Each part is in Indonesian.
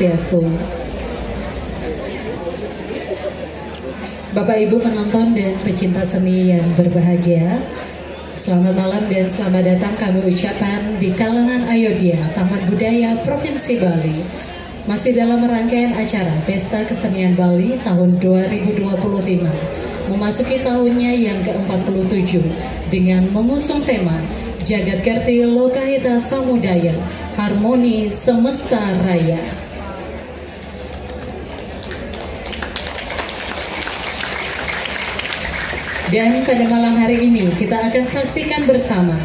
Swastiastu. Bapak Ibu penonton dan pecinta seni yang berbahagia, selamat malam dan selamat datang kami ucapkan di kalangan Ayodhya Taman Budaya Provinsi Bali. Masih dalam rangkaian acara Pesta Kesenian Bali tahun 2025, memasuki tahunnya yang ke-47 dengan mengusung tema Jagat Kerti Lokahita Samudaya, Harmoni Semesta Raya. Dan pada malam hari ini kita akan saksikan bersama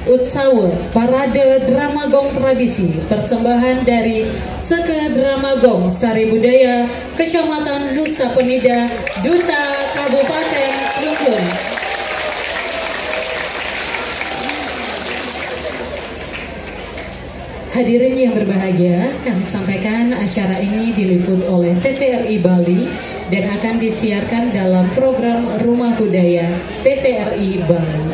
Utsawa Parade Drama Gong Tradisi, persembahan dari Seke Drama Gong Sari Budaya, Kecamatan Nusa Penida, Duta, Kabupaten Klungkung. Hadirin yang berbahagia, kami sampaikan acara ini diliput oleh TVRI Bali dan akan disiarkan dalam program Rumah Budaya TVRI Bali.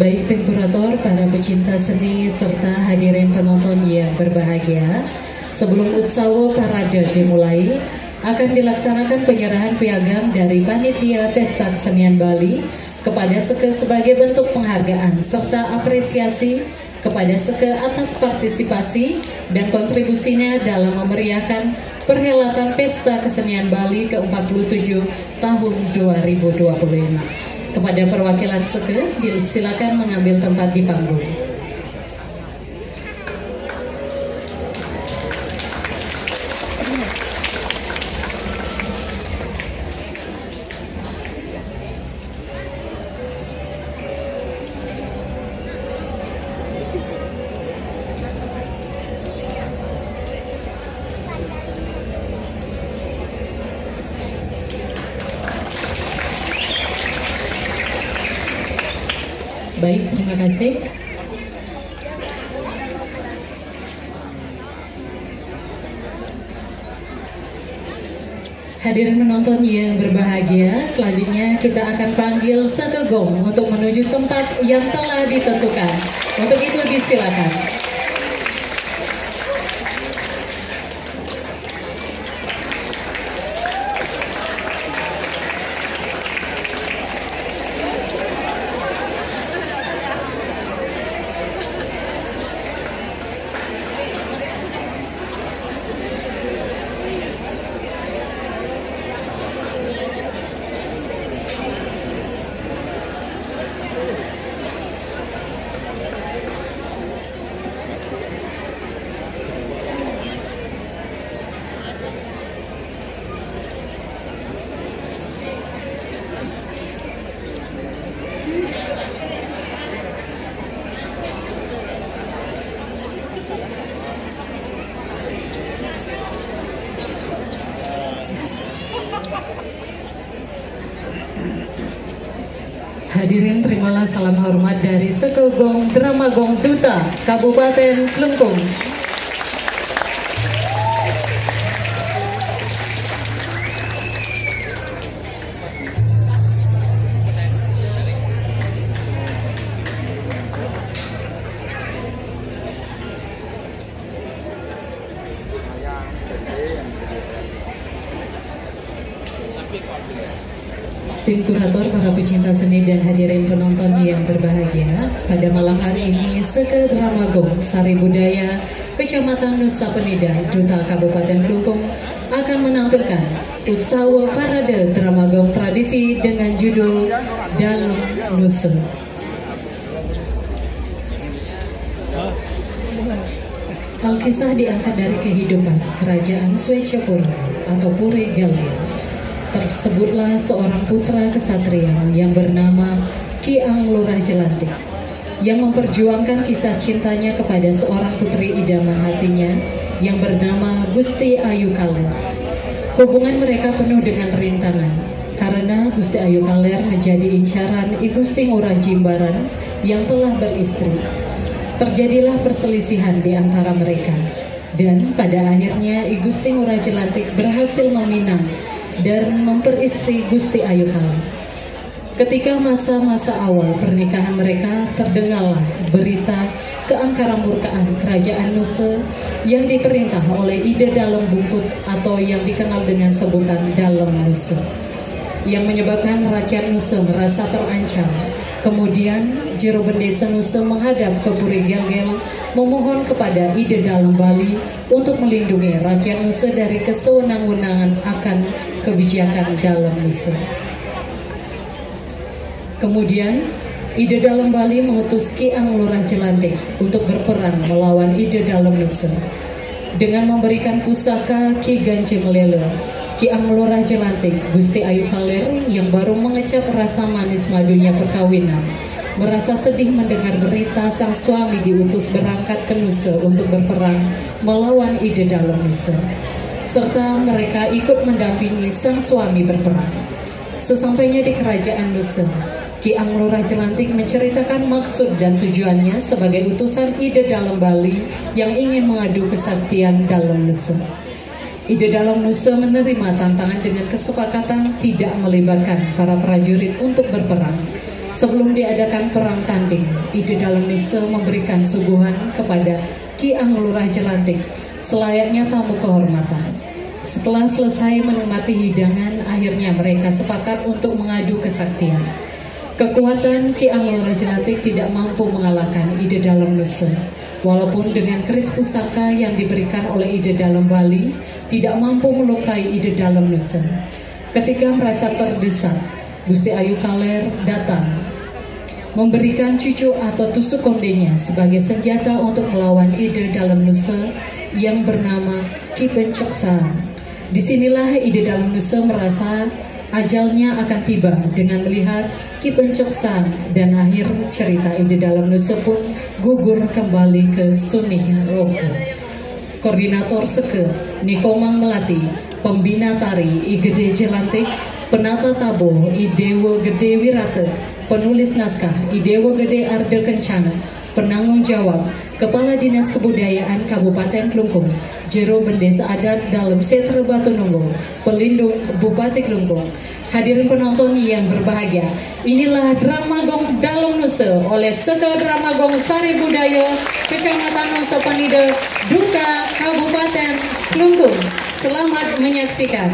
Baik tim kurator, para pecinta seni, serta hadirin penonton yang berbahagia, sebelum Utsawa Parade dimulai, akan dilaksanakan penyerahan piagam dari Panitia Pesta Kesenian Bali kepada Seke sebagai bentuk penghargaan serta apresiasi kepada Seke atas partisipasi dan kontribusinya dalam memeriahkan perhelatan Pesta Kesenian Bali ke-47 tahun 2025. Kepada perwakilan Seke, disilakan mengambil tempat di panggung. Baik, terima kasih. Hadirin penonton yang berbahagia, selanjutnya kita akan panggil Seke Gong untuk menuju tempat yang telah ditentukan. Untuk itu disilakan. Hadirin, terimalah salam hormat dari Seke Gong Drama Gong Duta Kabupaten Klungkung. Tim kurator, para pecinta seni dan hadirin penonton yang berbahagia, pada malam hari ini Seke Drama Gong Sari Budaya Kecamatan Nusa Penida, Duta Kabupaten Klungkung akan menampilkan Utsawa Parade Drama Gong Tradisi dengan judul Dalam Nusa. Alkisah diangkat dari kehidupan Kerajaan Swecapura atau Pure Galia. Tersebutlah seorang putra kesatria yang bernama Ki Ang Lurah Jelantik yang memperjuangkan kisah cintanya kepada seorang putri idaman hatinya yang bernama Gusti Ayu Kaler. Hubungan mereka penuh dengan rintangan karena Gusti Ayu Kaler menjadi incaran I Gusti Ngurah Jimbaran yang telah beristri. Terjadilah perselisihan di antara mereka dan pada akhirnya I Gusti Ngurah Jelantik berhasil meminang dan memperistri Gusti Ayu Kaler. Ketika masa-masa awal pernikahan mereka, terdengarlah berita keangkaramurkaan kerajaan Nusa yang diperintah oleh Ide Dalem Bungkut atau yang dikenal dengan sebutan Dalem Nusa, yang menyebabkan rakyat Nusa merasa terancam. Kemudian Jero Bendesa Nusa menghadap ke Puri Gelgel memohon kepada Ide Dalem Bali untuk melindungi rakyat Nusa dari kesewenang-wenangan akan kebijakan Dalem Nusa. Kemudian Ide Dalem Bali mengutus Ki Anglurah Jelantik untuk berperang melawan Ide Dalem Nusa dengan memberikan pusaka Ki Ganje Melelo. Ki Anglurah Jelantik Gusti Ayu Kaler yang baru mengecap rasa manis madunya perkawinan merasa sedih mendengar berita sang suami diutus berangkat ke Nusa untuk berperang melawan Ide Dalem Nusa, serta mereka ikut mendampingi sang suami berperang. Sesampainya di kerajaan Nusa, Ki Anglurah Jelantik menceritakan maksud dan tujuannya sebagai utusan Ide Dalem Bali yang ingin mengadu kesaktian Dalem Nusa. Ide Dalem Nusa menerima tantangan dengan kesepakatan tidak melibatkan para prajurit untuk berperang. Sebelum diadakan perang tanding, Ide Dalem Nusa memberikan suguhan kepada Ki Anglurah Jelantik selayaknya tamu kehormatan. Setelah selesai menikmati hidangan, akhirnya mereka sepakat untuk mengadu kesaktian. Kekuatan Ki Anglurah Jelantik tidak mampu mengalahkan Ide Dalem Nusa. Walaupun dengan keris pusaka yang diberikan oleh Ide Dalem Bali tidak mampu melukai Ide Dalem Nusa. Ketika merasa terdesak, Gusti Ayu Kaler datang memberikan cucu atau tusuk kondenya sebagai senjata untuk melawan Ide Dalem Nusa yang bernama Ki Pencoksan. Disinilah Ide Dalem Nusa merasa ajalnya akan tiba dengan melihat Ki Pencoksan, dan akhir cerita Ide Dalem Nusa pun gugur kembali ke Sunih Loka. Koordinator Seke Nikomang Melati, Pembina Tari I Gede Jelantik, Penata Tabo I Dewa Gede Wirata, Penulis Naskah I Dewa Gede Arde Kencana, Penanggung Jawab Kepala Dinas Kebudayaan Kabupaten Klungkung, Jero Bendesa Adat Dalem Setra Batu Nunggal, Pelindung Bupati Klungkung. Hadirin penonton yang berbahagia, inilah Drama Gong Dalem Nusa oleh Seke Drama Gong Sari Budaya Kecamatan Nusa Penida, Duka, Kabupaten Klungkung. Selamat menyaksikan.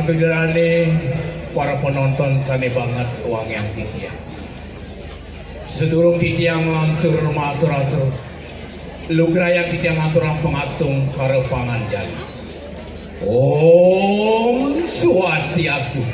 Sagegerane para penonton sane banget uang yang tinggi. Sedurung titiang lantur matur-atur, lugraya titiang aturang pengatung karepangan jali. Om Swastiastu.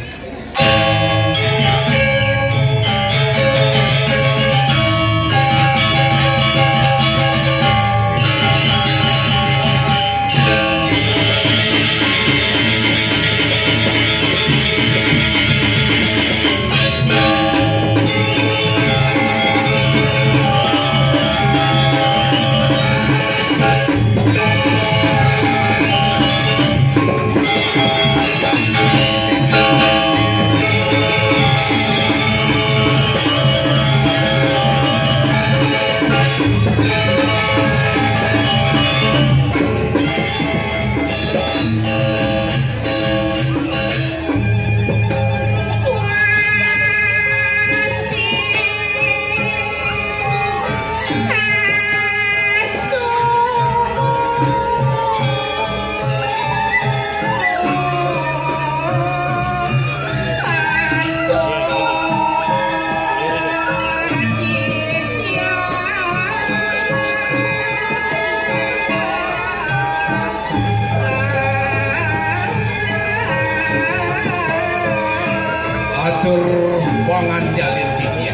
Atur wangan jalin titia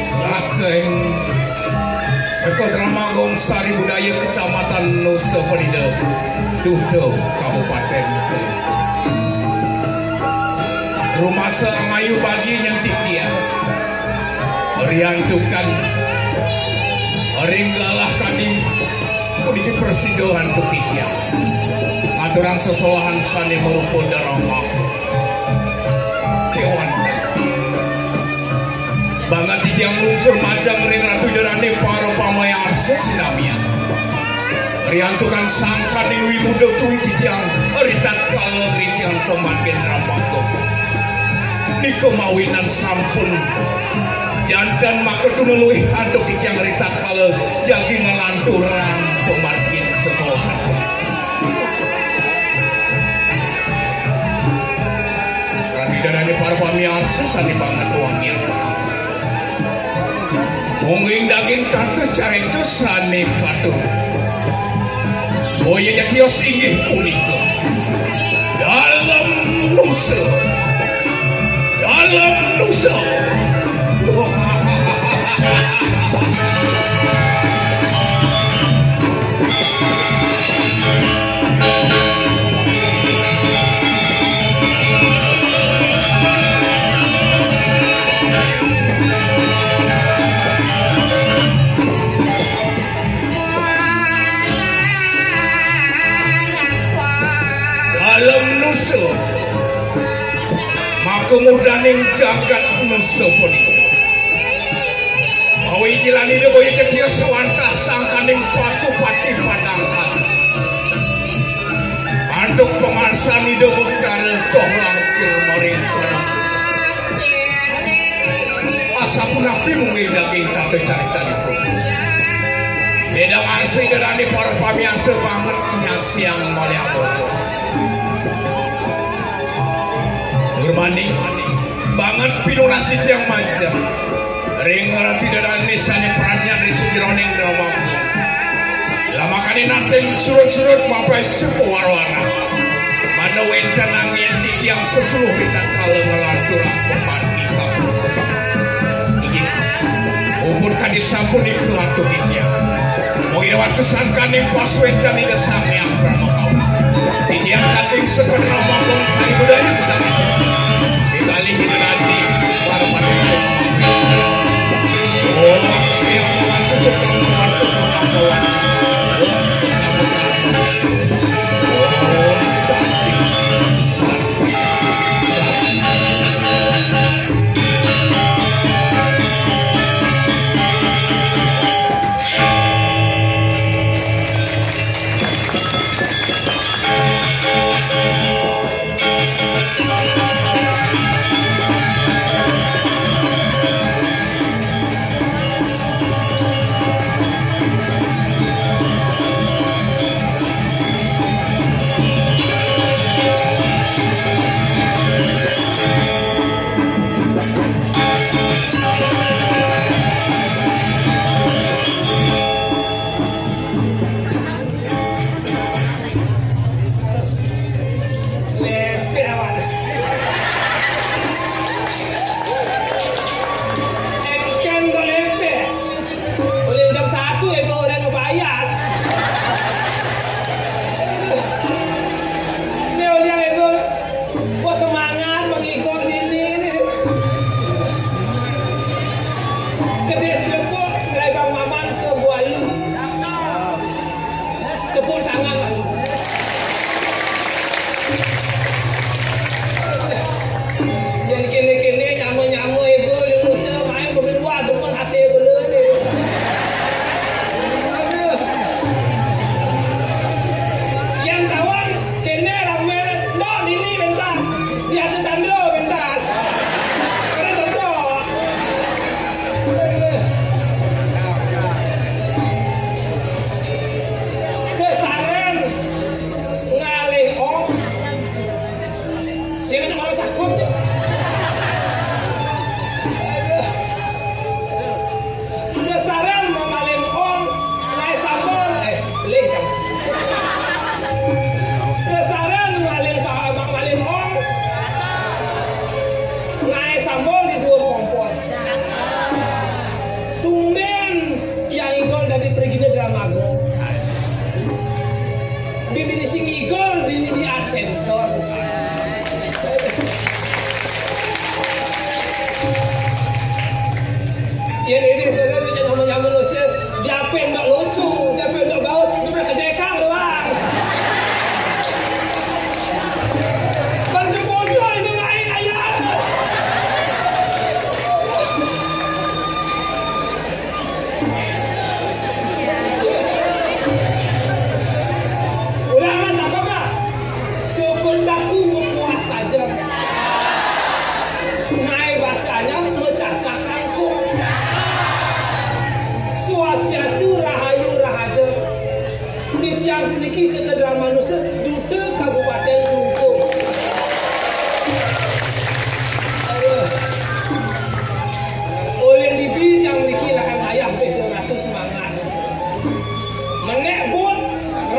Sakeng Seko Dramagong Sari Budaya Kecamatan Nusa Penida Dudo Kabupaten Rumah Seangayu bagi yang titia Riantukan Ringgalah kadi Kuniti persidohan titia Aturan sesolahan sani merupul darama banget yang lungsur majang ring ratu jarane para pamaya arsa sinamia riantukan sangka dewi muda tuwi kijang ritat kala ritian pemakin rambako di kemawinan sampun jantan maka tunului aduk kijang ritat kala jagi ngelanturan pemakin sekolahan rani jarane para pamaya arsa sani banget uangnya Mungkin daging tante cari itu sane kadung. Oh iya kios inggih punika. Dalam nusa. Dalam nusa. Dalam nusa maka mudaning jagat nusa punika awi jilani de boy ketiya sawantah sangkaning pasupati padangkan antuk pengarsani de bektara toh langkir maring padang asa punapi mungil daging tak bercarita di pun bedang asli gerani para pamian sebanget siang mulia bokos berbanding banget pinunasi yang manja ring rati dadane sane perannya di sejironing drawang lama kali nanti surut-surut mapai cepo warwana mana wencan angin di yang seseluruh kita kalau ngelanturah pemati kamu ini umur kadi sampun di kelatu dia mau irawan sesangkan yang pas wencan di desam yang pernah kau di yang kating sekedar mabung dari budaya kita kali ini nanti baru pada oh yang membantu sekarang membantu pengetahuan Sing anak malah cakep ya. Kesaran memalin ong naik sambal beli jam. Kesaran memalin ong naik sambal di dua kompor. Tumben Kiai Igol dari pergi ke Dramago. Bibi sing Igol di Art Center. Ya ini kalau namanya manusia dia pendek lucu, dia pendek baut, dia mereka dekang doang. Bangsa bocor ini main ayah. Udah mas apa kak? Pukul daku mempuas saja. Naik bahasanya mencacah kangkung. Swastiastu rahayu rahaja. Titiang memiliki sekedar manusia Duta Kabupaten Klungkung. Oleh dibi yang memiliki lahan ayam 200 semangat. Menek bun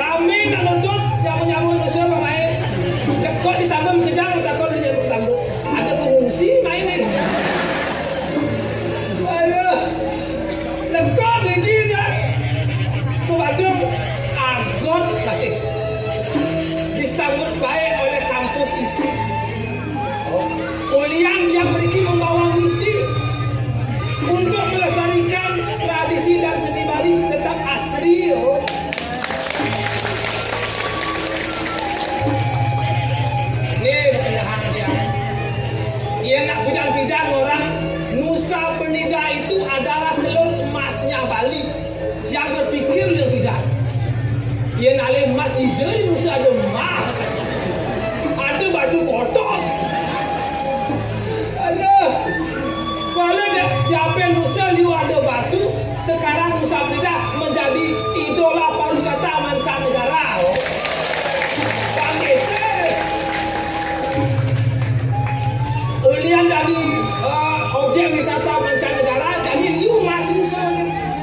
rame nak nonton yang menyambut manusia pemain. Kok disambung kejang takut disambung sambung. Ada pengungsi main ni. Aduh. Lekor lagi dia. Ke Bandung Agot masih disambut baik oleh kampus isi. Kuliah yang memiliki membawa misi untuk melestarikan tradisi dan seni Bali tetap asri. Ini penahan dia. Ia nak bidang-bidang orang Nusa Penida itu adalah telur emasnya Bali. Yang berpikir yang bidang. Ia nak leh emas hijau di Nusa ada emas. Ada batu kotos. Aduh. Kalau di apa Nusa liu ada batu, sekarang Nusa Penida menjadi idola pariwisata mancanegara. Bangkit. Ulian dari objek wisata mancanegara jadi liu emas Nusa.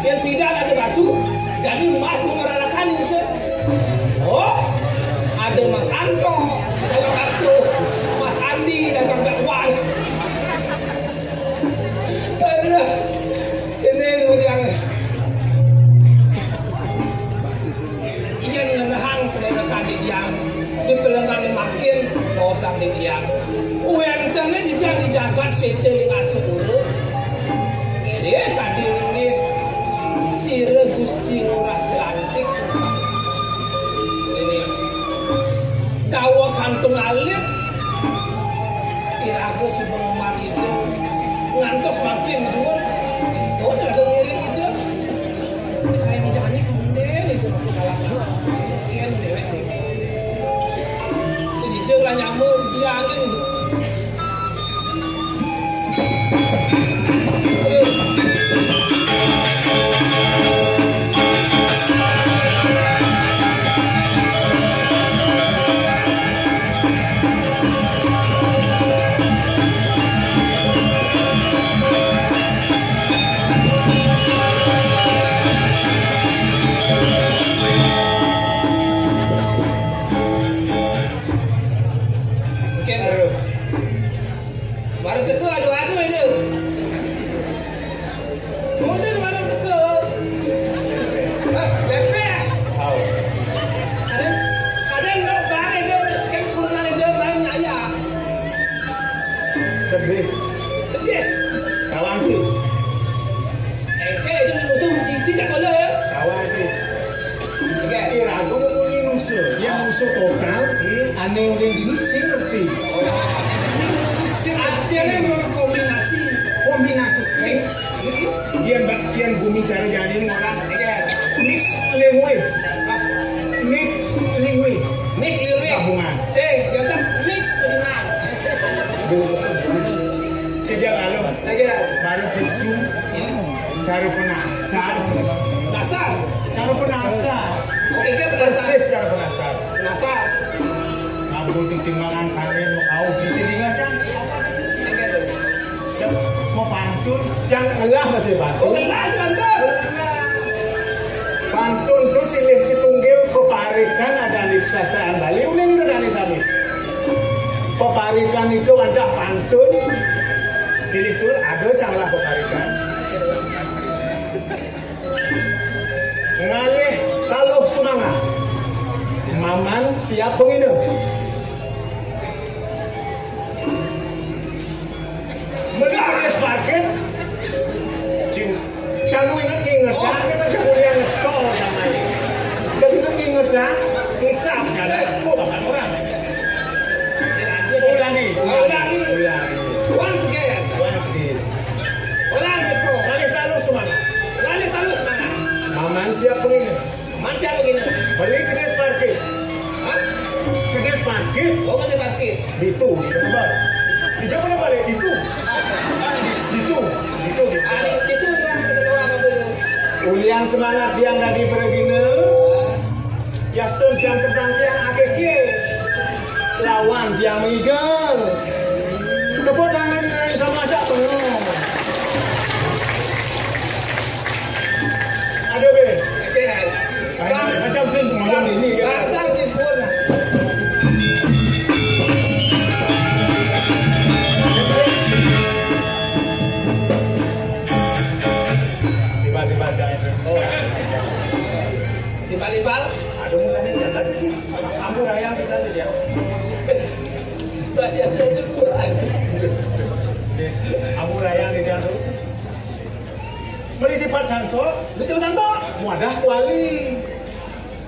Yang tidak ada batu jadi emas memeranakan Nusa. Oh, ada Mas Anto dagang bakso, Mas Andi dagang bakwan. Ini seperti yang ia ni nahang pada kali yang dipelengan makin bosang yang uentane dijaga swece dengan sepuluh. Ini tadi ini sire Gusti Ngurah Gelantik. Ini dawa kantung alit iraga sebelum itu ngantos makin dur. Oh, dah ngiring itu. Kayak menjanik mendel itu masih kalah. Mungkin dewek ni. Jadi jangan nyamuk dia angin. Baru teka ada dia. Model baru teka. Lepeh. Tahu. Ada nak barang dia kan kurang dia barang ayah. Sedih. Kawan tu. Itu musuh cici tak boleh ya. Kawan tu. Kira aku punya musuh. Dia musuh total. Aneh orang ini saya ngerti. Artinya berkombinasi mix. Yang bumi cara jadi orang mix language gabungan. Macam mix beriman. Sejak lalu baru pesu cara penasar. Cara penasar. Persis cara penasar. Aku timbangan kalian mau kau di sini nggak cang? Mau pantun? Jangan elah masih pantun. Oh, elah pantun. Pantun tuh silih si tunggil peparikan ada niksasaan Bali uling udah dari sana. Peparikan itu ada pantun. Silih tuh ada canglah peparikan. Ngalih taluh semangat. Maman siap penginep. Menarik parkir. Jangan ingat kan, kita jangan yang tol namanya. Jangan ingat kan, ngesap kan, bukan orang. Ulangi. Once again. Ulangi bro. Ngalih taluh semangat. Ulangi talus mana? Maman siap penginep. Masih apa gini? Beli kedes parkir. Hah? Kedes parkir. Oh, mana parkir? Itu, di mana? Di mana balik? Itu. Itu. Itu dia kita tahu apa dulu. Ulian semangat yang tadi bergina. Yastun yang terbang yang akeke. Lawan yang mengigal. Tepuk tangan dari sama siapa penuh. Ada be. Oke. Macam macam ini kan. Macam sempurna. Tiba-tiba jangan. Tiba-tiba. Aduh mulai jalan. Kamu raya bisa dia. Saya itu kurang. Kamu raya di dalam. Beli di Pak Santo. Betul Santo. Wadah kuali.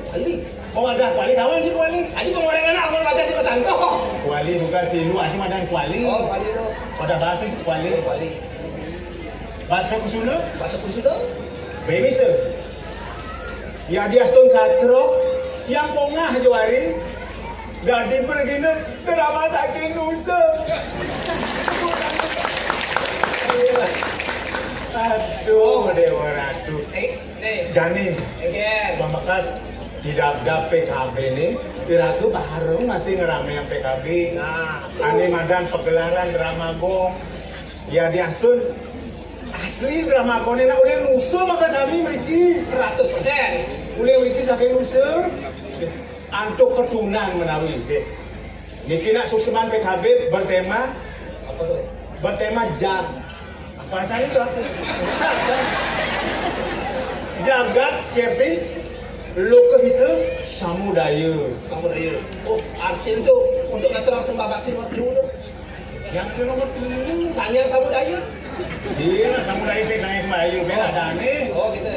Ali. Oh wadah kuali. Kawan sih kuali. Ali pengorengan aku ada si Santo. Kuali bukan si lu. Aku ada kuali. Oh, Ali lo. Pada bahasa itu kuali. Ali. Bahasa kusuna. Bahasa kursi tu. Bemise. Ya dia stone katro. Yang pongah juari. Gadi pergi na drama saking nusa. Aduh, Dewa Ratu. Jani, Again. Pembekas didap-dap PKB ini, Ratu Baharung masih ngerame yang PKB. Nah, Ane madan pegelaran drama gong. Ya di Astun asli drama gong ini nak oleh nusa maka sami meriki 100%. oleh meriki saking nusa. Antuk ketunan menawi. Niki nak susunan PKB bertema Apa tu? bertema jag. Apa saya itu? Jagat kerti loka itu samudaya. Samudaya. Oh, artinya tu untuk ngatur orang sembah bakti nomor 3 tu. Yang ke nomor 3 Sanyang samudaya. iya samudaya saya sembayu ben ada nih. Oh, gitu.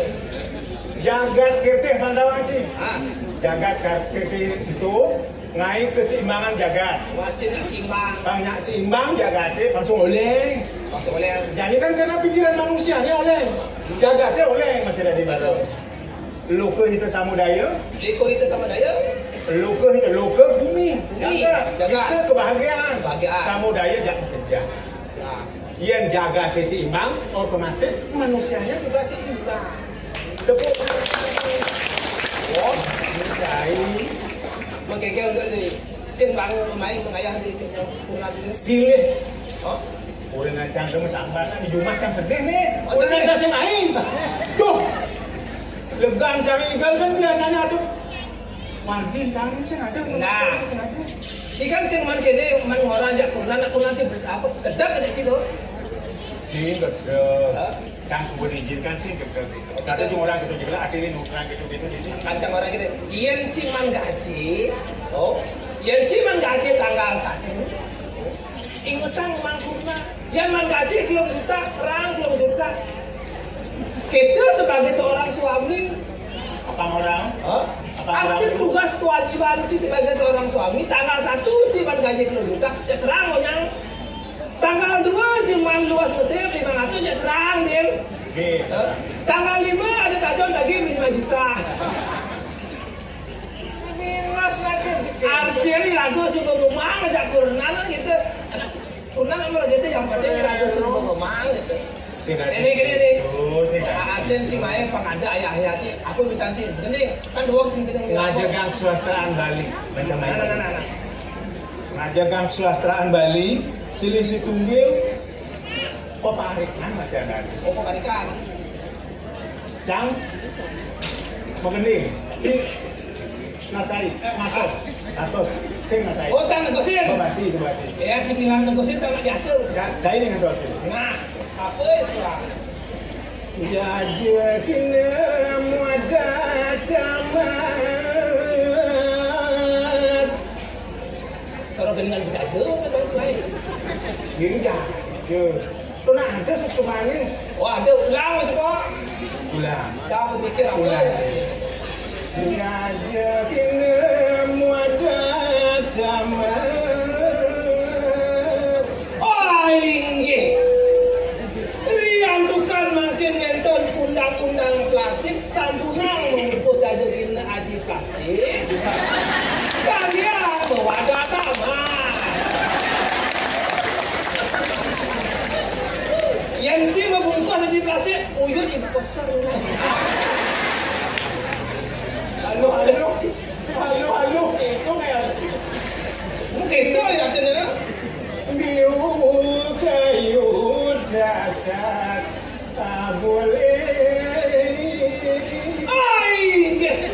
Jagat kerti Pandawa sih. Ah, Jagat kerti itu ngai keseimbangan jagat. artinya simbang. Banyak seimbang jagatnya langsung oleh. Masuk oleh. Jadi kan karena pikiran manusia ini oleh. Jagatnya oleh masih ada di mana. Loka itu samudaya. Liko itu samudaya. Loka itu loka bumi. Bumi, Jagat. jagat. Itu kebahagiaan. Kebahagiaan. Samudaya jangan sedang. Nah, Yang jaga keseimbang, otomatis manusianya juga seimbang. Tepuk tangan. Wah, mencari mengkeke untuk di simbang main mengayah di yang kurang ini. silih. Oh, Udah ngacang dong sambatan di rumah cang sedih nih. Oh, Udah sedih. ngacang main. Tuh. Legan cang igal kan biasanya tuh. Mungkin cang sing ada. Nah. Jika sing man kene man orang jak kurang si apa kedap aja situ. Si gedeg. Cang sudah diizinkan sih gedeg. Kata cuma orang gitu juga akhirnya nukrang gitu-gitu di sini. Kancang orang gitu. Yen ciman gaji. Oh, yen ciman gaji tanggal 1. Ingutang mangkurna. Yen man gaji kilo juta, serang kilo juta. Kita sebagai seorang suami, Apa orang? aktif tugas kewajiban Ci sebagai seorang suami. Tanggal 1 ciman gaji kilo juta, ya serang monyang. Tanggal 2 ciman luas ngetip 500, ya serang Din. Oke. Tanggal 5 ada tajon daging 5 juta. Seminas lagi. Artinya ini lagu sebelum memang ngajak kurnan gitu. Kurnan apa gitu yang penting lagu sebelum memang gitu. Ini gini. Oh, sih. Artinya si Maya pengada ayah-ayah Ci. Aku bisa Ci. Gini kan dua sing gini. Ngajagang swastaan Bali macam Nah. Ngajagang Selastraan Bali, silih Situnggil, Paparikan masih ada. Oh, Paparikan. Cang, Magening, Cik, Natai, Natos, Sing Natai. Oh, Cang negosin. Kebasi. Ya, 9 negosin tak biasa. Cai dengan dosi. Nah, apa itu lah? Jajahina muadatamas. Sorok dengan kita aja kan bang Suai. Gini jaja. Tuh nak ada seksumani. Wah, ada ulang macam apa? Ulang. Kau berfikir apa? Ulang. Jajahina muadatamas. Oh, inggih. Riandukan makin ngenton undang-undang plastik sambungan membungkus saja gini aji plastik. Dan dia berwadah tamat. Yang si membungkus aji plastik, uyut ibu poster. Halo. Itu kayak. Mungkin itu yang jenis. Biu kayu dasar tak boleh. Inggih.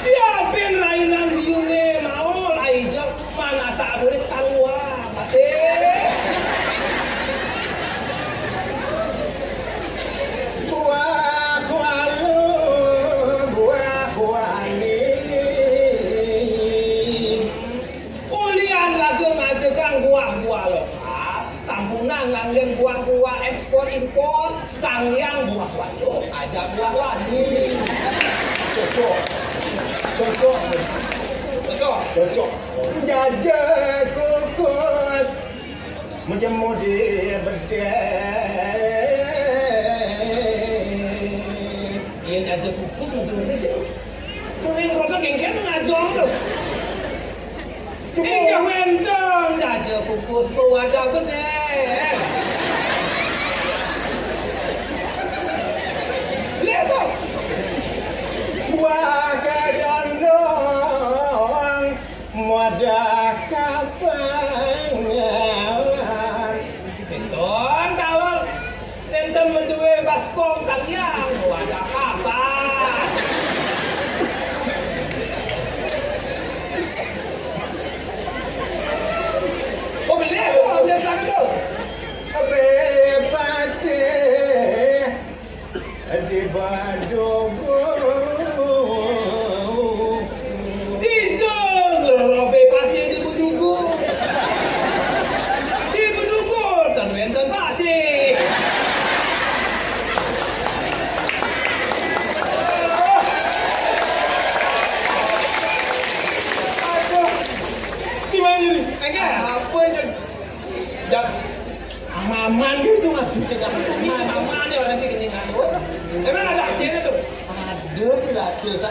Ya ben rainan biune mau aja mana sak boleh tangwa masih. Buah wani. Ulian lagi ngajakan buah-buah lokal, sampunan nganggen buah-buah ekspor impor, tangyang buah-buah lo, aja buah wani. Cocok. Jajah kukus menjemur di bedeng. Iya jaja kukus menjadi sih. Kuring produk kengken ngajong tuh. Enggak wentong jaja kukus pewadah bedeng. Lihat tuh. Buah kedondong muadah kapangan. Enton tawal. Enton menduwe baskom tangyang wadah kapan. Oh beli kok dia sana tuh. Bebasi di Badogo. Dijong robe pasir di Bedugo. Di Bedugo tan wenten pasir. Gimana ini? Enggak. Apa ini? Jak amaman gitu maksudnya. Ini mama ada orang sih gini ngadu. Emang ada artinya tuh? Ada pilates.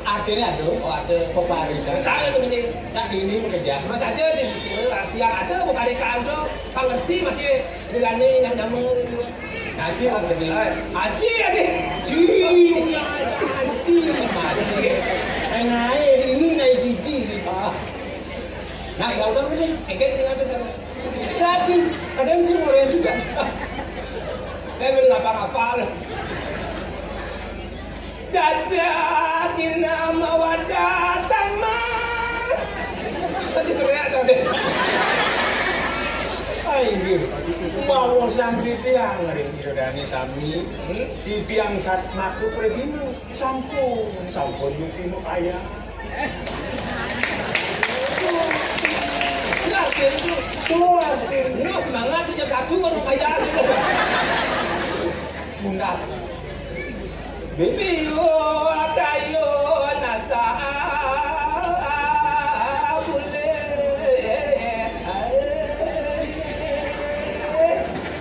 Akhirnya ada. Oh ada. Paparikan. Saya tuh gini. Nah ini bekerja. Mas aja di sini yang ada Paparikan tuh. Pak ngerti masih dilani yang nyaman. Haji lah kita bilang. Haji. Haji. Engai ini ngai jiji nih Pak. Nah kau tahu ini? Enggak tinggal tuh sana. Haji. Kadang sih orang juga. Saya belum apa-apa. Jajakin nama wadah tamas. Tadi sebenarnya ada deh. Ayo, mau sampai tiang hari Yodani Sami, di tiang saat naku pergi sampun yuki nu kaya. Tuh, No semangat jam 1 baru kaya. bunda. Biyo atayo nasa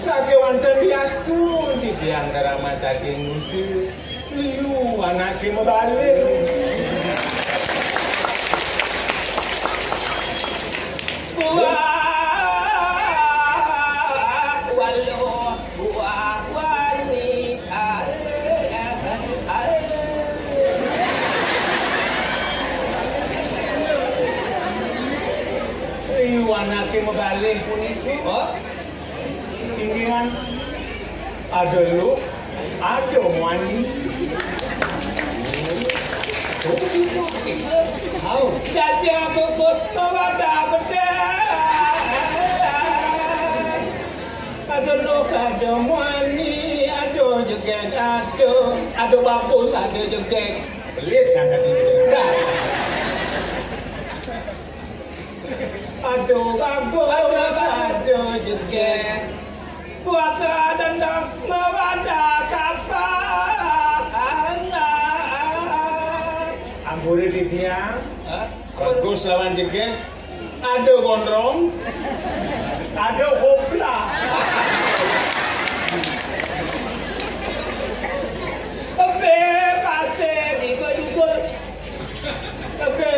Sage wonten diastu di tiang darama saking musuh. Liu anake mebalik. anake mebalih puniku. Oh. Pinggiran ada lu, ada wani. Oh, Jadi aku bos ada beda. ada lu, ada wani, ada joget, ada bagus, ada joget. Pelit sangat desa. Ada bagus, ada joget. Buat dendam mewadah kapan. Ambure di dia, bagus lawan joget. Ada gondrong, ada hopla.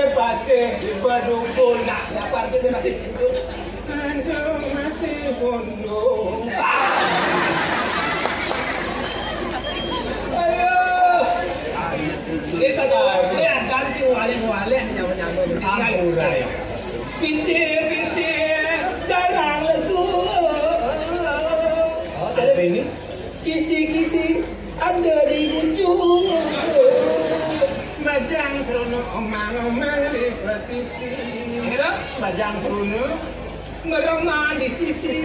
Pasir di Badukun. Nah, apa artinya masih duduk? Aduh, masih gondong. Aduh. Ini saja, ini ganti wale-wale nyawa-nyawa. Amurai. Pincir, darang lentur. Apa ini? Kisi-kisi ada di ujung. Bajang krono omang-omang di posisi. Bajang krono Meremah di sisi.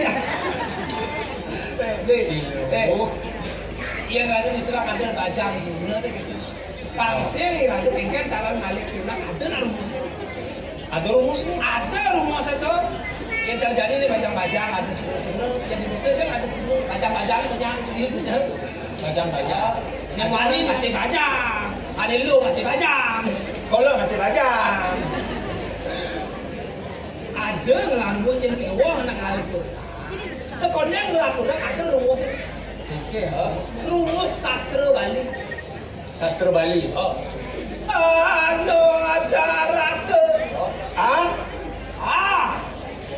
Yang ada di terang ada bajang guna gitu. Pangsir yang ada tinggal calon balik pulang ada rumus. ada rumusnya. Ada rumus itu. Yang terjadi ini bajang-bajang ada sebetulnya. Yang di bisnis yang ada bajang-bajang yang di bisnis. Bajang-bajang. Yang wani masih bajang. Ada lu masih bajang. Kalau masih bajang. Ada ngelamun yang kewah anak itu. Sekondang ngelakukan ada rumusnya. Rumus sastra Bali. Sastra Bali. Oh. Anu acara ke.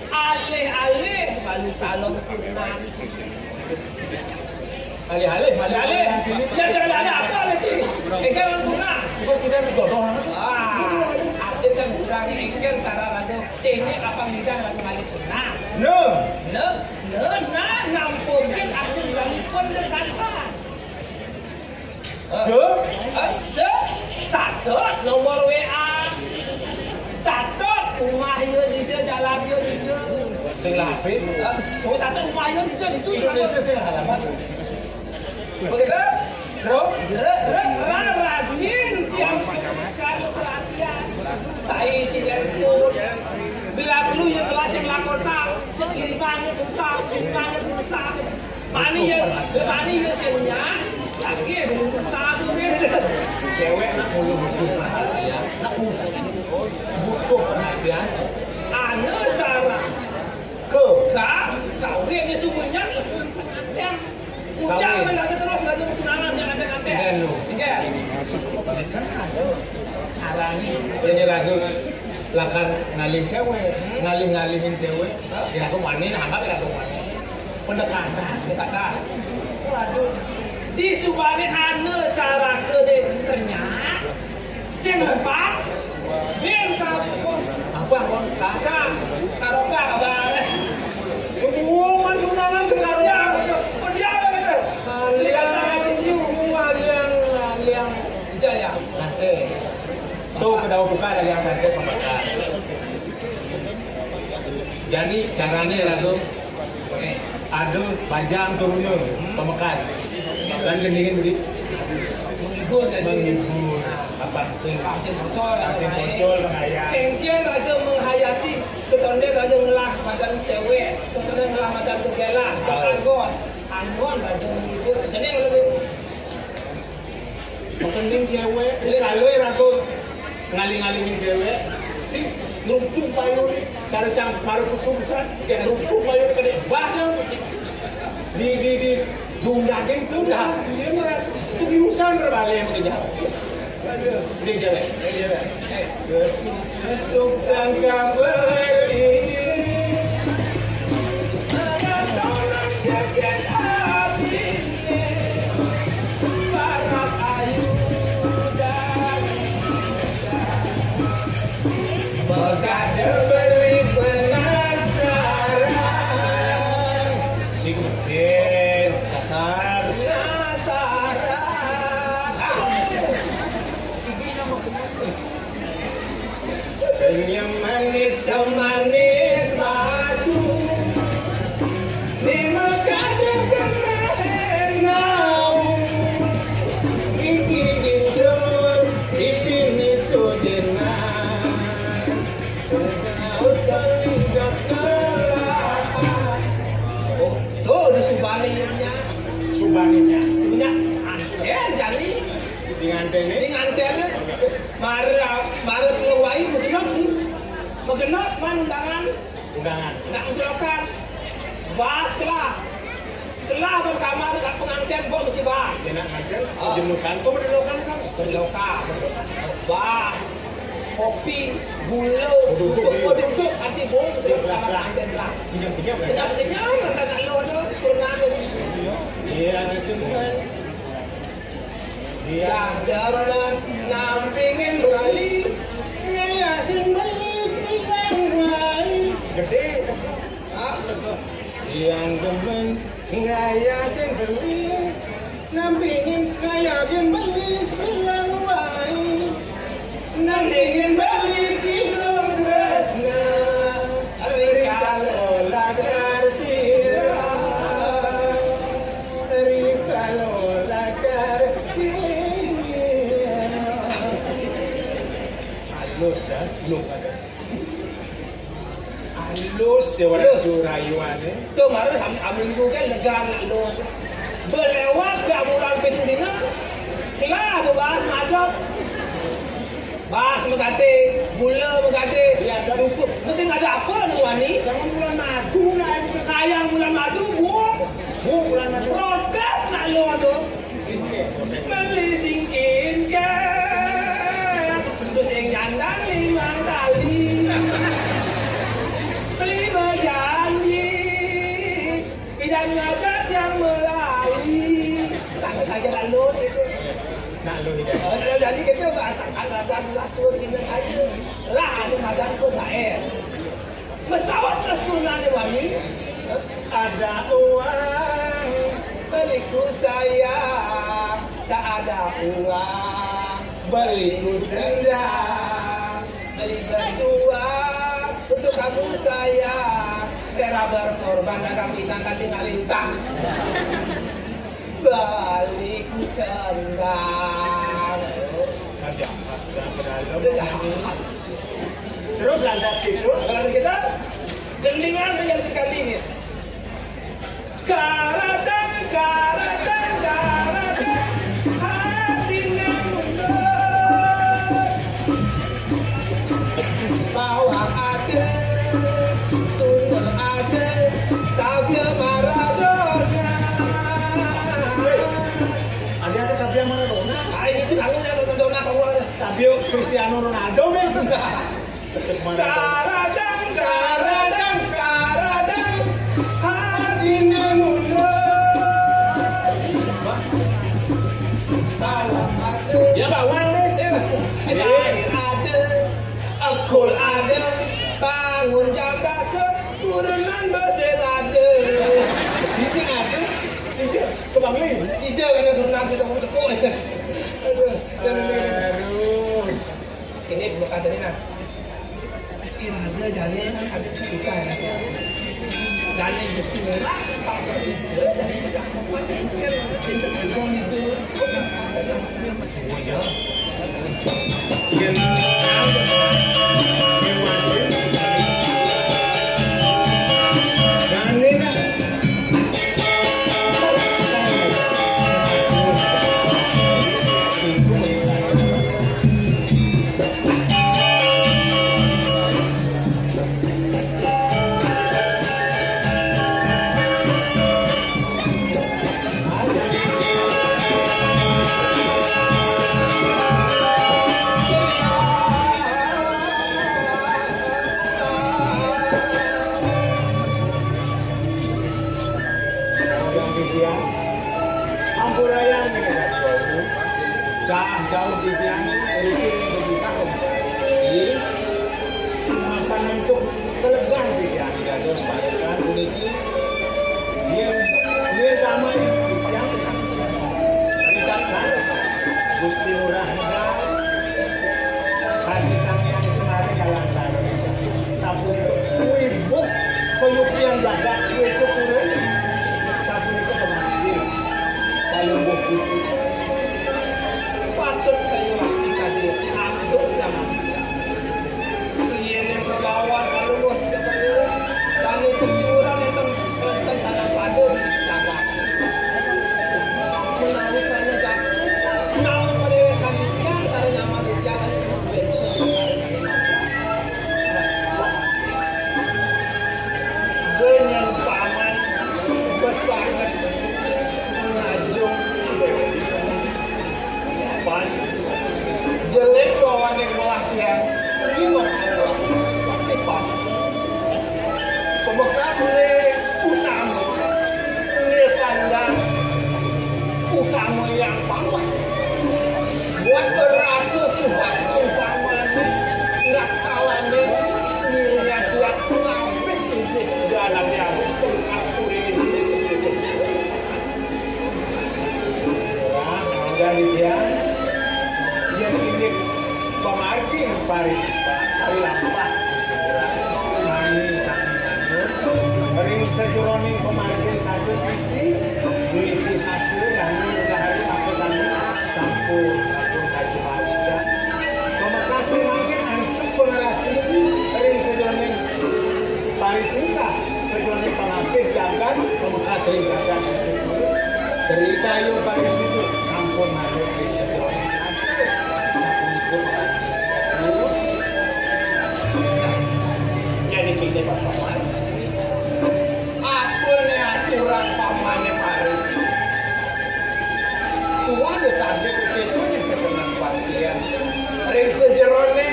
Alih-alih Bali calon punan. Alih-alih. Ya jangan ada apa lagi. Ikan punan. Bos tidak digodong. Ada kan kurang ikan cara ada. Teknik apa bidang lagi Bali punan. Nampukin aku berani pendekatan. Catat nomor WA. Catat rumah dia di jalan dia di Sing lapik. Satu rumah dia di itu. Indonesia sing halaman. Begitu? Rajin tiang sekali perhatian. Saya cilepun. Bila perlu ya kelas yang lakota. Kiri banget utang, kiri banget besar. Mani ya sebenarnya. Lagi belum besar tu dia. Cewek nak mulu butuh perhatian. Nak butuh perhatian. Ana cara kawin ni semuanya yang jangan lagi terus lagi bersenangan yang ada nanti. Tinggal. Kan ada caranya. Ini ragu lakan ngalih cewek, ngalih-ngalihin cewek. Ya aku wani, angkat ya aku wani. Pendekatan. Waduh. Di subane ana cara ke ternyata. Sing empat. Biar kau cepot. Apa kon kakak? Karoka kabar. Semua mantunanan sekarang. Dia begitu. Aliang Jaya. Nanti. Tuh kedau buka dari yang santai pembakar. Jadi caranya lagu ada bajang turun pemekas dan gendingin beri menghibur apa sing bocor menghayat kengkian raja menghayati ketonde raja ngelah macam cewek ketonde ngelah macam kegela anggon raja menghibur jadi yang lebih penting cewek kalau ragu ngaling-ngalingin cewek sing numpuk payung cara cangkar kesusahan yang numpuk payung kena bahnya di daging tu dah dia merasa kebiusan berbalik kerja dia cewek untuk sangka beli Berkada beli penas undangan. Nak menjelaskan, bahaslah. Telah berkamar dekat pengantin kok mesti bah. Dia nak ngantel, jenukan. Kau berdelokan sama? Berdelokan. Bah. Kopi, gula, duduk nanti bong sebelah pengantin lah. Pinjam-pinjam kan? Pinjam-pinjam, nanti nak lo tu, pernah ada. Dia itu kan. Yang jalan nampingin bali, ngayakin beli sekarang baik. Gede. Yang demen ngayakin beli, nampingin ngayakin beli sekarang baik. Nampingin beli kilo tresna, rikal olah karsira, rikal olah karsira. Halus ya, belum ada. Halus dia orang surayuan ni. Tu mari ambil juga negara nak lo. Berlewat ke bulan petung dina, kelah berbahas madop. Bahas megade, gula megade, dukuk. Mesti ada apa nih wani? Sama bulan madu lah, Kayang bulan madu, buang bulan madu. protes nak lo tu. Beli singkin ke, terus yang jandang 5 kali. Beli berjanji, tidak ngajak yang melalui. Sampai kaya nak lo itu. Nak lu ni kan? Jadi kita bahasa Kanada langsung kita saja. Lah ada madang pun tak pesawat terus turunan di wani. Ada uang, Beliku sayang, tak ada uang. Beliku rendah, beli berjuang untuk kamu sayang. Tera berkorban dan bintang kan tinggal lintang. Baliku tendang. terus lantas gitu. Kalau kita gendingan menyaksikan ini. Karatang, karatang, karatang, hatinya mundur. Bawah ada, sumber ada, tapi Maradona. Ada Fabio Maradona. Ini itu anggungnya Maradona keluar. Fabio Cristiano Ronaldo nih. Karadang, karadang, karadang, hatinya mundur. Bawah ada, Ya bawang nih. ada, akul ada, bangun jam dasar, turunan besar ada. Di sini ada. Ke Bangli. Hijau kena turunan kita mau tekuk. Aduh. Aduh. Ini bukan tadi nak. Ada jalan ada kita ya. Jalan mesti merah. Jadi kita kampanye kan tentang itu. Jauh di tiang ini berjuta kembali makanan untuk kelegan di tiang tidak ada sepadan uniki dia damai di tiang ceritakan Gusti Murah hati sang yang senari jalan-jalan sabun wibu peyukian jagat suwe cukurin sabun itu kemati saya buku patut saya waktu tadi aduk zaman dia yang berbawa kalau bos bekas le utama le sandang utama yang bawah buat rasa suatu umpamanya nggak kalah nih nilainya buat ngambil itu dalam yang bekas puri ini dari dia ini pemarking pari lampat sani ring sejuroning pemarking satu duiti satu yang udah hari aku sani sampun kaju bisa pemekas mungkin ancuk pengerasti ring sejuroning pari tingkah sejuroning pemarking jagat pemekas ring jagat dari kayu pari situ sampun masuk ring sejuroning jadi kita paman apa nih aturan pamannya pari tua saja itu yang ketenang partian ring sejerone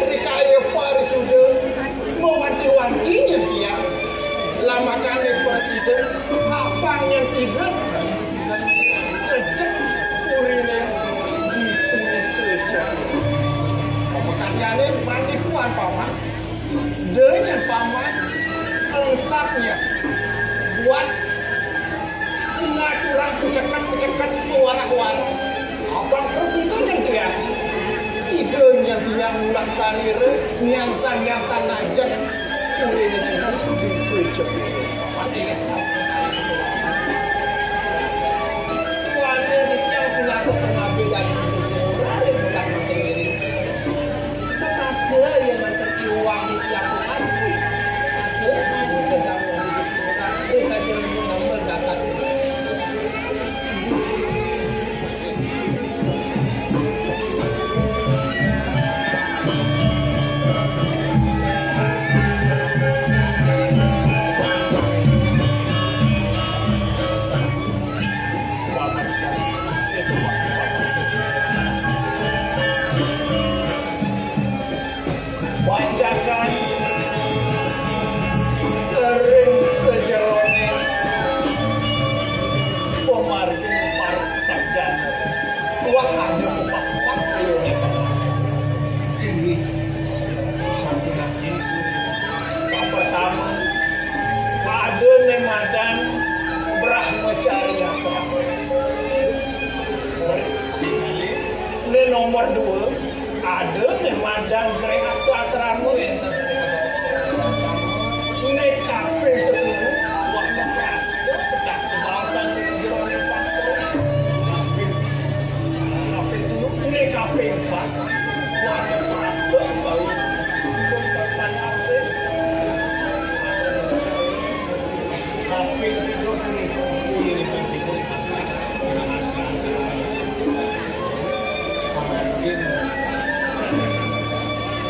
rikaya pari sudah mewanti-wantinya dia lamakannya presiden apanya sidang cecek urine pemekasnya panipuan paman dengan paman lengkapnya buat pengaturan cekat warak-warak abang presiden yang dia sidang yang dia ngulang sanire nyangsan aja kulitnya juga disucuk pasti warna yang punya pengambilan yang mencari uang yang berarti ada sedang nanti saja nomor dapat bacakan ring sejerone pemargin partai dan wah ada upah ayo tinggi sampai lagi apa sama ada nemadan Brahmacari Asram ini nomor 2 ada nemadan Grehastu Asramu ini kafe sepuluh waktu kelas pedak kebawasan sejerone sastra kafe dulu ini kafe 4 waktu kelas baru kebawasan asik kafe itu ini bensikus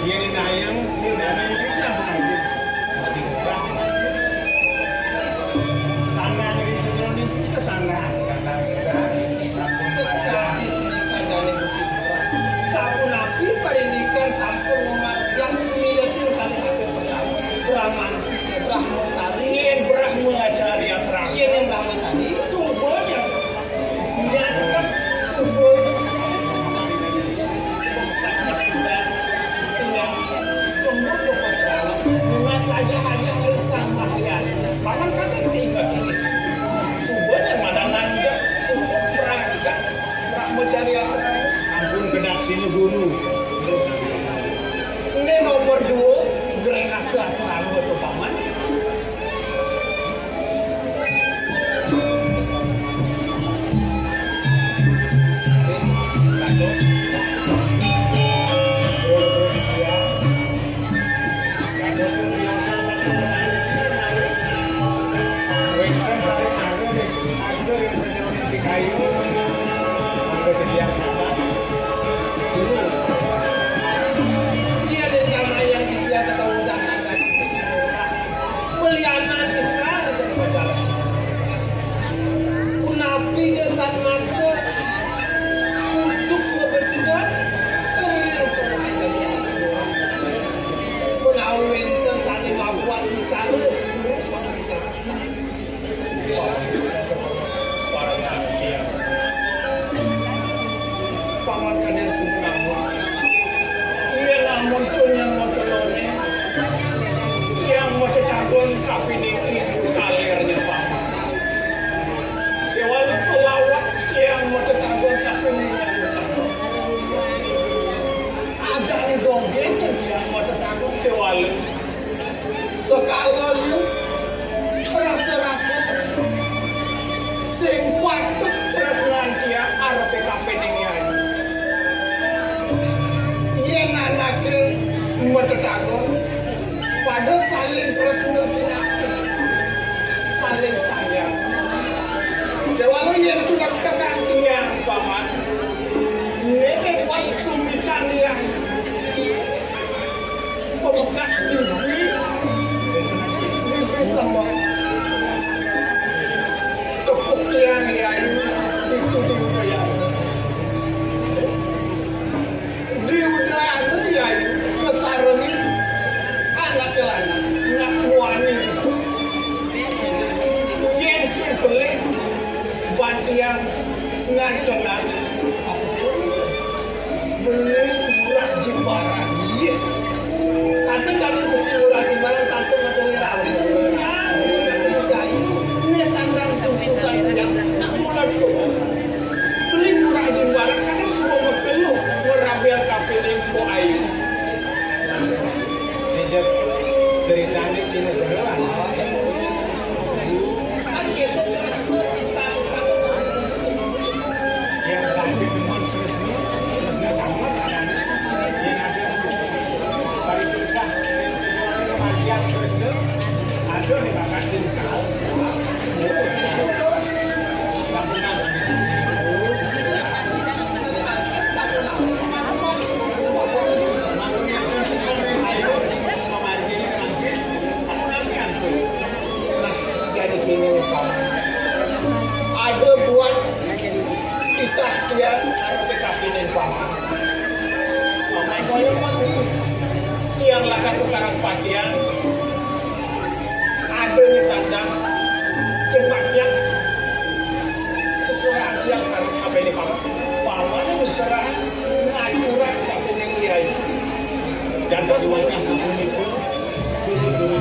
ini nayang, ini dana yang kita bagi mesti berapa? kening itu kalirnya paman. Ya walau selawas yang menetangkan kapeningnya ada nih dongeng yang menetangkan kewalu. Sekalanya rasa-rasa sing patut tresnan dia arep kapeningnya. Yen anake menetangkan pada saling tresno dinasih, saling sayang. Ya walau yang tidak kekantinya paman, nenek wai sumitan yang pembekas bibi sama tepuk yang itu diudaya. Diudaya ya kesarani anak kelana ngakuani yang sebeli bantian ngadelan beli murah jimbaran iya tapi kalau beli murah jimbaran satu ngotongnya rawi ini sandang susukan yang mulai beli murah jimbaran kan semua berpeluh merabel kapiling po ayu ceritanya Cina beneran kan itu cinta yang sampai teman terusnya sama kadang yang ada balik kita semuanya kematian terusnya ada di bakal sinsal ada buat kita yang harus dikapinin paman. Paman kaya yang lakukan tukaran pasian ada misalnya tempatnya sesuai yang harus apa ini paman. Paman yang berserah ngaturan kapinin dia itu. Dan terus semuanya sabun itu dulu-dulu.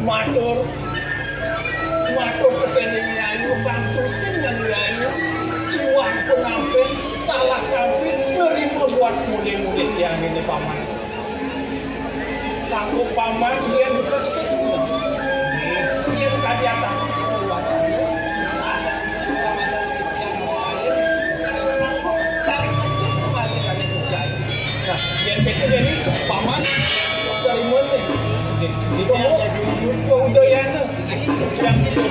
Matur kepening nyanyi pantusin yang nyanyi iwang penampen salah kampin nerima buat murid-murid yang ini paman sanggup paman dia berketiknya dia kadiasa yang jadi paman dari mana? Itu udayana yang itu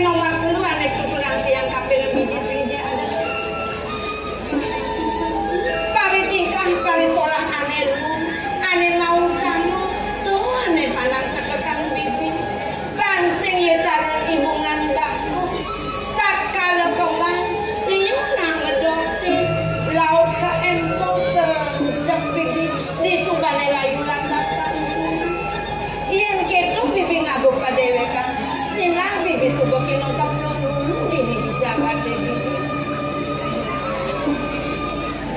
nomor keluar nek tutulan tiang kapil biji sing ada. Pari tingkah pari solah ane mau kamu tuh ane pandang tekekan bibi. Langsing ya cara hubungan daku. Tak kalau kembang liu nang ngedokti laut ke empok terjep bibi di sugane layu lantas yen ketu bibi ngabuk padewe kan sinang bibi sugo kinongkap dulu bibi dijabat bibi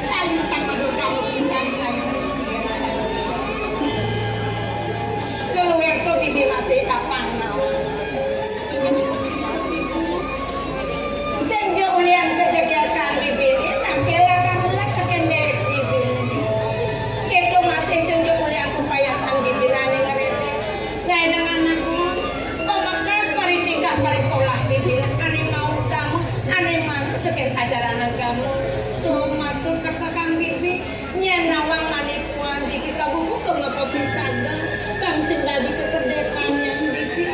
tali sama kamu bisa saya keluar tuh bibi masih apa nawa senja ulian kejagaan bibi tampil akan lek kendek bibi ketu masih senja ulian kepayasan bibi nane ngerete nah dengan anakmu pemakas pari tingkah pari sekolah bibi ane mau kamu ane mau sekian ajaran kamu tuh matur katakan bibi nyenawang ane puan bibi kabuku kemekopi saja kang sindadi kekerdekannya bibi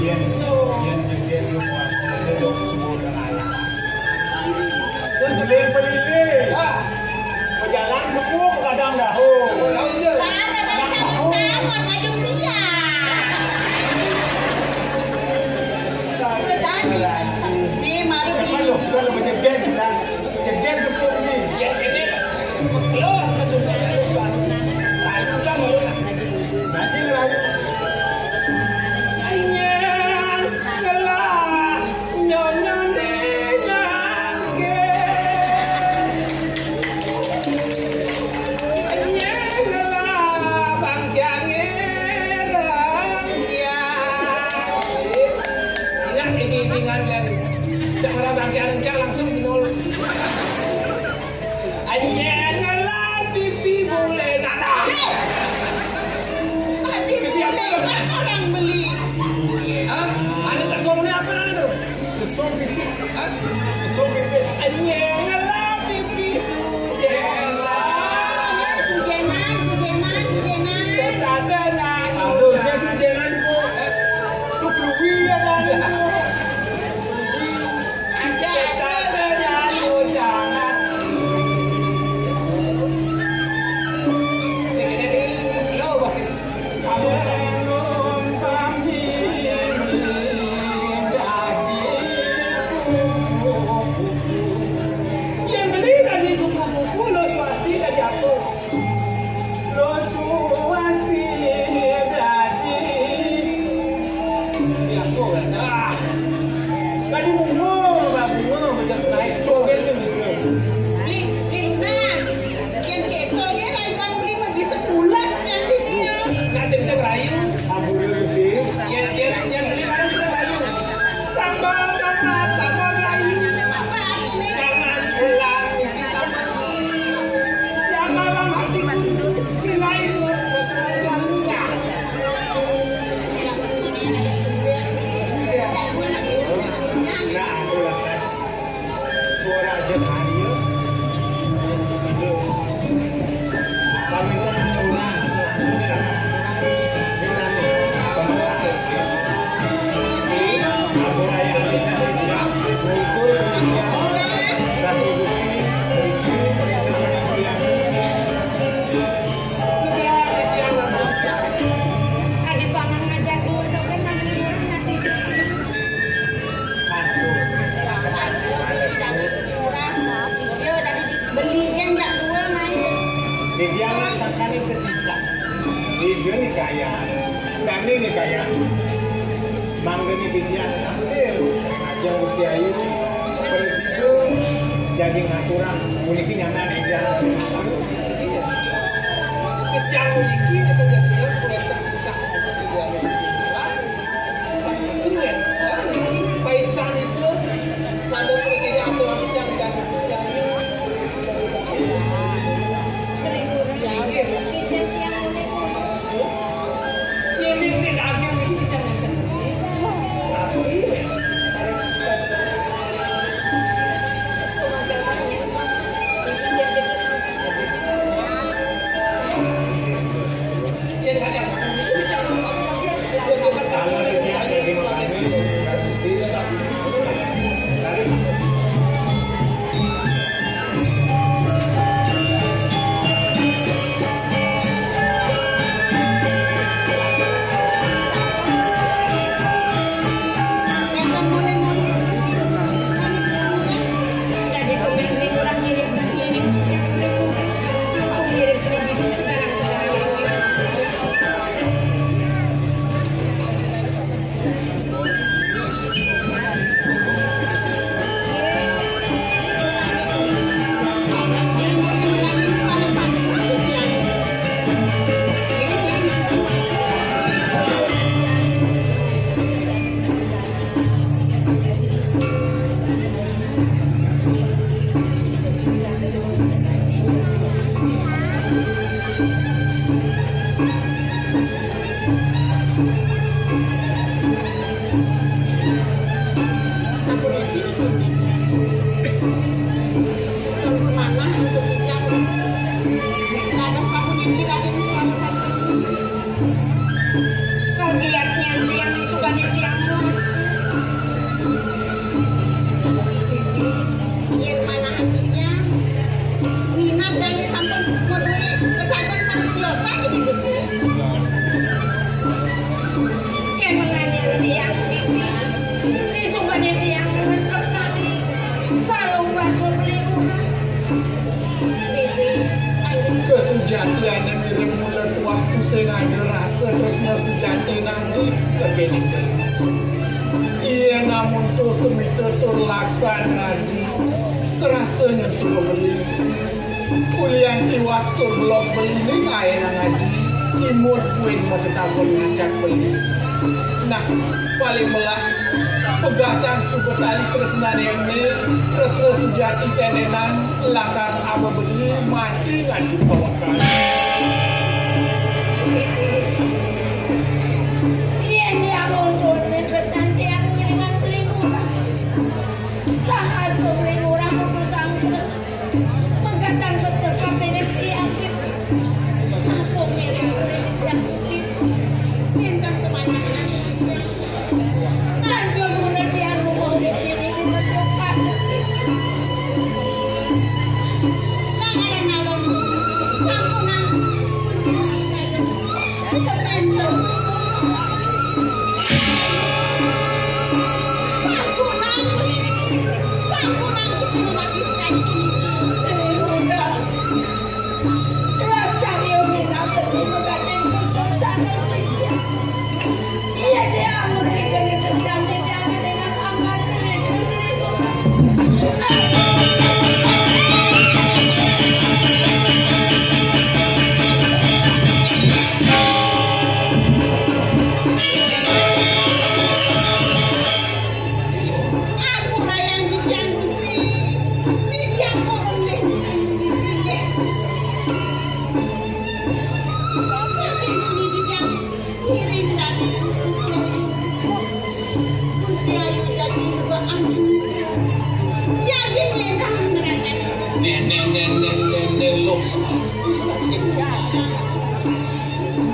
Yen juga luas, duduk semua anak. Dan boleh pergi. Berjalan kepuk kadang dahu. Kalau menjeget, jeget kepuk ni. Ya ini keluar kecuali dari suatu. Lalu sama lu. Nanti lagi. langsung dinol. Anjelah pipi boleh nada. Pipi apa orang beli? Boleh. Ada tak gorengnya apa nanti tu? Besok pipi. Besok pipi. Anjelah pipi sujena. Sujenan. Setadenan. Aduh, saya sujenan tu. Tu keluwi ya kan? Kagiatnya yang disukani tiang yang mana hatinya minat dan sampun modwe kedatangan sama siosa jadi Gusti yang menganiaya tiang disukani tiang menetapkan salung bakul beli murah kesejatian yang mirip mulut waktu sing ada rasa tresna sejati nanti kepini iya namun tu semita tur laksana terasanya suka beli kuliah tiwas tur blok beli ini kaya ngaji imut kuin macetakun ngajak beli nah paling melah pegatan suku tali tresnan yang ini tresna sejati tenenan lakar apa beli mati ngaji bawa kali iya dia muncul di tresnan tiang ngiringan beli murah sahas beli murah memusang terus menggatan besar kabinet tiang aku mirip beli tiang bintang kemana-mana dan berguna tiang rumah di sini di tempat nah ada nalon sampunang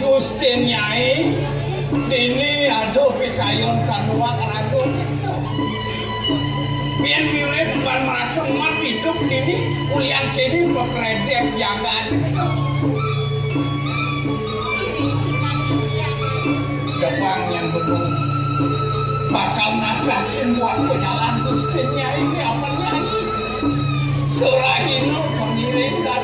Gusti Nyai ini aduh pikayon kanuak ragun biar mirip ban merasa mat hidup ini ulian kini pekredek jangan depan yang benar bakal natasin buat penyalaan Gusti Nyai ini apa Nyai surahino kemirin dan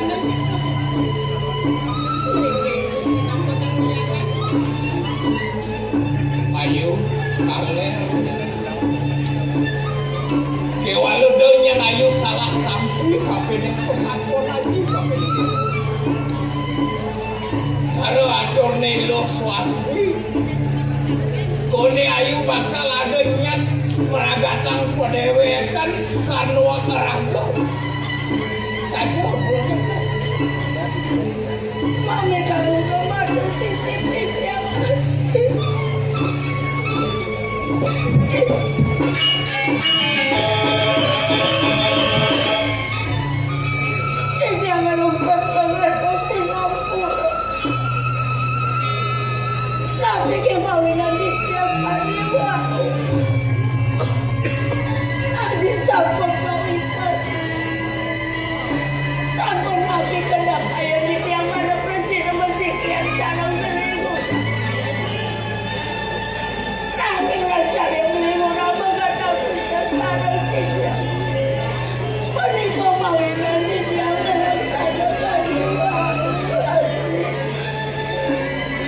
ayo kalian kewaludonya ayo salah tampil kapenin pengakuan lagi kapenin karo atur nelo swasti kone ayo bakal ada niat meragatan pedewekan kanua keraga saja mami kamu kemana CCTV yang jangan lupa mereka Singapura tapi kebawinan di tiap hari waktu Aziz sampun pamitan sampun mati kendak ayah di tiang mana presiden mesikian calon selingkuh nanging rasa yang melingkuh nama kata pusat sarang tidak menikah mawinan di tiang dalam saja-saja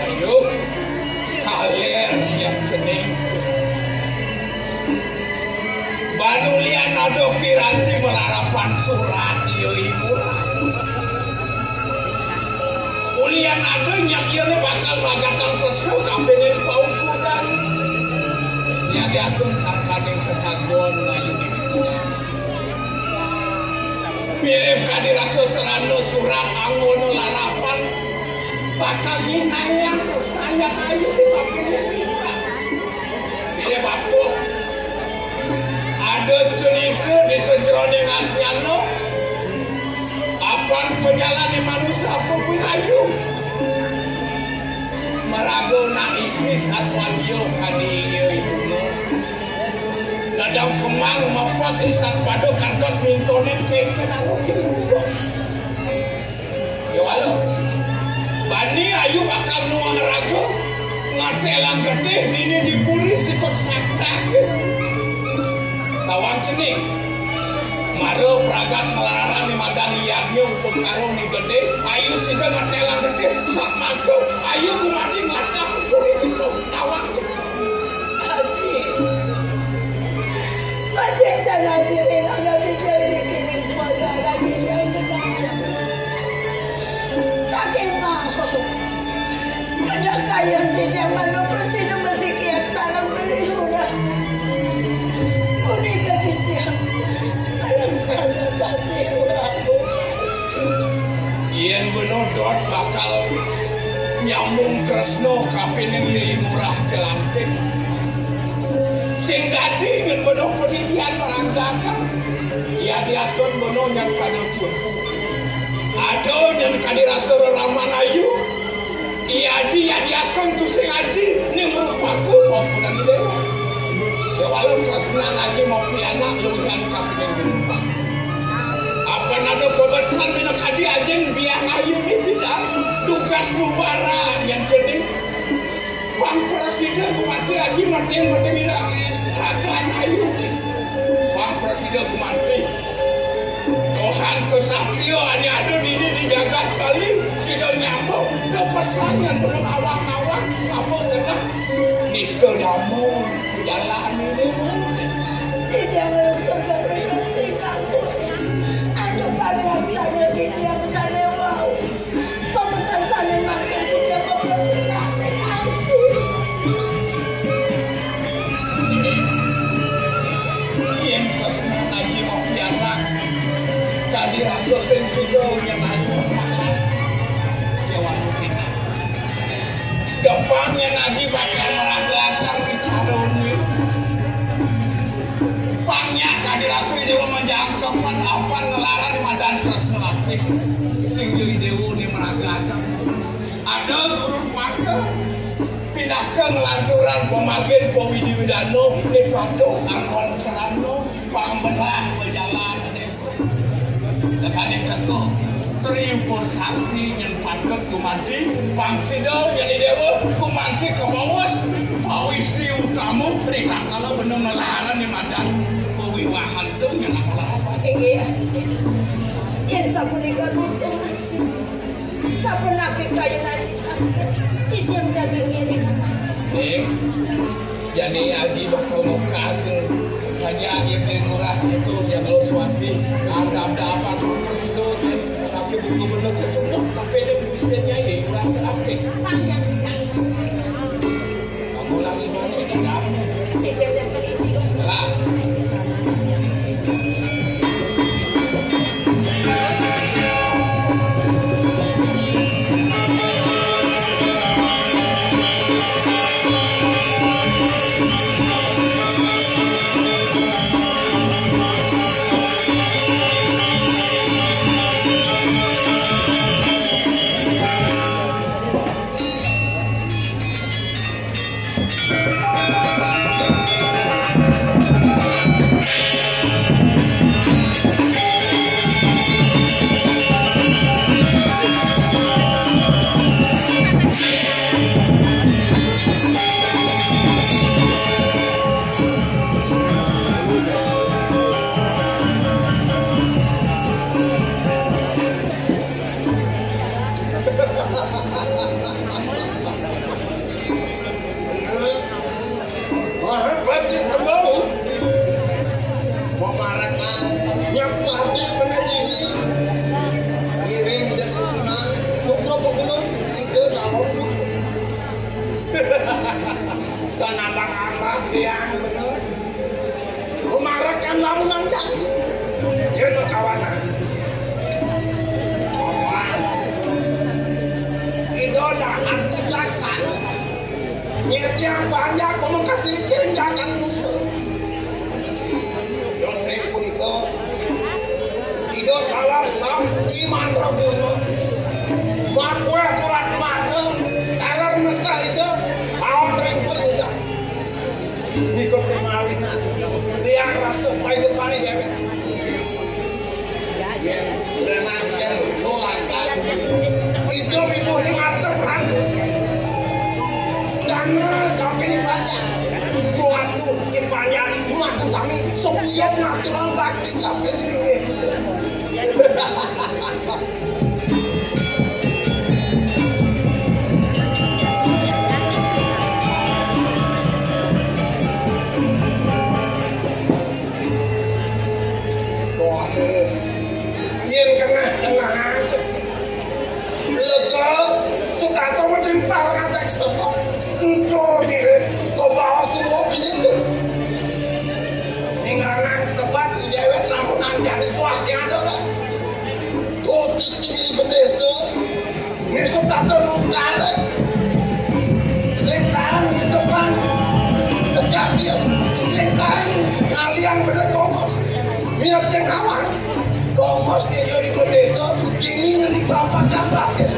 ayo kalian yang kening baru lian ada piranti melarapan surat iyo ibu ulian ada yang iya bakal bagatan sesu kampinin pau kudan yang diasum sangkadeng ketagon ngayu di mirip kadirasa serano surat angono larapan bakal ginayang kesayang ayu di kampinin kita mirip apa ada cerita di sejeroning Adnyano apaan penjalani manusia apapun ayu meragona istri satuan yo kadi yo ibu ladang kemang mapat isan pado kantor mintonin keke nanu kibu yo halo bani ayu bakal nuang rago ngatelang getih ini dipuli sikot sakta tawang kini maro pragat melarang di madang iaknya untuk karung ni gede ayu sida ngatelang getih sak mako ayu kumati ngatang puri itu tawang Asyik masih sana sirin ada dijadi kini semua darah dia jenayah sakit mahu ada kayang jejak mana presiden masih kiat salam berliura unik gadisnya ada sana tapi aku Ian benodot bakal nyambung Kresno kapin yang murah kelantik sing dadi ngen beno pendidikan meranggakan ya diasun beno yang kadal cupu ada yang kadirasa raman ayu iya aji ya diasun tu sing aji ini merupaku komponen dewa ya walau kesenang aji mau pianak luwihan kapin yang gerumpang apa nado pebesan bina kadi ajen biang ayu ni tidak tugas nubara yang jadi Bang Presiden kumati aji mati bilang ragaan ayu ni Bang Presiden kumati Tuhan kesatrio ani ada di jagat Bali sido nyambung do pesan yang belum awang-awang apa saja nisto damung jalan ini tidak meluksurkan prestasi kampusnya ada kalian sana di tiap sana wow pementasan makin tidak memperkenalkan aji yang kesenang aji mau pianak tadi rasa sensido yang ayu malas jawab kita depannya aji bakal meragakan bicara ini banyak tadi rasa dewa menjangkaukan apa ngelarang madan Kresno asik sing jadi dewa ini meragakan ada guru maka pindah ke ngelanturan pemagen Powidi Widano Nekado Angkon Serano Pambelah berjalan Tekanin keto Triumpul saksi yang patut kumanti Pangsido yang dewa kumanti kebawas Pau istri utamu Rika kalau bener ngelarang di madan Pewiwahan itu yang apa-apa iya yang sapunika runtung aji sapunaki kayu nasi cicim jagung ini jadi aji bakal mengkasih hanya yang murah itu yang lo swasti ada apa presiden tapi gubernur kecukup tapi ada presidennya ini murah terakhir kamu lagi mana ini kamu lah dan anak-anak yang benar memarakkan lamunan janji yang kawanan idola hati jaksana niatnya banyak memengkasih jenjakan musuh Yosri puniko idol kalah sampai mandraguna makwe kurat makan alar mesta itu awon ring rasa pai depan ini ya. Ya, renang yang dolankan. Itu ibu yang atur berani. Karena kami ini banyak. Waktu ibadah, waktu kami setiap natural bakti kami ini. Sukarto menimpal antek sebab untuk diri kau bawa semua ini ninggalan sebab dewek lamunan jadi puasnya ada lah kau cici benesu ini Sukarto nunggal sekarang di depan tegak dia sekarang ngalian bener kongos minat yang awal kongos dia jadi benesu kini di kelapatan baptis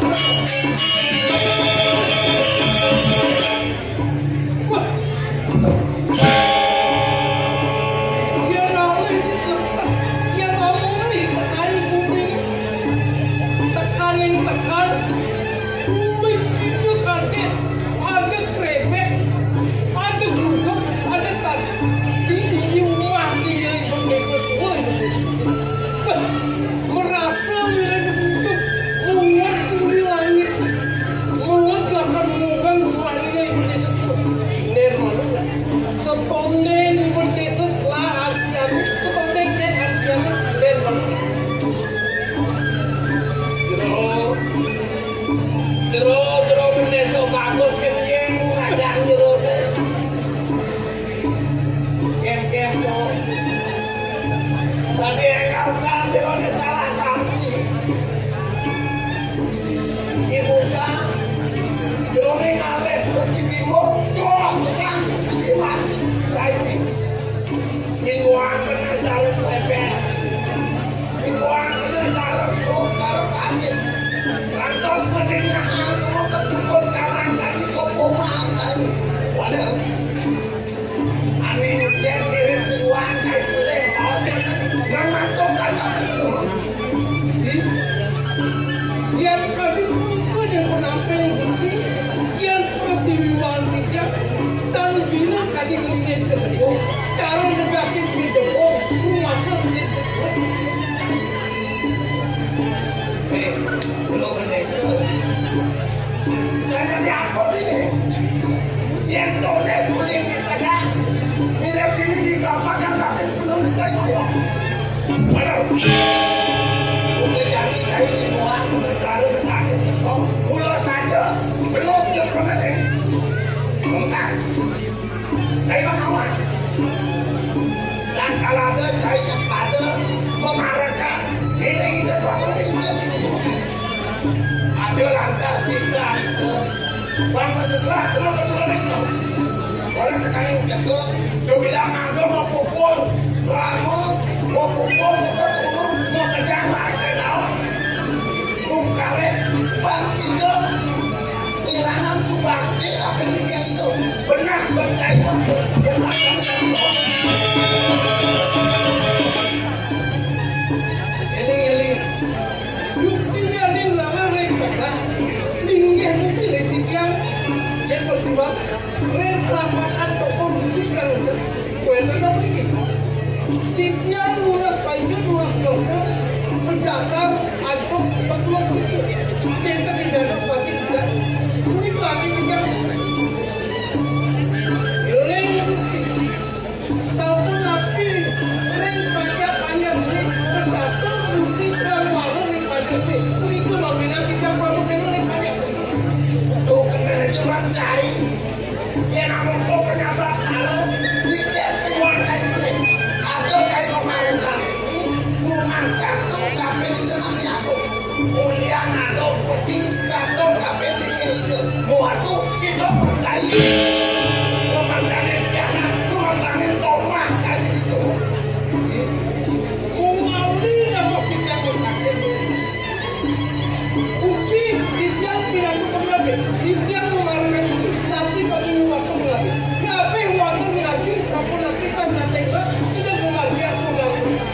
Bukti Didiang pinatu pengabe, didiang mengarahkan itu, nanti tadi waktu pengabe. Ngabe waktu ngaji, kamu nanti tadi tega sudah mengaji aku dan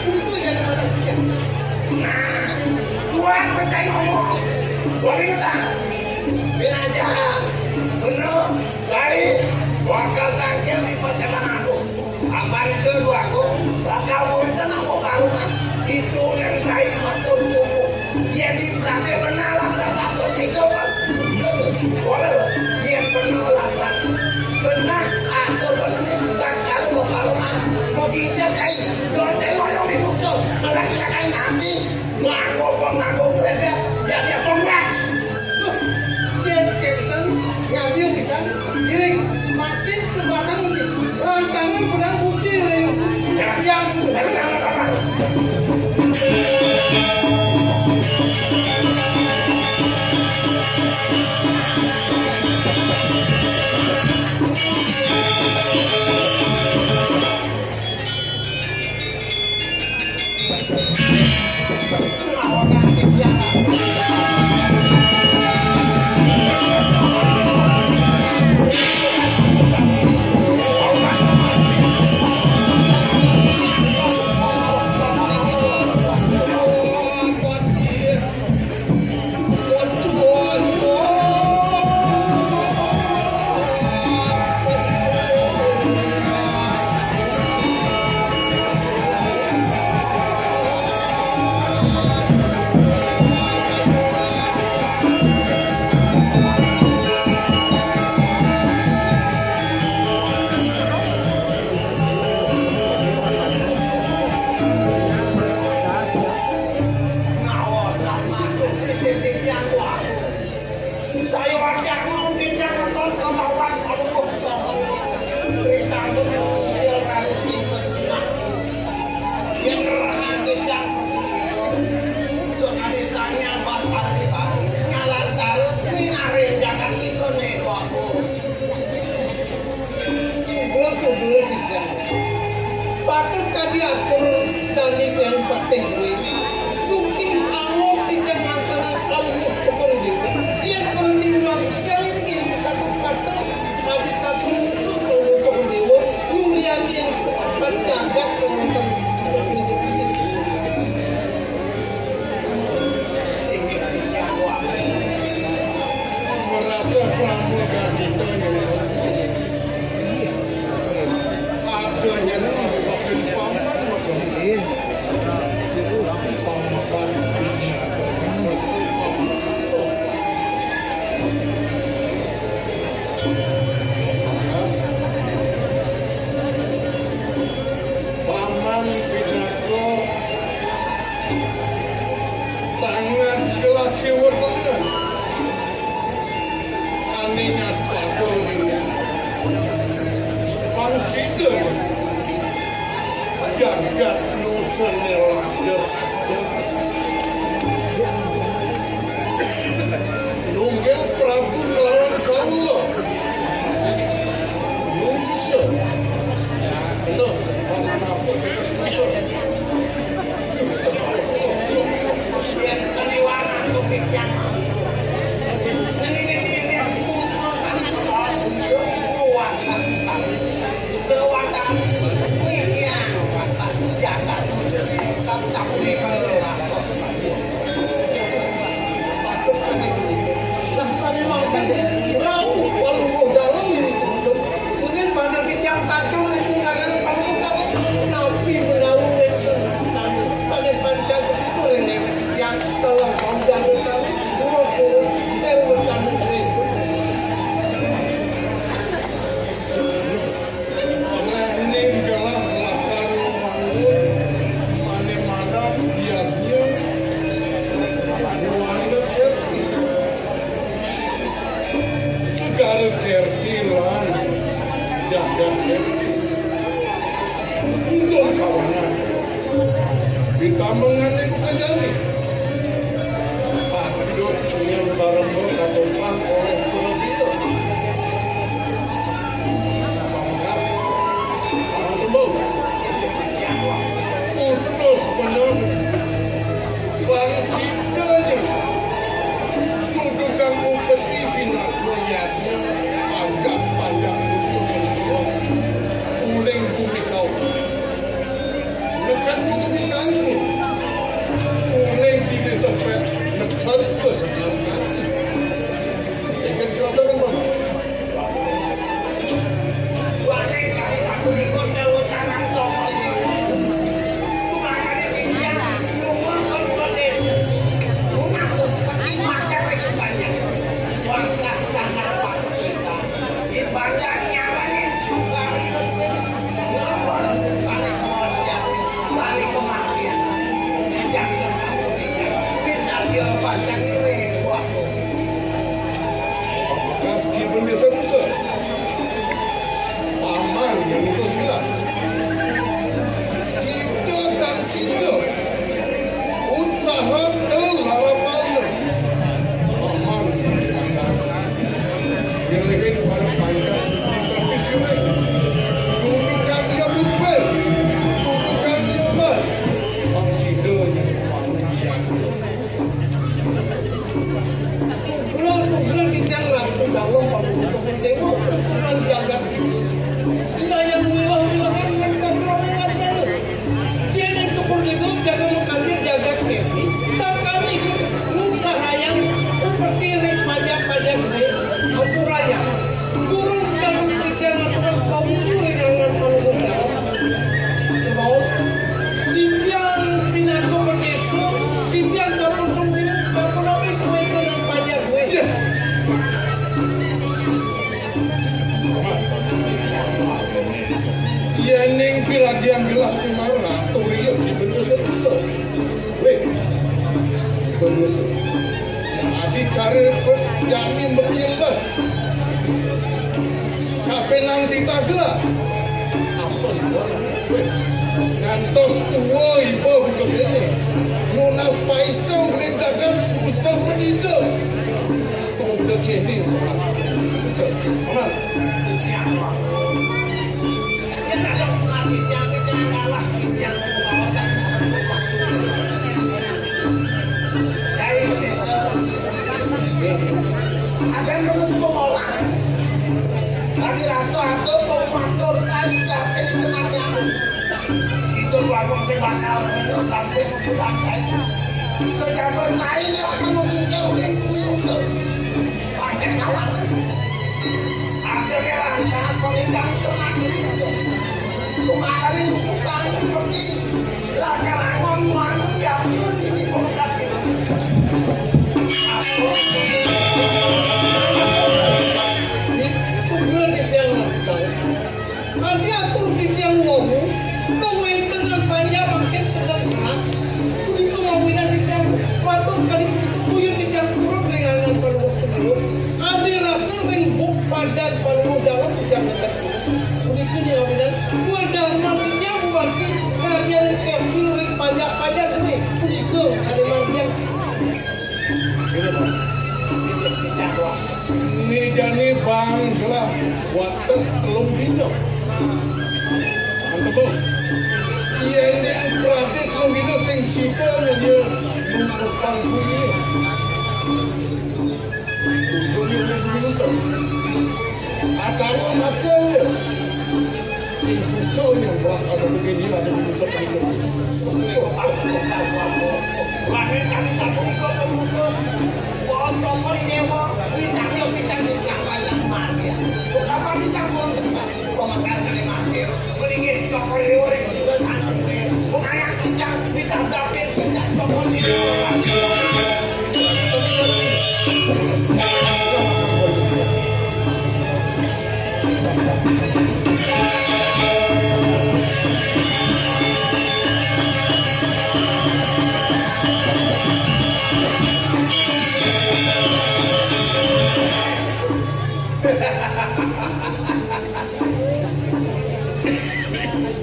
untuk yang mana dia. Nah, Tuhan percaya ngomong, boleh tak? Belajar, benar, baik, bakal tangkil di pasangan aku. Apa itu aku? Bakal muncul aku karungan. Itu yang kain matur kumu. Dia di belakang penalam dan satu itu pas. Boleh, dia penalam dan benar. Aku benar tak kalau karungan. Mau bisa kain, don't tengok yang dimusuh. Melaki-laki nanti, nganggo mereka. Jadi dia semua. Dia captain ngambil bisa giring makin ke belakang mungkin rancangan pedang putih yang patut tadi atur dari yang pateng gue mungkin Allah tidak masalah Allah keperluan dia perlu kali ini katus patut tadi katus untuk dewa lulian yang berjaga untuk merasa pramuka kita yang adanya makin paman makin pamakan ini atau paman satu paman pidato tangan kelaki wetengan aningat padol ini pangsider jagat nusane lager ajar nunggil Prabu kelawan kaula nusa loh paman apa kita nusa yang keliwana topik yang Ditambangan itu kejari patut yang karena katumpang oleh Purabio pangkas orang tebau utus benar bangsidanya pajak-pajak gue, aku raya. Turun dalam tiga lakukan pamuri dengan palung dalam. Sebab tiang pinaku berdesu, tiang kapal sumdina, kapal api kue dengan pajak gue. Iya neng pilagi yang jelas di mana? Tuh iya di bentuk. Weh, bentuk. Adi cari penjani berjelas. Tapi nanti tak gelas. Apa weh? Ngantos tua ibu bukan ini. Nunas paicau gelindakan usah berido. Tunggu kini soal. Bisa, aman. Siapa? Akan perlu semua orang lagi rasa atau pengatur kali capek di tengahnya aku itu pelakon saya bakal menurutkan memudahkan saya sejabat saya ini akan mungkin seruling kumiusel pakai kawan ada yang lantas paling-paling itu makin itu kemarin untuk tangan seperti lakarangan mangut yang di sini produk itu dia atur di tiang womu, kewentan dan panjang makin sedang berat. Begitu mawinan di tiang batu kali begitu buyut di tiang kurang ringanan palung sedulur. Ada rasa ringbuk padan palung dalam di tiang letak. Begitu dia mawinan. Suadar matinya membantu kalian kepil ring pajak gue. Begitu ada mantiang. Ini jani bang gelah wates telung dino. Mantap bang. Iya ini yang berarti telung dino sing sipanya dia numpuk pangkunya. Untungnya bisa. Atau mati ya. Sing sukanya belah ada begini ada di pusat itu. Langit kami satu ikut pemutus. Bos kompor ini mau bisa dicampur mati. Apa dicampur? Pemakasan yang mati. Berikan kompor ini orang sudah sangat gue. Bukan yang kencang ditambahkan tidak kompor ini.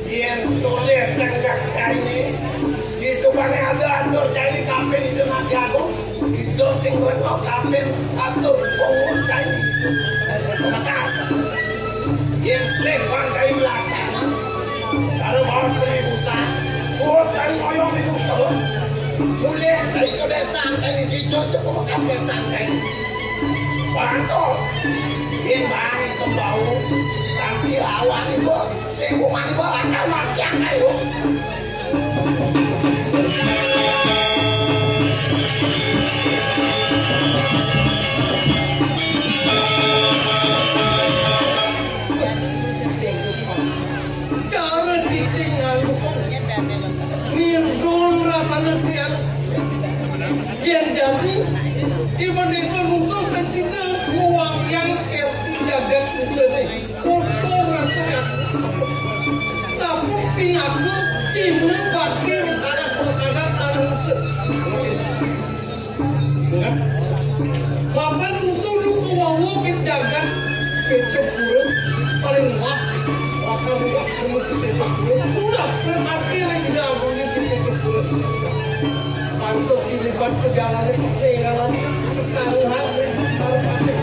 Yang tulis tenggak caini itu banyak ada atur caini kapin itu nanti aku itu sing rengok kapin atur punggung caini Makassar yang lewat caini laksana kalau bos beli busa suruh caini oyong di busa mulai dari kedesan caini hijau cukup bekas kedesan caini pantos yang bang itu bau tapi awan ibu singgungan ibu akan makian ayo cara ditinggal nindun rasanya krian yang jadi ibu desa musuh secinta uang yang jagat jadi kotor rasanya sapu pinaku cimna bakir anak pelakadang anak musuh lapan musuh lu kewawo kita jagat kecebur paling lah akan luas kamu kecebur udah berarti lagi tidak boleh kecebur pansos dilibat perjalanan persegalan ketahuan harus pakai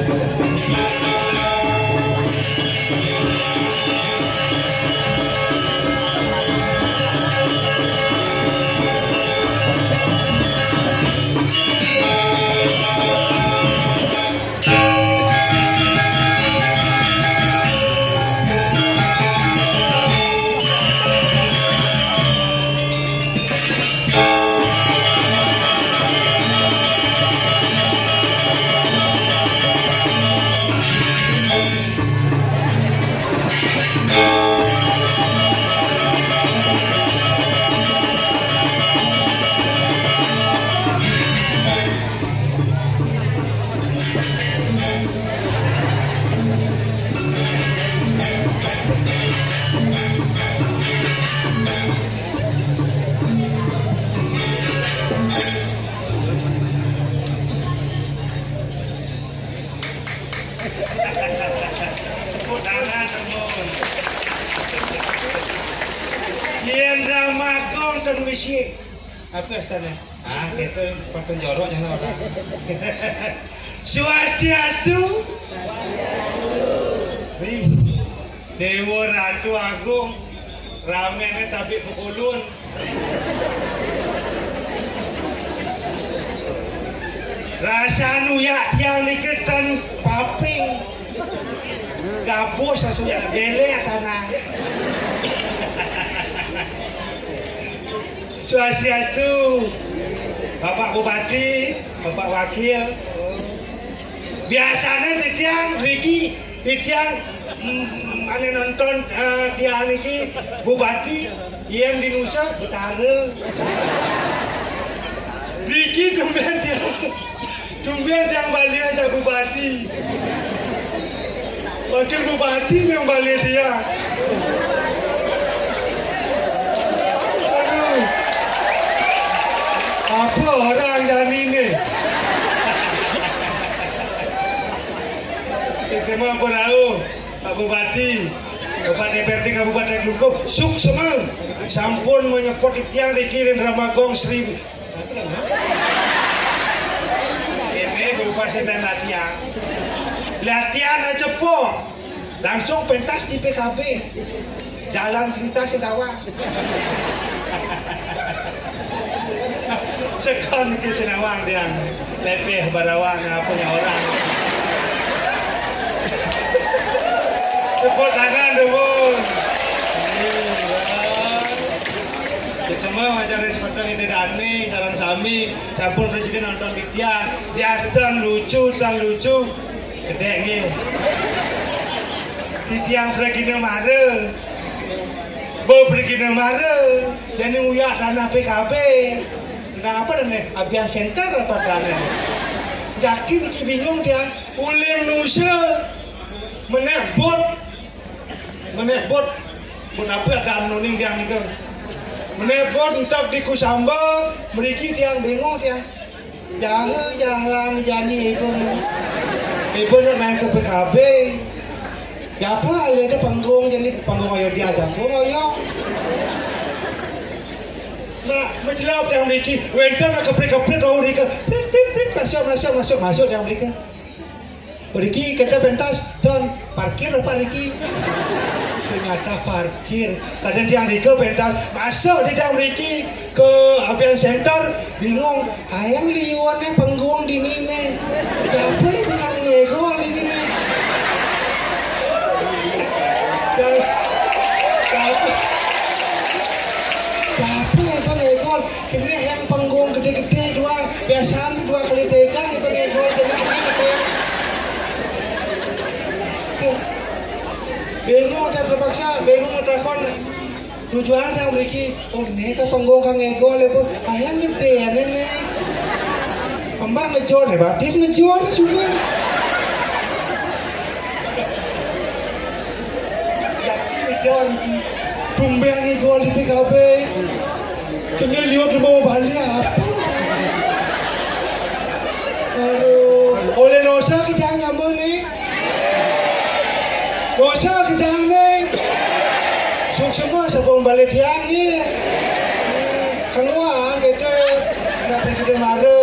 Apa istilahnya? Itu pakai jorok yang orang. Swastiastu. Wih, Dewa Ratu Agung, rame nih tapi pukulun. Rasa nuyak yang diketan paping, gabus asunya gele tanah. Swastiastu, Bapak Bupati, Bapak Wakil. Biasanya titiang Riki, titiang ane nonton tiang Riki Bupati yang di Nusa Utara. Riki tumben yang balik aja Bupati. Wakil Bupati yang balik dia. Apa orang yang ini? Semua aku tahu, Pak Bupati, Bapak DPRD Kabupaten Lukup, suk semua, sampun menyepot yang dikirim Ramagong 1000. Ini berupa sedang latihan aja po, langsung pentas di PKB, jalan cerita sedawa. Sekon ke Senawang dia lepeh barawang punya orang. Tepuk tangan dulu. Semua macam seperti ini Dani, Jalan Sami, campur Presiden nonton dia tan lucu, gede ni. Tiang pergi nemara, pergi nemara, jadi uyak tanah PKB. Kenapa nih? Abian center apa dana? Jadi bingung dia. Uling Nusa menebut, pun apa dan nuning dia ni kan? Menebut untuk di Kusamba, mereka dia bingung dia. Jalan jani ibu nak main ke PKB. Apa ada panggung jadi panggung ayo dia panggung ayo. Nah, menjelap yang mereka, wenda nak keprik orang mereka, masuk yang mereka. Mereka kita pentas, don parkir apa mereka? Ternyata parkir. Kadang yang mereka pentas masuk di dalam mereka ke Abian Center, bingung. Ayang liuannya panggung di ni. Siapa yang bilang negol di ni? Ini yang panggung gede-gede doang, biasanya 2 kali teka yang pengegol gede-gede. Bingung dan terpaksa, bingung telepon. Tujuan yang memiliki, oh ini kan panggung kang egol ya bu, ayam gede ya nenek. Pembang ngejol ya, batis ngejol semua. Jadi ngejol, tumben egol di PKB. Kena lihat ke bawah balik apa? Aduh, oleh dosa kejang nyambung ni. Dosa kejang ni. Suk semua sebelum balik tiang ni. Keluar gitu, nak pergi ke mara.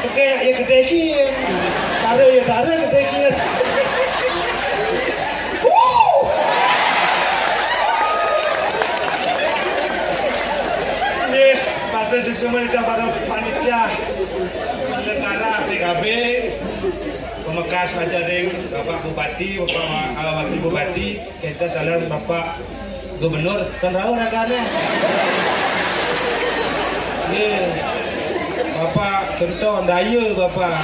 Oke, ya kedeki. Tara kedeki. Besok semua kita pada panitia negara PKB, Pemekas Majaring, Bapak Bupati, Bapak Wakil Bupati, kita jalan Bapak Gubernur dan Raul raganya. Bapak Kentong Daya Bapak.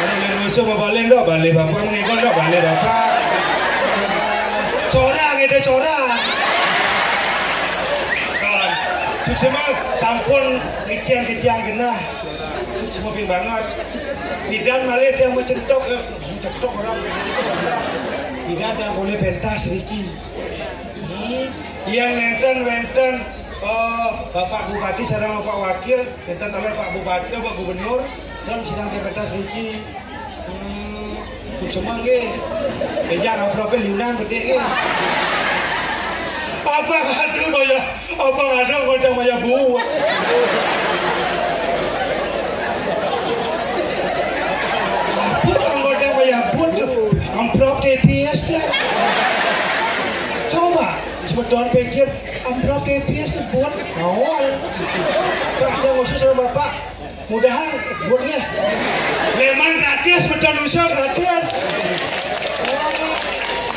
Kalau Nusa mau balik dok, balik Bapak mengikut dok, balik Bapak. Corang itu corang. Semua sampun kecian genah semoping banget. Bidan malah yang mencetok orang. Bidan yang boleh pentas Riki. Yang nenten Bapak Bupati sareng Bapak Wakil, nenten oleh Pak Bupati, Pak Gubernur, dan sedang pentas Riki. Semua nggih. Jangan profil Yunan gede nggih. Apa ada kodang maya bu. Amplop TPS lah. Coba sebetulnya pikir amplop TPS itu buat awal. Ada khusus sama bapak. Mudahan buatnya. Leman gratis betul usaha gratis.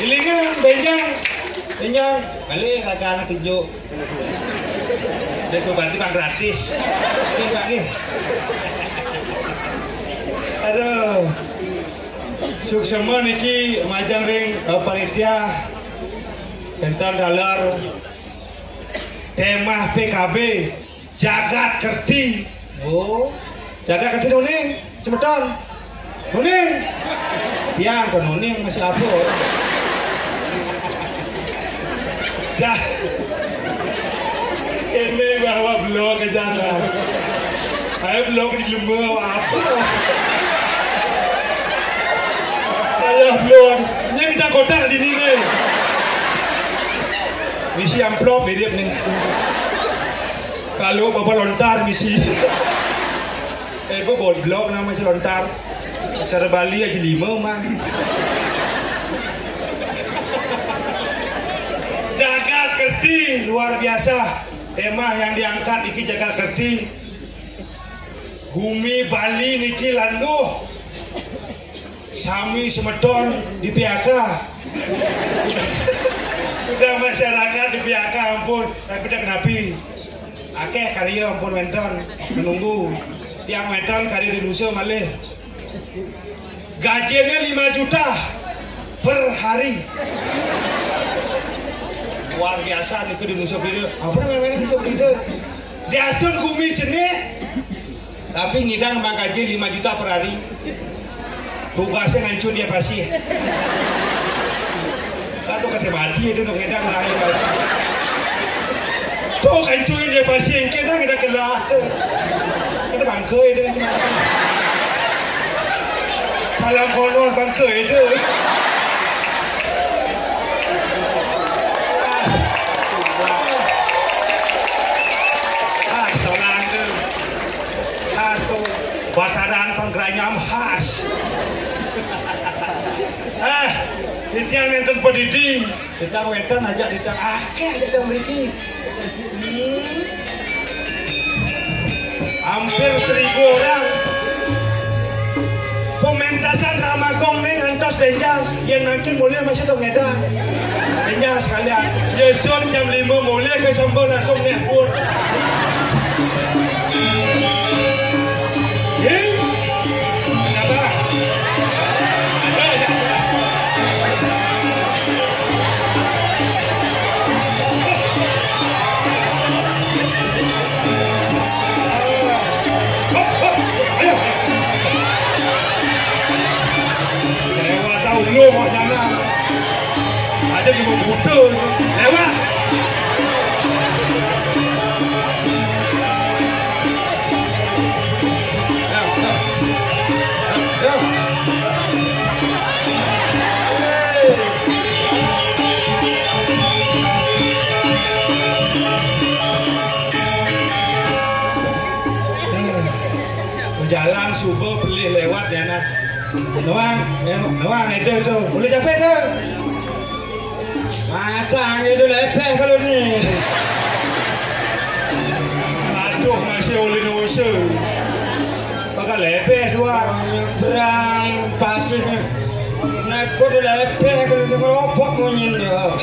Ilingan benjang. Balik agak anak kejo. Dia berarti bang gratis. Ini bang nih. Aduh. Suksema niki majang ring panitia tentang dalar tema PKB jagat kerti. Oh, jagat kerti nuning, cepetan. Nuning. Tiang ke nuning masih apa? Ini bawa blog ke jalan. Ayo blog di lembu apa? Ayah blog, ini kita kotak di sini. Misi amplop mirip nih. Kalau bapak lontar misi. Bawa blog nama si lontar. Aksara Bali aja 5 mah. Jagat kerti luar biasa. Tema yang diangkat iki jagat kerti. Bumi Bali niki landuh. Sami semedon di PHK. Udah masyarakat di PHK ampun, tapi tidak kenapi. Akeh karya ampun wenten menunggu. Tiang wenten karya di Nusa malih. Gajinya 5 juta per hari. Luar biasa itu di Nusa Penida. Apa namanya Nusa Penida? Di Asun Gumi jenih. Tapi ngidang bang gaji 5 juta per hari. Tugasnya ngancur dia pasti. Kalau kata mati itu nak ngidang lah dia pasti. Tuh ngancur dia pasti. Ngidang kita kelah. Kita bangkai dia. Salam konon bangkai dia. Bataran penggeranyam khas. Itu yang nonton pedidi. Kita nonton ajak kita akeh ajak yang beriki. Hampir 1000 orang. Pementasan Ramagong nih ngantos benjang. Yang nanti mulai masih tuh ngedang. Benjang sekalian. Yeson jam 5 mulai ke Sambal langsung nepur. Ada di buta lewat. Jalan subuh beli lewat ya nak. Noang itu tuh, boleh capek tuh. Matang itu lepeh kalau ni. Aduh masih oleh nusa. Pakai lepeh dua. Berang pasir. Nak kau lepeh kalau tu robot monyin dia.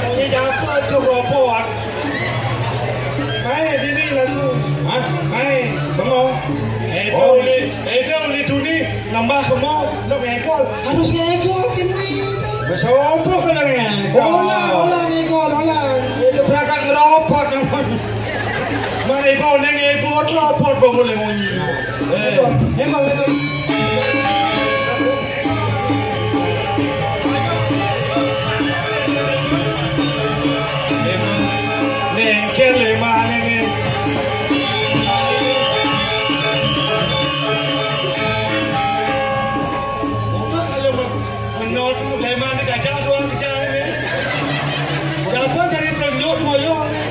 Monyin apa tu robot? Mai di ni lalu. Mai bengong. Itu oleh dunia nambah semua. Nak ekor harus ekor kini. Bersopoh ke dengan olah ngikol. Itu berangkat ngerobot. Mana ibu ning ibu tropot kok boleh ngunyi. Engkol. Ning kele mana ni? Udah kalau menot leman ni gajah doang kecil ni. Berapa jadi tunjuk moyong ni?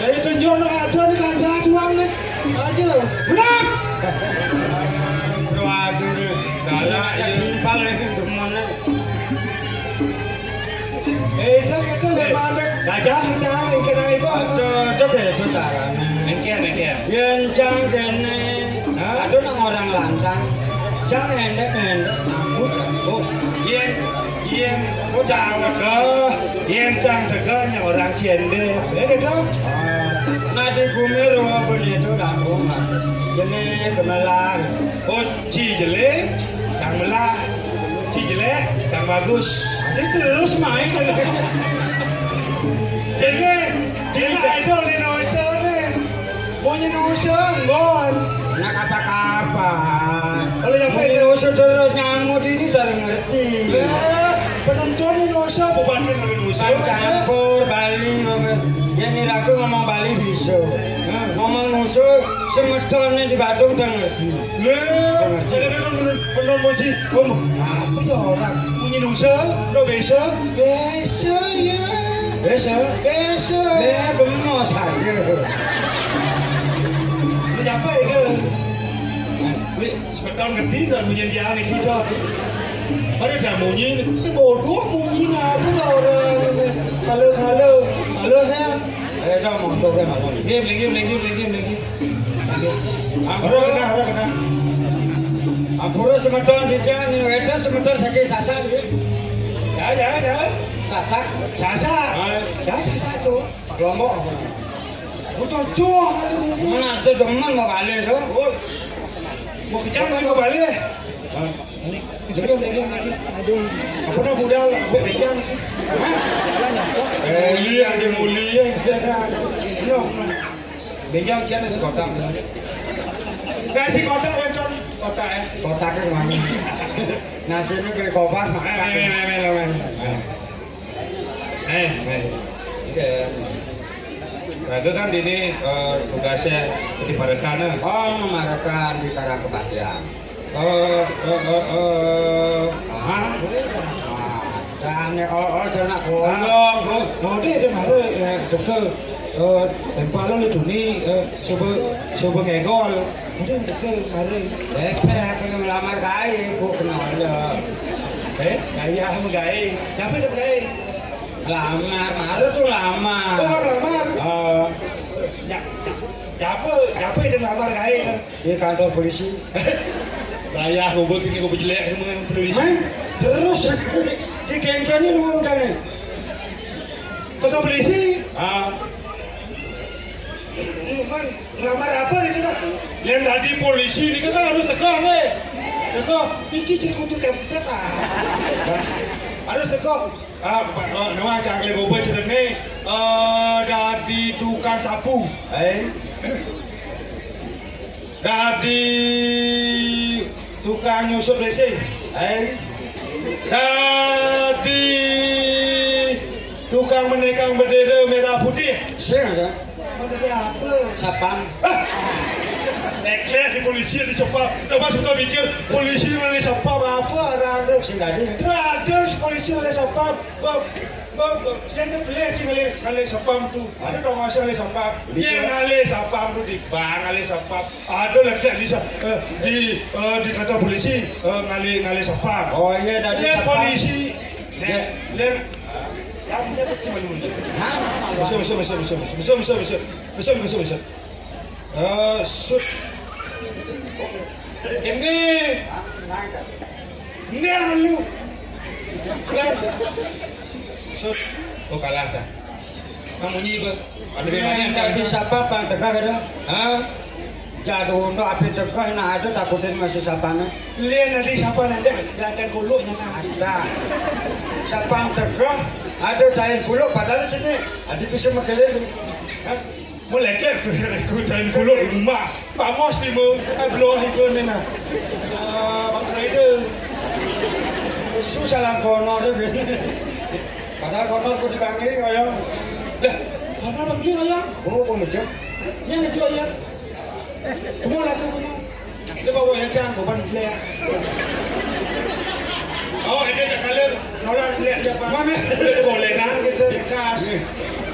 Jadi tunjuk nak ada ni gajah doang ni. Aja. Benar. Waduh, galak je. Simpal lagi demen ni. Dah kata leman ni gajah ni kena ibu. Itu cara. Engkian. Yang cang dene. Aduh nak orang lantang. Cang endek. Yen cang teganya orang cende. Gitu. Nanti bumi roh begitu dah rumah. Jadi gemelar. Oh, Cijele, Kang Melak, Cijele, Kang Bagus. Nanti terus main. Dia idol Indonesia ni. Punya Indonesia, Gon. Nak apa-apa. Kalau yang Mungkin usah terus ngamut ini tak ngerti. penonton Indonesia, pembanding Indonesia. Campur Bali, ya ni aku ngomong Bali bisa. Ngomong Nusa, semedonnya di Bandung tak ngerti. Jadi penonton moji, apa je orang punya Nusa, lo biasa ya. Biasa? Benar saja. Siapa itu? Sebentar ngerti dan menjadi kita. Ada dah munyi, bodoh munyi nak apa orang? Halo saya. Dah motor kan malam. Lagi. Ada kena. Ampura semedon di jalan, itu semedon sakit sasar. Ya. Sasak. Sasa tu. Kelompok. Betul cuah kali bumbu. Mana tu teman mau balik tu? Mau kejam lagi kau balik. Lagi. Apa nak budal? Apa bejam lagi? Mulia. No. Bejam cian sekotak. Kasih kotak betul. Kotak Kotak ke mana? Nasi ni kayak kopas makan. Raga kan ini tugasnya di Parekan. Memarakan di Karang Kebatian. Dan jangan kolong. Dia mara deke tempalo le duni coba ngegol. Dia deke mara. Kena melamar gaya, aku kenal dia. Gaya sama gaya. Siapa dia gaya? Lamar, maru tu lamar. Lamar. Siapa yang lamar gaya? Di kantor polisi. Raya aku buat ini aku jelek dengan polisi. Terus di geng-geng ni lu kan? Kantor polisi? Bukan lamar apa itu dah? Yang tadi polisi ni kan harus tegak ni. Tegak, ini jadi kutu template Harus tegak. Nama cakap lagi gobe cerita ni. Dari tukang sapu. Dari tukang nyusup racing. Dari tukang menekan bendera merah putih. Siapa? apa? Sapam. Neklet di polisi di sepap. Coba suka mikir polisi di sepap apa ada? Ada polisi di sepap. Jangan beli sih ngalih sepam tu. Ada dong masa ngalih sepap. Yang ngalih sepam tu di bank ngalih sepap. Ada lagi di kantor polisi ngalih sepap. Oh iya dari sepap. Polisi. Len. Kamu dapat cuma dulu. Bisa. Ini apa lu? Oh kalah sah. Kamu nyiba. Ada di mana yang tadi siapa bang tegak ada? Jatuh untuk api tegak nak ada takutin masih siapanya. Lihat nanti siapa nanti gerakan kuluknya ada. Siapa tegak ada daya kuluk padahal sini ada bisa makelin. Mulai dan gulung rumah. Pamos ni mo, bloh itu ni na. Bang Rider. Susah lah kono tu. Padahal kono aku dipanggil kaya. Lah, kono panggil kaya. Oh, kau macam. Yang ngejo ya. Kamu lah kamu. Dia bawa yang cang, bawa ni flare. Oh, ini tak kalah. Nolak lihat siapa. Mana? Boleh nang kita kas.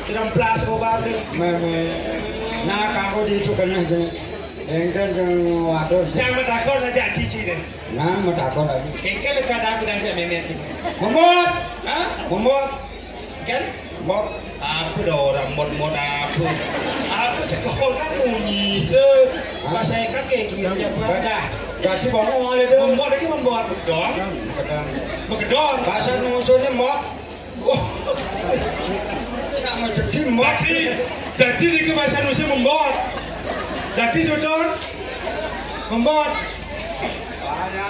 Dalam plas kau baru. Nah, kamu di itu kena je. Engkau jangan waduh. Jangan takut aja cici deh. Nah, mau takut lagi. Engkau lekat aku dah aja memet. Memot, Hah? memot, Kan? memot. Aku dah orang mod aku. Aku sekolah bunyi tu. Masa ikan kayak gitu siapa? Baca, kasih bangun ada tu. Membuat lagi membuat bedong. Begedong. Bahasa musuhnya mot. Oh. Tak mau jadi mot. Jadi di bahasa Indonesia membuat. Jadi sudah membuat.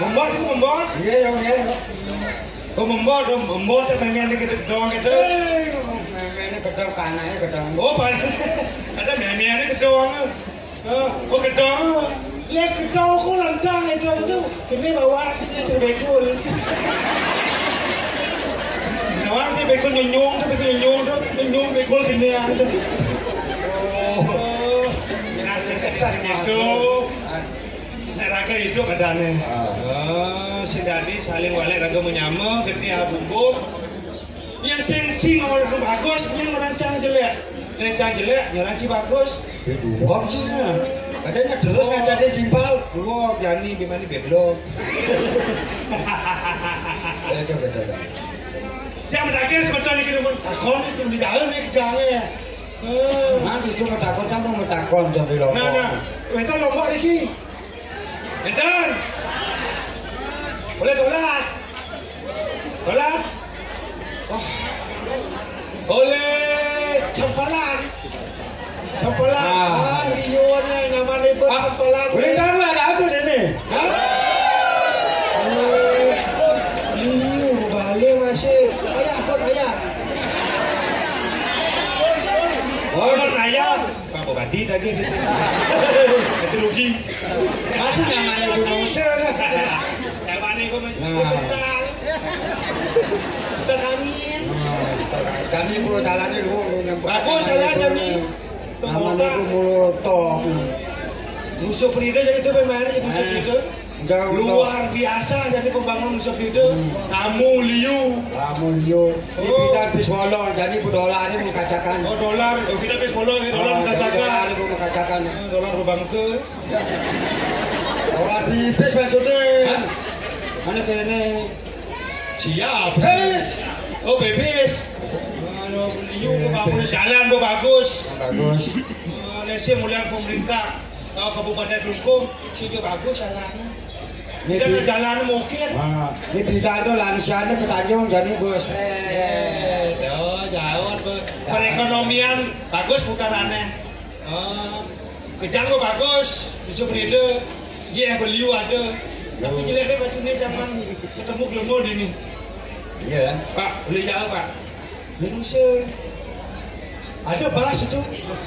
Membuat itu membuat. Iya, iya. Oh membuat tapi yang kita doang itu. Ini kedong kanannya kedong. Oh ada memiannya kedong. Oh kedong. Lihat kedong aku lantang itu. Ini bawa ini terbekul. Nawang terbekul nyonyong tu bekul kini ada. Oh. Itu. Raga hidup adanya. Si Dadi saling balik raga menyama, ketika bumbu. Yang sencing orang bagus, yang merancang jelek. Merancang jelek, merancang bagus. Buang sih nah. Katanya terus ngajarin jimpal. Wah, Jani gimana beblok. Coba. Yang mendakir sebetulnya kita pun takon itu di dalam ni kejangnya. Nanti cuma takon sama mau takon jadi lombok. Nah, itu lombok lagi. Eden. Boleh tolak. Oh. Boleh campalan. Liuan yang mana buat campalan. Boleh tahu ada apa sini? Hah? Liu balik masih. Ayah. Oh, ayam. Apa badi lagi? Itu rugi. Masih namanya Indonesia. Yang mana kau masih? Terangin. Kami pun jalannya dulu. Bagus jalannya ni. Namanya pun mulut top. Musuh Prida jadi tu pemain je musuh Prida. Luar biasa jadi pembangun musuh Prida. Kamu Liu. Ini kita habis bolong jadi dolar ini mengkacakan. Oh dolar, kita habis bolong ni dolar Dolar mengkacakan. ini mengkacakan. Dolar berbangke. Dolar bibis maksudnya. Mana kene? Siap. Bibis. Oh bebis. Liu bangun jalan bagus. Bagus. Malaysia mulia pemerintah. Kabupaten Kelungkung, sini bagus jalannya. Ini jalan mungkin. Ini bidang tu lansianya ke Tanjung jadi bos. Jauh. Perekonomian bagus putarannya. Kejang bagus, bisa berida. Dia beliau ada. Tapi jelek deh baju ni zaman ketemu gelemur ini. Iya. Pak, boleh jauh Pak. Indonesia. Ada bas itu?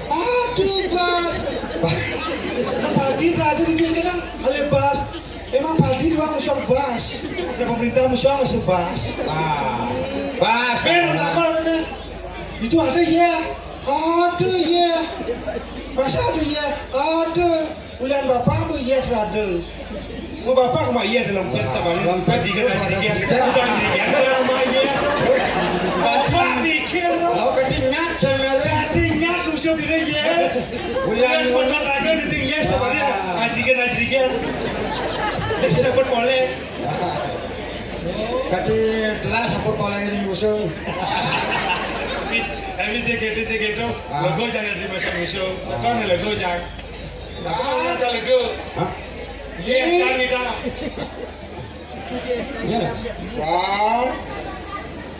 Ada bas. Padi ada di dunia kan? Ada bas. Emang padi doang musuh bas. Ada pemerintah musuh masih bas. Bas. Apa ni? Itu ada ya. Ada ya. Masa ada ya? Ada. Bulan bapak tu ya ada. Mau bapak mak ya dalam kereta balik. Padi kena jadi kita sudah jadi dalam ya. Bapak mikir. Kau ketinggat sebenarnya. Ketinggat musuh dia ya. Bulan sebentar lagi nanti yes tapi ajrikan. Jadi dapat boleh. Kati telah support boleh ini musuh. Tapi gitu. Logo jangan di masa musuh. Kan logo jangan. Ada logo. Yes kan kita. Ya. Wow.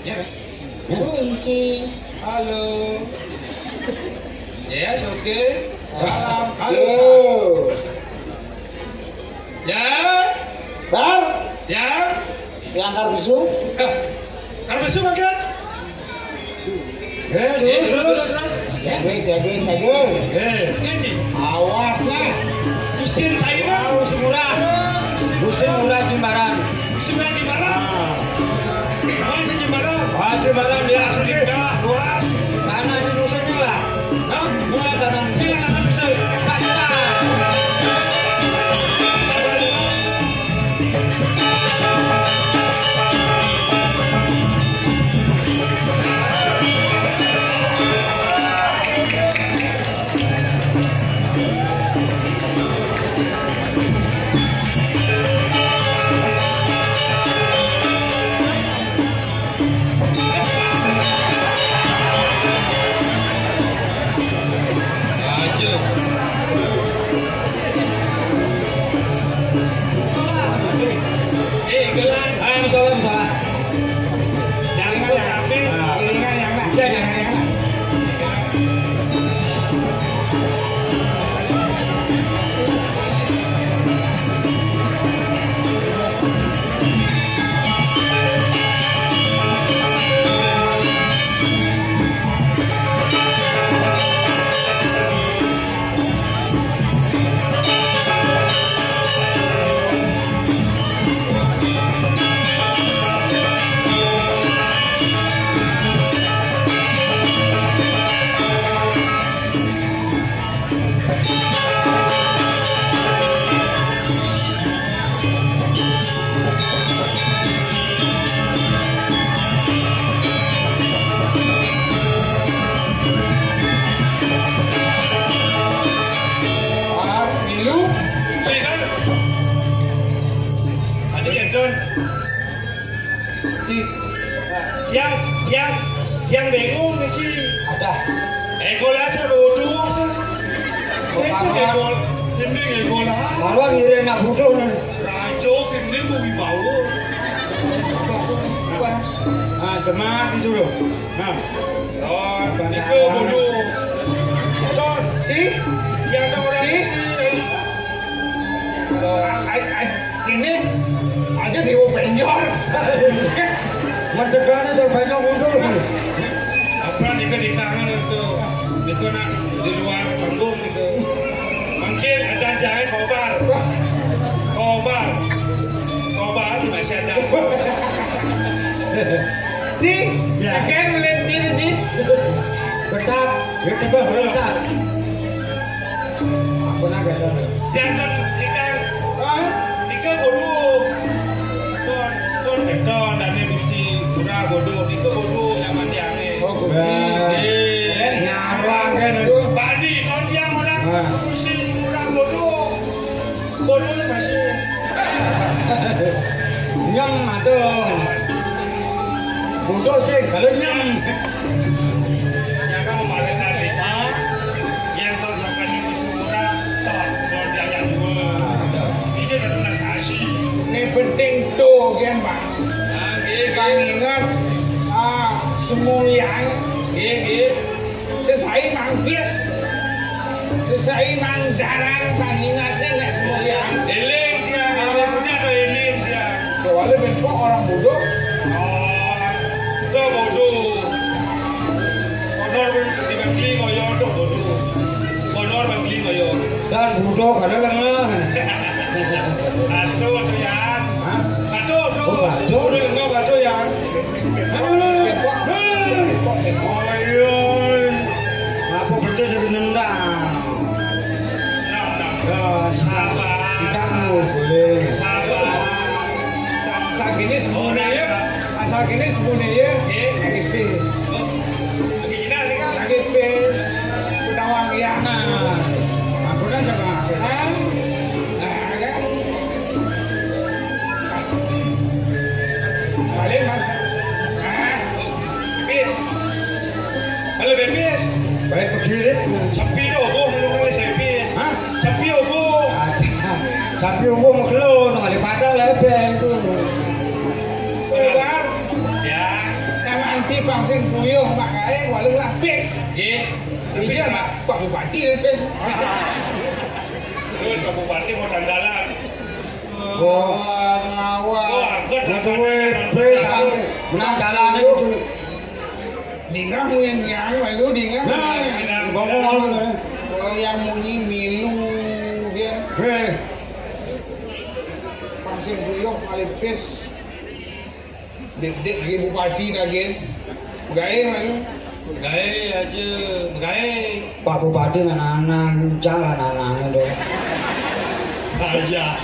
Ya. Halo. Yes, okay. Salam. Halo. Ya. Bang. Ya. Yang karbusu. Karbusu makan. Terus. Jaga. Awas lah. Usir saya. Gusti Murah. Gusti Murah Jimbaran. Sembilan Jimbaran. Jimbaran. Jimbaran dia asli. Luas. Tanah di Nusa juga. Mulai tanah Nusa. Yang bingung iki ada ekol aja bodoh itu ekol ini ekol kalau ngire nak bodoh nih rajo ini mau mau jemaat itu loh itu bodoh don yang ada orang ini aja dewa penjor. Merdekanya terbanyak mundur. Apa nih di tangan itu nak di luar panggung itu. Mungkin ada jahe kobar itu masih ada. Si, akan melentir si. Betap, ya coba berentak. Aku nak ada. Jangan ikan bodoh. Don dan ini Gusti Murah bodoh itu bodoh yang mandi aneh. Oh Gusti, nyarang kan itu. Badi non yang orang Gusti Murah bodohnya masih. Nyam aduh. Bodoh sih kalau nyam. Yang kamu malah tadi yang kau lakukan itu Gusti Murah don yang dua. Ini benar kasih. ini penting tuh kan Pak. Kang ingat semulian sesai mangkis sesai mangdaran kang ingatnya nggak semulian Elim dia, ada punya atau elim dia. soalnya bentuk orang bodoh Kau bodoh. Honor dibeli ngoyo tuh bodoh. Honor beli ngoyo. Dan bodoh kada lengah. Aduh tuh ya. Aduh tuh. Oh, batu. Udah enggak batu ya. Ayo. Apa betul jadi nendang? Sabar. Kita boleh. Sabar. asal gini semuanya sakit pis Gila nih kan. sakit pis sudah wangian Nah, aku dah cakap. kan balik mas Bis. Kalau bebis. Baik begini. Sepi obo lu kali sepis. Hah? Sepi obo. Tapi umum kelon, kali padahal lebih itu. Keluar Ya. nama anci bangsin buyuh makanya walau lapis Nggih. iya Pak Bupati lapis Terus Pak Bupati mau dandalan. Oh, ngawal angkat nah tuwe wis menang jalan itu. Dingah yang lalu dingah Nah, Nah, ngomong. Kalau yang bunyi milu dia. Pasir buyok alipis. Dek lagi bupati lagi. Gae mana? Gae aja, gae. Pak Bupati anak-anak jalan anak-anak dong. Aja.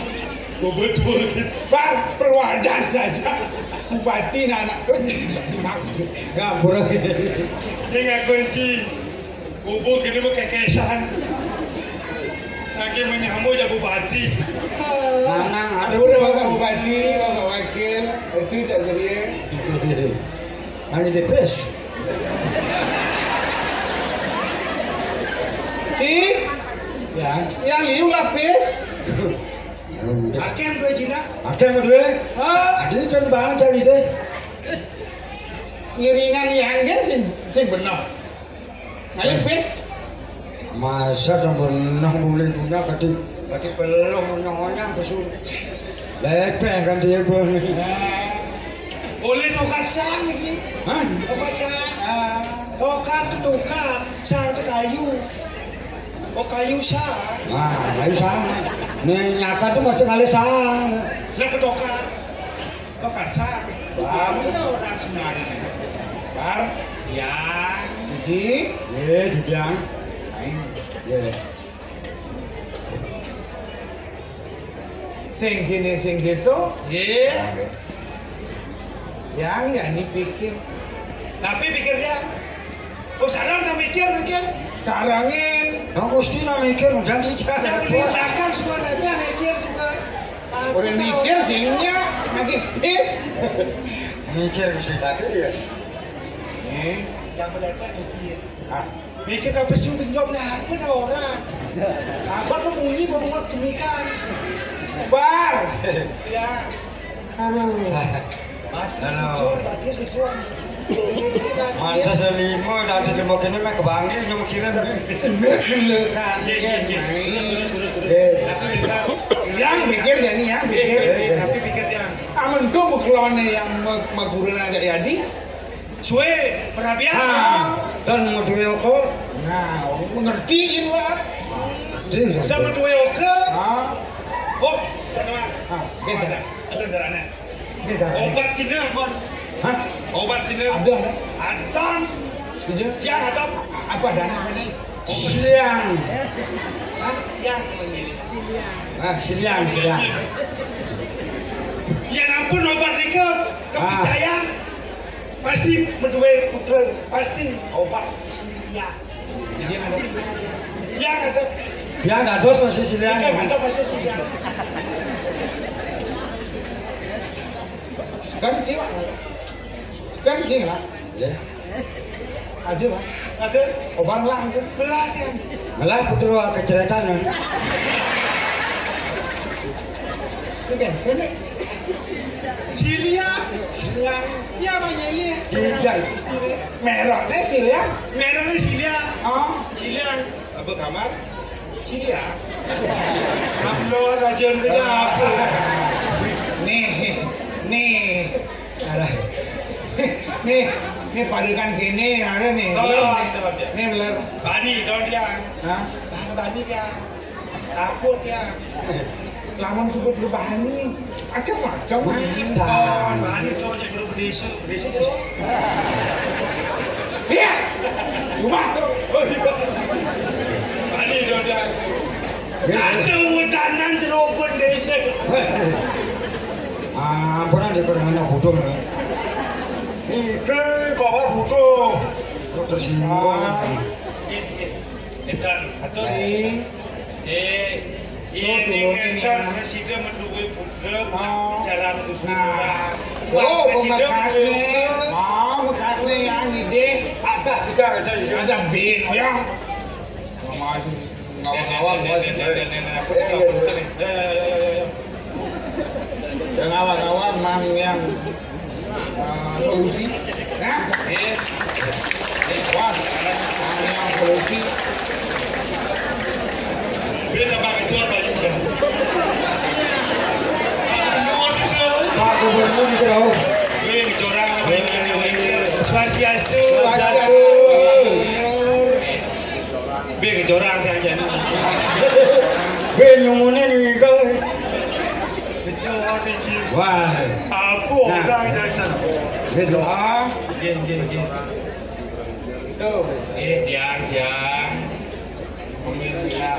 Betul. Perwadan saja. Bupati anak. Ngapur. Dia nggak kunci. Bubuk ini mau kekesan. Lagi menyambut ya bupati. Nanang ada Udah bapak bupati, bapak wakil, itu Cak Zerie. Ini depres. Ya. Yang liu lapis. Akhir dua jina. Ada berdua. Ada itu bang cari deh. Ngiringan yang sih benar. Alipis. Masa tak pernah boleh punya kati pelong nyonyang kesul. Lepeh kan dia pun. Boleh tokat sang lagi. Hah? Tokat sang. Tokat itu tokat, sang itu kayu. Oh kayu sang. Nah, kayu sang. Nih nyata tuh masih kali sang. Lah tokat. Tokat sang. Kamu tahu orang sebenarnya. Bar. Yang. Si. Jijang. Ya. Sing gini sing gitu. Iya. Yang nggak dipikir. Tapi pikirnya. Oh sekarang udah mikir. Karangin. Aku mesti nak mikir jangan Jangan dicara. diletakkan semuanya mikir juga. Udah mikir singnya lagi pis. Mikir sih tadi ya. Yang berdepan mikir. Mikir apa sih pinjamnya apa dah orang. Abang memunyi banget demikian. Bar. Ya. Aduh. Batis kecuan. Masa selimo nanti limo kene mek kebangi nyukiran. Gelekan. Yang mikir jadi yang mikir. Tapi pikir dia. Amun tuh buklone yang magurun aja jadi. Suwe perabian. Dan mau duwe kok. Nah, mengertiin lah. Sudah menduwe oke. Oh, Beda. ada darahnya. Beda. Obat Cina kon. Hah? Obat Cina. Ada. Ada. Iya. Yang ada. Apa dana ini? Siang. Yang mengirim. Siang. Ya ampun obat itu kepercayaan. Pasti menduwe putra. Pasti obat. Ya. Jadi ada. Yang ada. Dia ada dos masih siang. Yang ada pasti siang. Sekarang sih, Pak. Sekarang sih lah. Ya. Ada, Pak. Ada. Obat langsung. Belakang. Malah putra keceretan. Ini. Silia. Ya banyak ini. Jijang. Merahnya sih ya. Merahnya Silia. Oh. Silia. Apa kamar? Silia. Abloh raja mereka apa? Nih. Nih padukan gini ada nih. Nih beler. Bani dong dia. Hah? Bani dia. Takut dia. Lamun sebut berbahani. Macam-macam. Bani dong jadi guru desa jadi. Iya. Cuma tuh. Bani dong dia. Ada hudanan terobon desa. Ampunan di permainan bodoh. Itu kabar bodoh. Tersinggung. Dekat atau ini kan presiden menduga putra jalan usaha. Oh, bekasnya. Oh, bekasnya yang ide. Ada bin, ya. Mama itu ngawang-ngawang yang ngawang-ngawang mang yang solusi. Nah, wah, mang yang solusi. Bila pakai jual baju kan. Pak Gubernur di jauh. Wih, jorang Swastiastu. jorang aja. Benyumune nikel. Kecoa iki. Wah. Aku udah dari sana. Doa. Geng. Tuh. Yang. Pemirsa.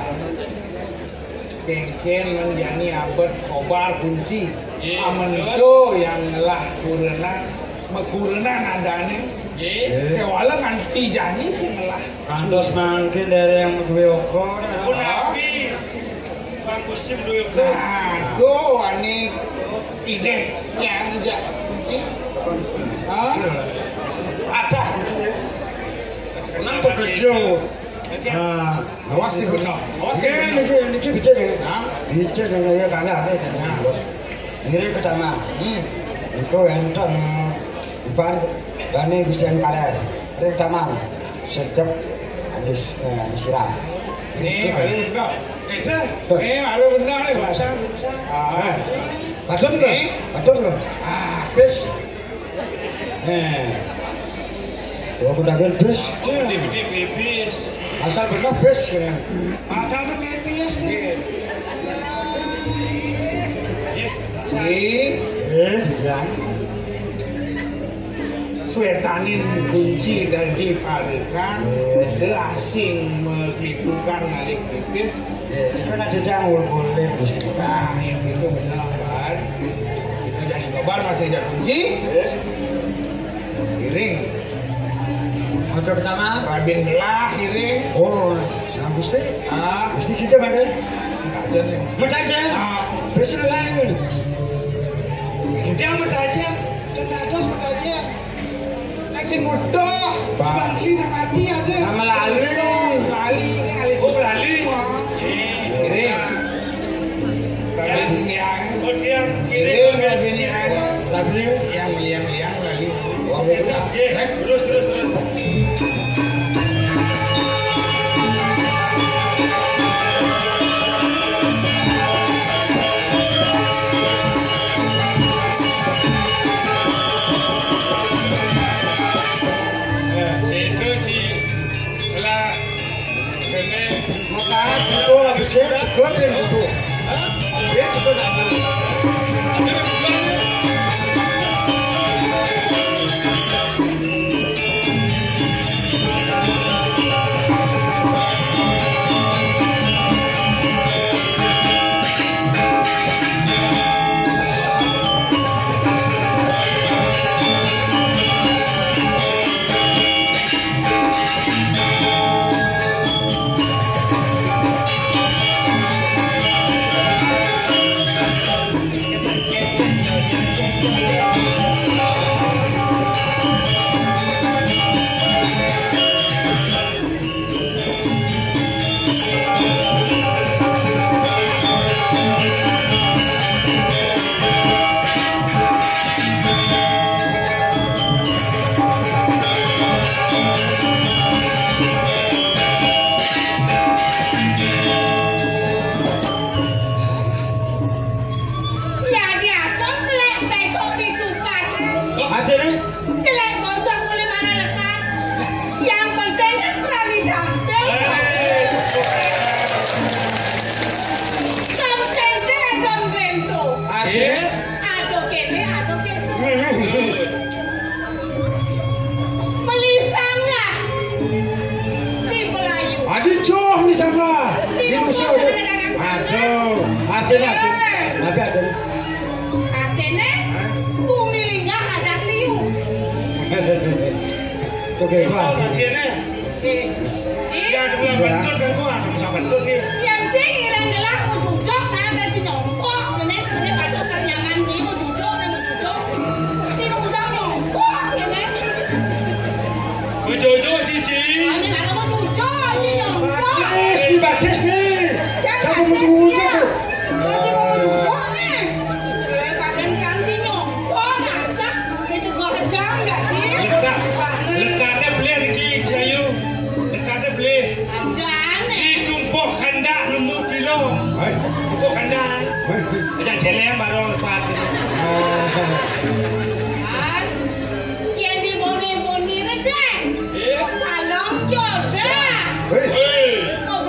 Kengken menjani abad kobar kunci. Amen itu yang lah kurena nadane. Kewala nganti jani sih ngelah. Kantos mangkin dari yang duwe oko. Aku nabi. Bang Kusim duwe ko. Aduh, ani ide yang tidak kunci. Hah? Ada. Nanti kerja. Nah, Awas sih benar. Awas sih benar. Niki bicara ya. Hah? Bicara ya karena ada. Ini pertama. Itu enten Bani Gustian Kaler. Pertama sedek habis siram. Ini ada benar. Ada benar nih bahasa. Padahal loh. Bis. Aku dagang bis. Di bibis. Asal benar bis. Ada bibis nih. Jangan. Swetanin kunci dan diparikan asing melipukan ngalik tipis. Itu ada jangul boleh Gusti. Nah, yang itu benar kan. Itu jadi kabar masih ada kunci. Kiring. Motor pertama. Rabin belah kiring. Oh, nah Gusti. Gusti kita mana? Aja nih. Mutaja. Bis lain. Dia mutaja. Tenados mutaja. Sing mudah. Bangki nama dia ada. Nama lali. Lali ini kali. Oh, lali. Kiring. Rabin yang. Oh, dia Kiring rabin yang. Lali. Yang meliang-liang lali. Terus. Itu di lah kene Makanan itu habis saya ikut yang itu. dia itu nak. Oke, Pak. Ya, dia bentuk kan gua bisa bentuk nih. Yang sing adalah duduk ada di nyongkok, ini pada ternyaman di duduk dan duduk. Di udah nyongkok ini. Jojo cici. Ini ada mau duduk di nyongkok. Di batas nih. Kamu mau duduk. Masih mau duduk nih. Kadang yang di nyongkok ngajak itu gua kejar enggak sih? Lekatnya beli Riki Jayu. Lekatnya beli. Anjane. Ditumpuk kandak 6 kilo. Tumpuk kandak. Ada celeng baru lekat. Kan yang di boni-boni deh. Kalong jodoh. Hei. Mau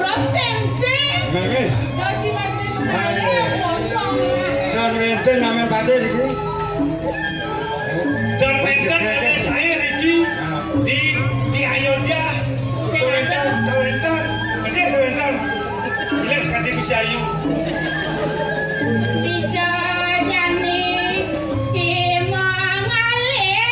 paten namanya paten iki. Dan wenten ada saya Riki di Ayodhya. Wenten. Gede wenten. Jelas kati ku si Ayu. Dijajani cimangalih.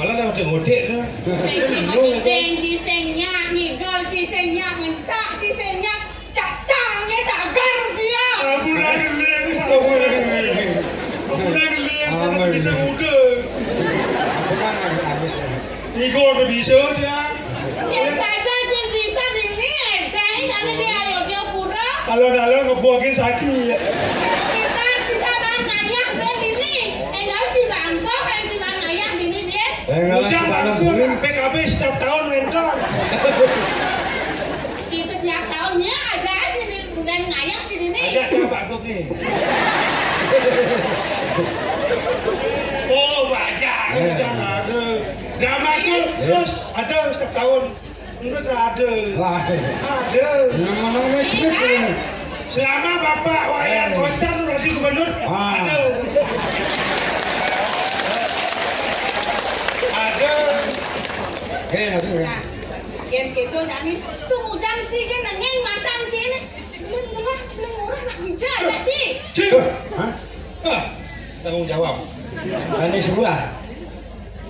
Malah dah ngode dah. Tinggi senyak, ngigol si senyak, ngencak si senyak, cacangnya cagar dia. Aku dah geleng. Aku bisa muda. Bukan habis. Igo dah bisa dia. Yang saja yang bisa ini enteng karena dia Ayodhya Pura. Kalau dalam ngebuakin sakit. Kita bang ayah dan ini, enggak si bangkok yang si bang ayah ini dia. Udah aku PKB setiap tahun mentor. Di setiap tahunnya ada si dan ayah di sini. Ada Pak Gop nih. Oh banyak, udah ada. Drama itu terus ada setiap tahun. Menurut ada. Ada. Ngomong-ngomong itu. Selama Bapak Wayan Koster jadi gubernur, ada. Ada. Nah, yang gitu jadi tunggu janji kan nengeng matang sini. Murah nak bicara jadi. Hah? Tanggung jawab. Tani sebelah.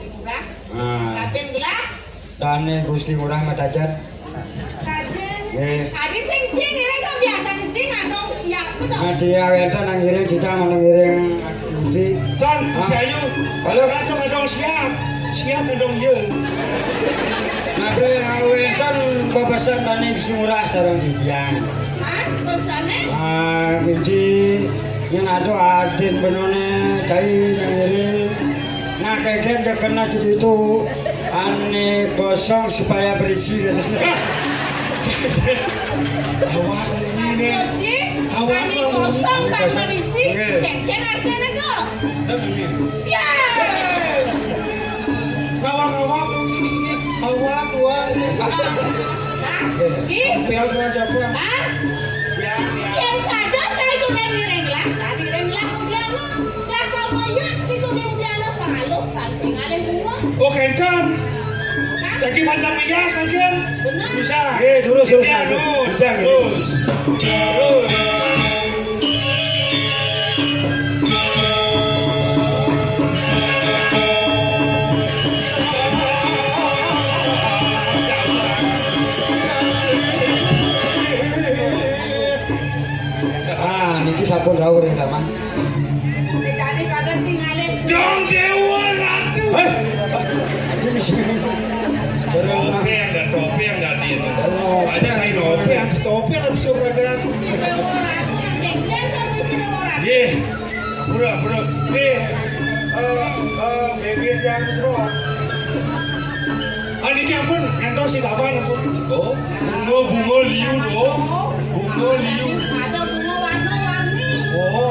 Murah. Ah. Kajen gelap. Tani Gusti Murah Matajan. Kajen. Nggih. Adi sing cing ini kan biasa cing adong siap betul. Nah dia wenten nang ngiring kita mau ngiring Gusti. Tan, si Ayu. Kalau kadang siap. Siap kadang ye. Nabi wenten babasan tani Gusti Murah sareng didiang. Hah? Pesannya? Ah, kunci yang ada adin benone cai yang ngiring. Nah kegen kena jadi itu aneh kosong supaya berisi. Awak ini. Awak ini kosong tak berisi. Keken artinya kok. Ya. Awak. Di. Pial tu siapa? Hah? Yang saja saya itu ngiring lah. Ngiring lah kemudian lah kalau ya itu dia lah kalau tanting ada semua. Oh kencan. Lagi macam hias kan? Benar. Bisa. Terus. Terus. Niki sampun rawuh ing taman. Jadi kadang tinggalin. Dong Dewa Ratu. Topi yang dari itu. Ada saya topi yang bisa beragam. Si Dewa Ratu yang keken dan si Dewa Ratu. Ye, bro. Baby yang seru. Ini ampun, endo si taban ampun. Oh, bunga liu. Ada bunga warna-warni. Oh,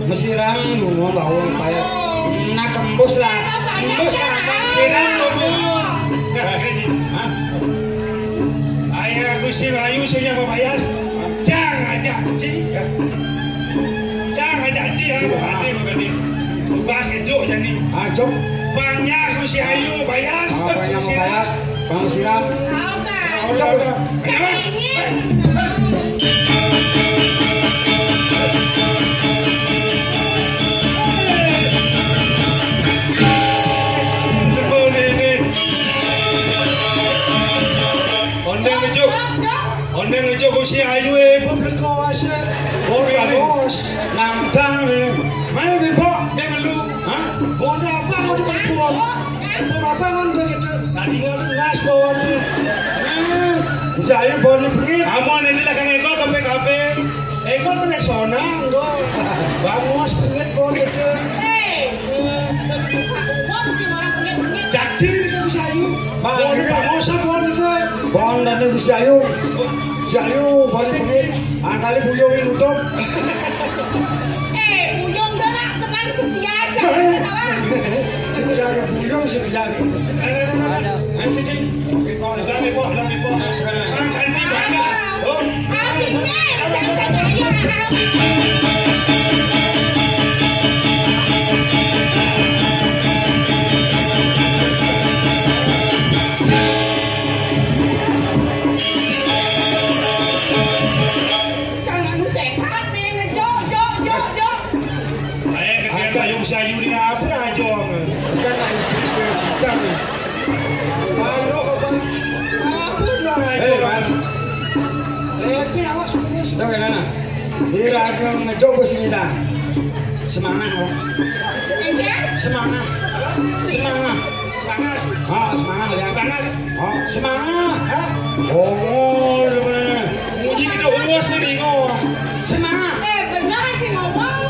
Mesirang lunga bawang kaya nak kembus lah. Kembus lah Mesirang lunga. Hah? Ayah Gusti Melayu sunya membayar. Jangan aja sih. Jangan aja sih ya. Berarti bebas kejuk jadi. Ajuk. Banyak Gusti Ayu bayar. Banyak bayar. Bang Siram. Udah. Onde ngejo Gusti Ayu berkoas. Bos. Nantang. Mana bebok dia ngelu. Hah? Bodoh apa mau diperkuat? Apa kan begitu? Tadi ngas bawaannya. Saya boleh pergi. Kamu ini lah kang Eko ke PKB. Eko kan sonang doh. Bangus pengen boleh ke. Jadi kita bisa ayu. Boleh bangus boleh ke. Boleh nanti bisa ayu. Jayu boleh pergi. Angkali buyungin utuh. Buyung dah teman setia aja. Jaga buyung setia. Nanti cik. Lami po. Angkat ni bangga. Sayu ni apa aja kan istri-istri ni. Baru apa? Apa nak aja? Lepi awak sudah. Dah kan? Dia akan mencoba sini dah. Semangat oh. Semangat. Semangat. Oh, semangat. Oh, muji kita uas ni ngor. Semangat. Benar sih ngomong.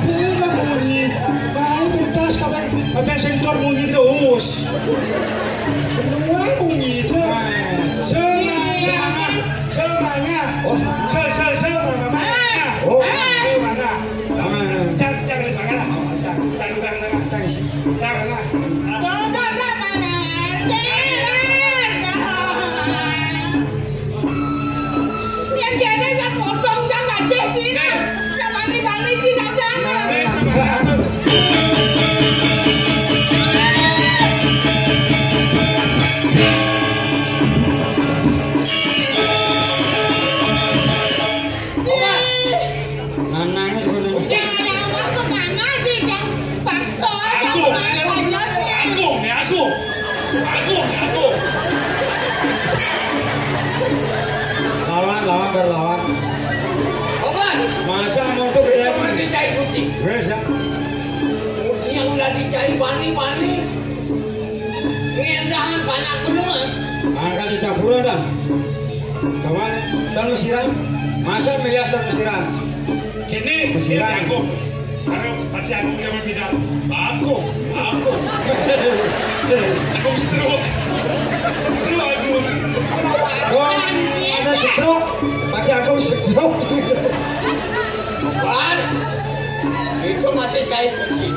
Bila bunyi, baik pentas kawan. Ada sentor bunyi terus. Benua bunyi tu. Semangat. Oh, semangat. Oh, semangat. Jangan semangat. Jangan. Berlawan. Obat. Masa motor beda masih cair kucing. Beda. Yang udah dicair bani-bani. Ngendahan banyak penuh. Angkat dicampuran dah. Kawan, dan Mesirang. Masa melihat Mesirang. Kini Mesirang aku. Kalau pati aku yang berbidang. Aku. Aku stroke. Ada stroke. Pati aku stroke. Bar. Itu masih cair kucing.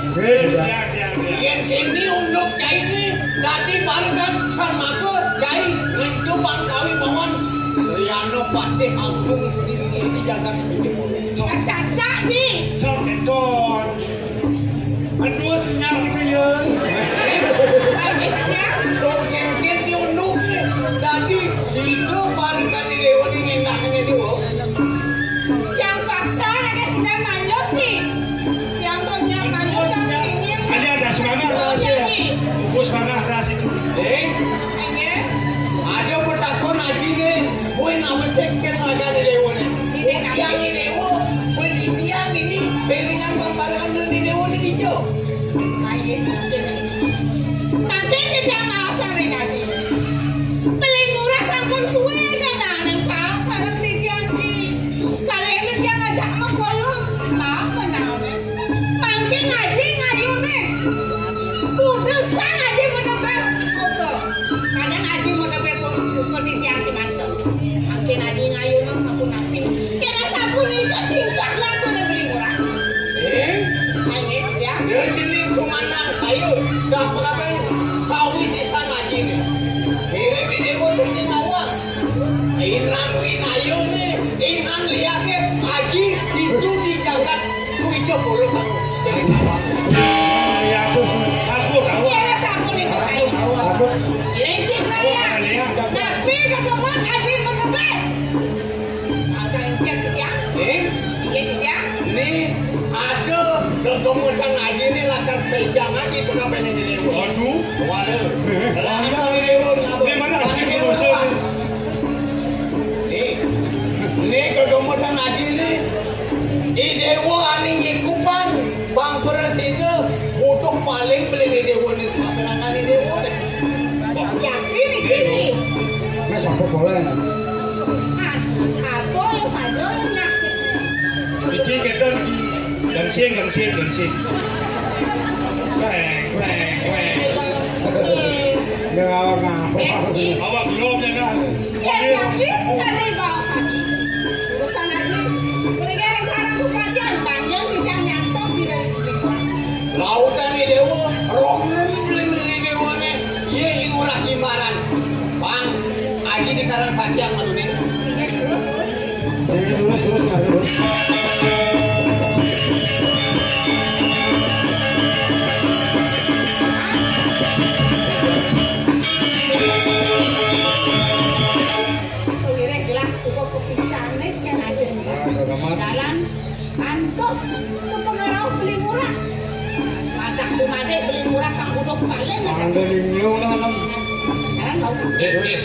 Yang kini untuk cair ni. Tadi barukan sama aku cair. Mencoba kawi bangun. Riano pati agung ini jaga kucing. Cacak ni. Tonton. Aduh senyap ke ya. Yang diunduk ni. Tadi situ barukan ni lewat ni ngendak ni dulu. Yang paksa nak kena manyo sih. Yang punya manyo cantik ni. Ada semangat rahasia. Bos semangat rahasia itu. Ada bertakon haji ni. Buat nak bersekkan aja di dewa ni. Yang ni dewa. Buat yang ini. Beringan barang-barang di dewa ni hijau. Nanti dia mau sering haji. Beli murah sampun suwe kena nang pau sareng dijanji. Kalian dia ngajak mengkolong. Mau kenal. Mangke ngaji ngayune. Kudusan haji menebak. Oke. Kadang haji menebak pun dijanji mantap. Kena di ngayu nang sabun api. Kena sabun itu tingkah laku na beli murah. Ini dia. Dia sini sumanang sayur. Dah pengapain? Kawis di sana gini. Ini video terus nawang. Inan winayu nih. Inan lihatnya lagi itu dijagat suijo buruk kamu. Jadi kawan. Ya aku tahu. Kena sabun itu kayu. Lecet raya. Tapi ketemuan aji menebak. Akan cek dia. Dia. Nih ada kemudian lagi nih latar pejam lagi suka pengen jadi. Waduh. Lah ini mana asli dosen? Nih kemudian lagi nih. Idewo aning ikupan bang presiden butuh paling beli di dewo nih penangan di dewo deh. Ya gini. Mas apa boleh? Apa yang saja yang nyakit. Iki kita gansing. Kweng. Ngawak ngapa? Awak belum ya kan? Ya sekali bawa sani. Urusan aja. Pelinggaran sekarang tuh panjang tidak nyantos sih dari lingkungan. Lautan di dewo romlum beli dewo nih. Ye ingurah gimbaran. Bang, lagi di karang panjang malu nih. Terus. Sewirek lah suka kepicanet kan aja. Jalan antos sepengarau beli murah. Madak tumadek beli murah kang udok paling aja. Andelinyo lah. Sekarang mau. Terus.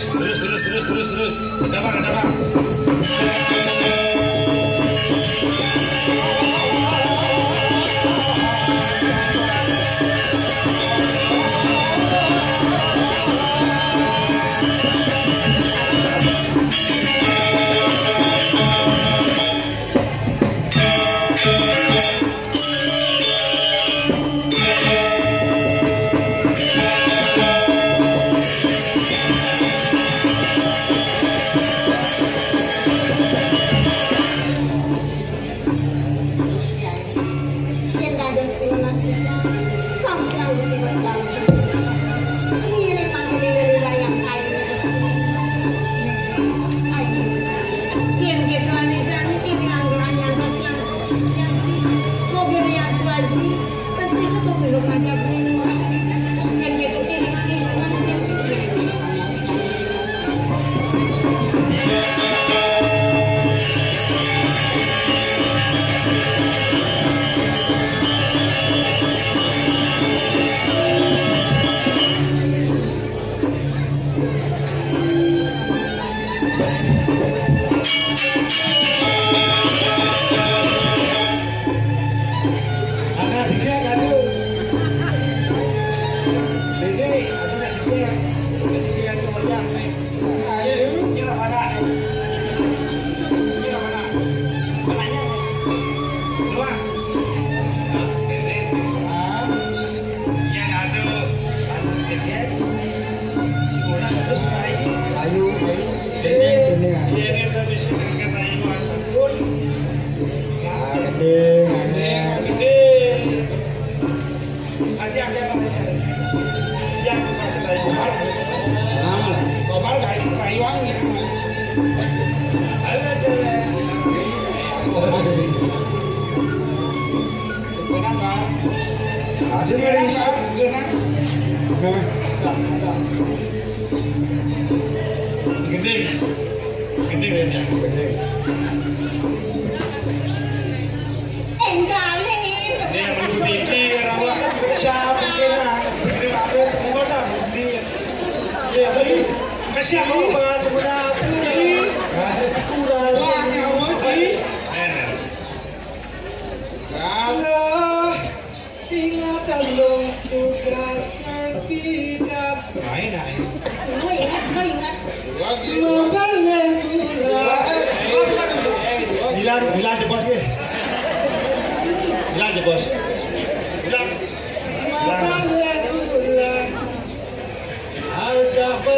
Ada apa?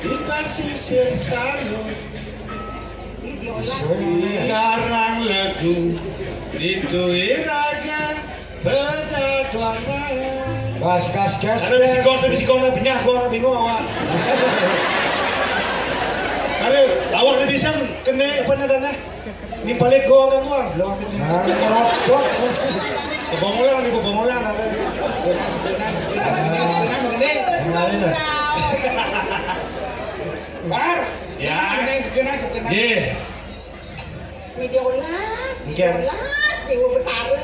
Di pasir selalu sekarang lagu itu iraga pedatuangan. Gas. Ada bisikon benyah gua bingung awak. Ada awak di bisa kena apa nadana? Ni balik gua kan gua. Belum itu. Rokok. Kebangunan ada. Bar. Ya. Segenap. Ye. Mediolas, dewa betara.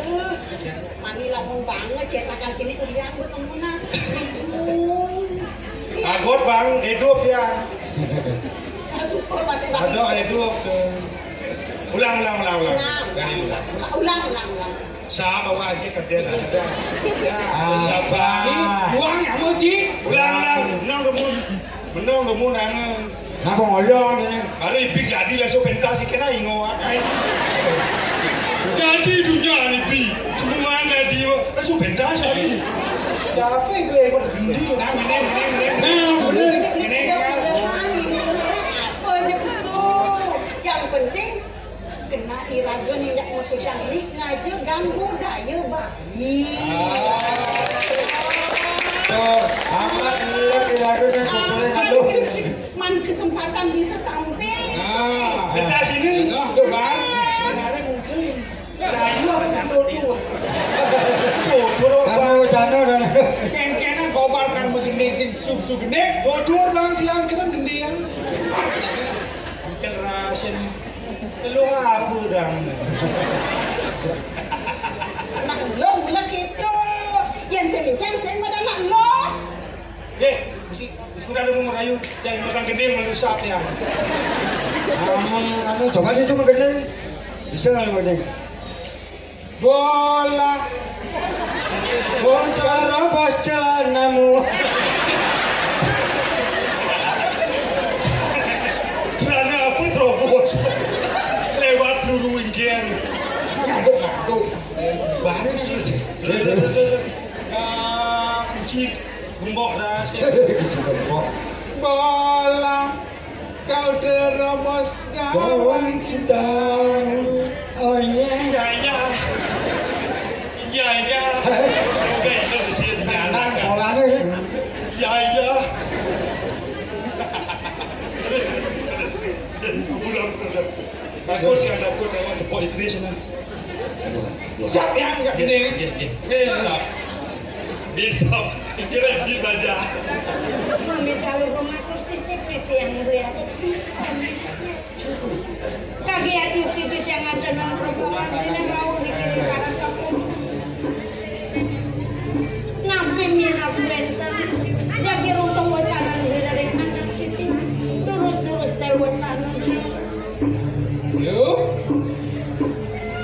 Mani lamun banget cetakan kini uliang bertemunan. Agot bang, hidup ya. Syukur masih bang. Ada hidup tuh. Ulang. Ulang. Sama aja kerja lah. Sabar. Buang ya mau Ci. Ulang. Menang demu nangan. Apa ngoyong ni? Hari ipik jadi lah so pentas kena ingo akai. Jadi dunia ni pi. Semua jadi so pentas hari. Siapa yang ikut bindi? Yang penting kena iraga ni nak mengkudang ni ngaja ganggu daya bayi. Amat lek iraga dan sopere ngalo. Man kesempatan bisa tampil. Pentas ini. Tuh bang. Sebenarnya mungkin. Dayu apa nak bodoh? Kamu sana dan Kena kobarkan begini sub gede. Bodoh bang tiang kena gendian. Mungkin rasen. Lu apa dah? Nak lo mula gitu. Yang saya mana nak lo. Mesti sudah ada merayu. Jangan makan gede melusap ya. coba dia cuma gede. Bisa nggak gede? Bola. Bocor bos celanamu. Celana apa terobos? Lewat peluru ingkian. Ngaduk. Baru sih. Cik, gembok dah sih. Bola. Kau terobos gawang sedang. Oh iya. Ya. Kayak di sini anak. Bolanya ya. Ya. Takut yang takut dengan tepuk Idris sana. Siapa yang enggak gede? Bisa. Kira di baca. Mami kalau rumah kursi CCTV yang melihat. Kagiat YouTube yang ada dalam perempuan ini mau dikirim karena kamu. Nabi minat benter. Jadi runtong wacana dari anak kita. Terus dari wacana. Yuk.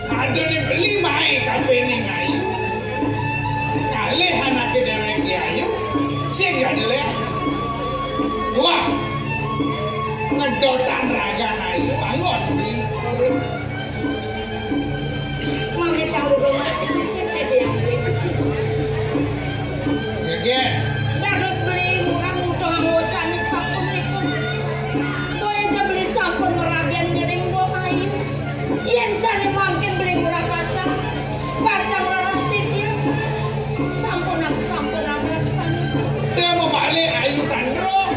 Ada dibeli mai kafe ni ngai. Kali anak kita lagi ayu. Sehingga dile. Wah. Ngedotan raga ayu. Bangun beli. Mami kalau rumah CCTV yang Gege. terus beli mudah wacana sabun itu. Boleh aja beli sabun merabian nyering gua main. Yang sana mungkin beli murah kata. Baca murah tidur. Sampun aku sana. Dia mau balik ayu tandro.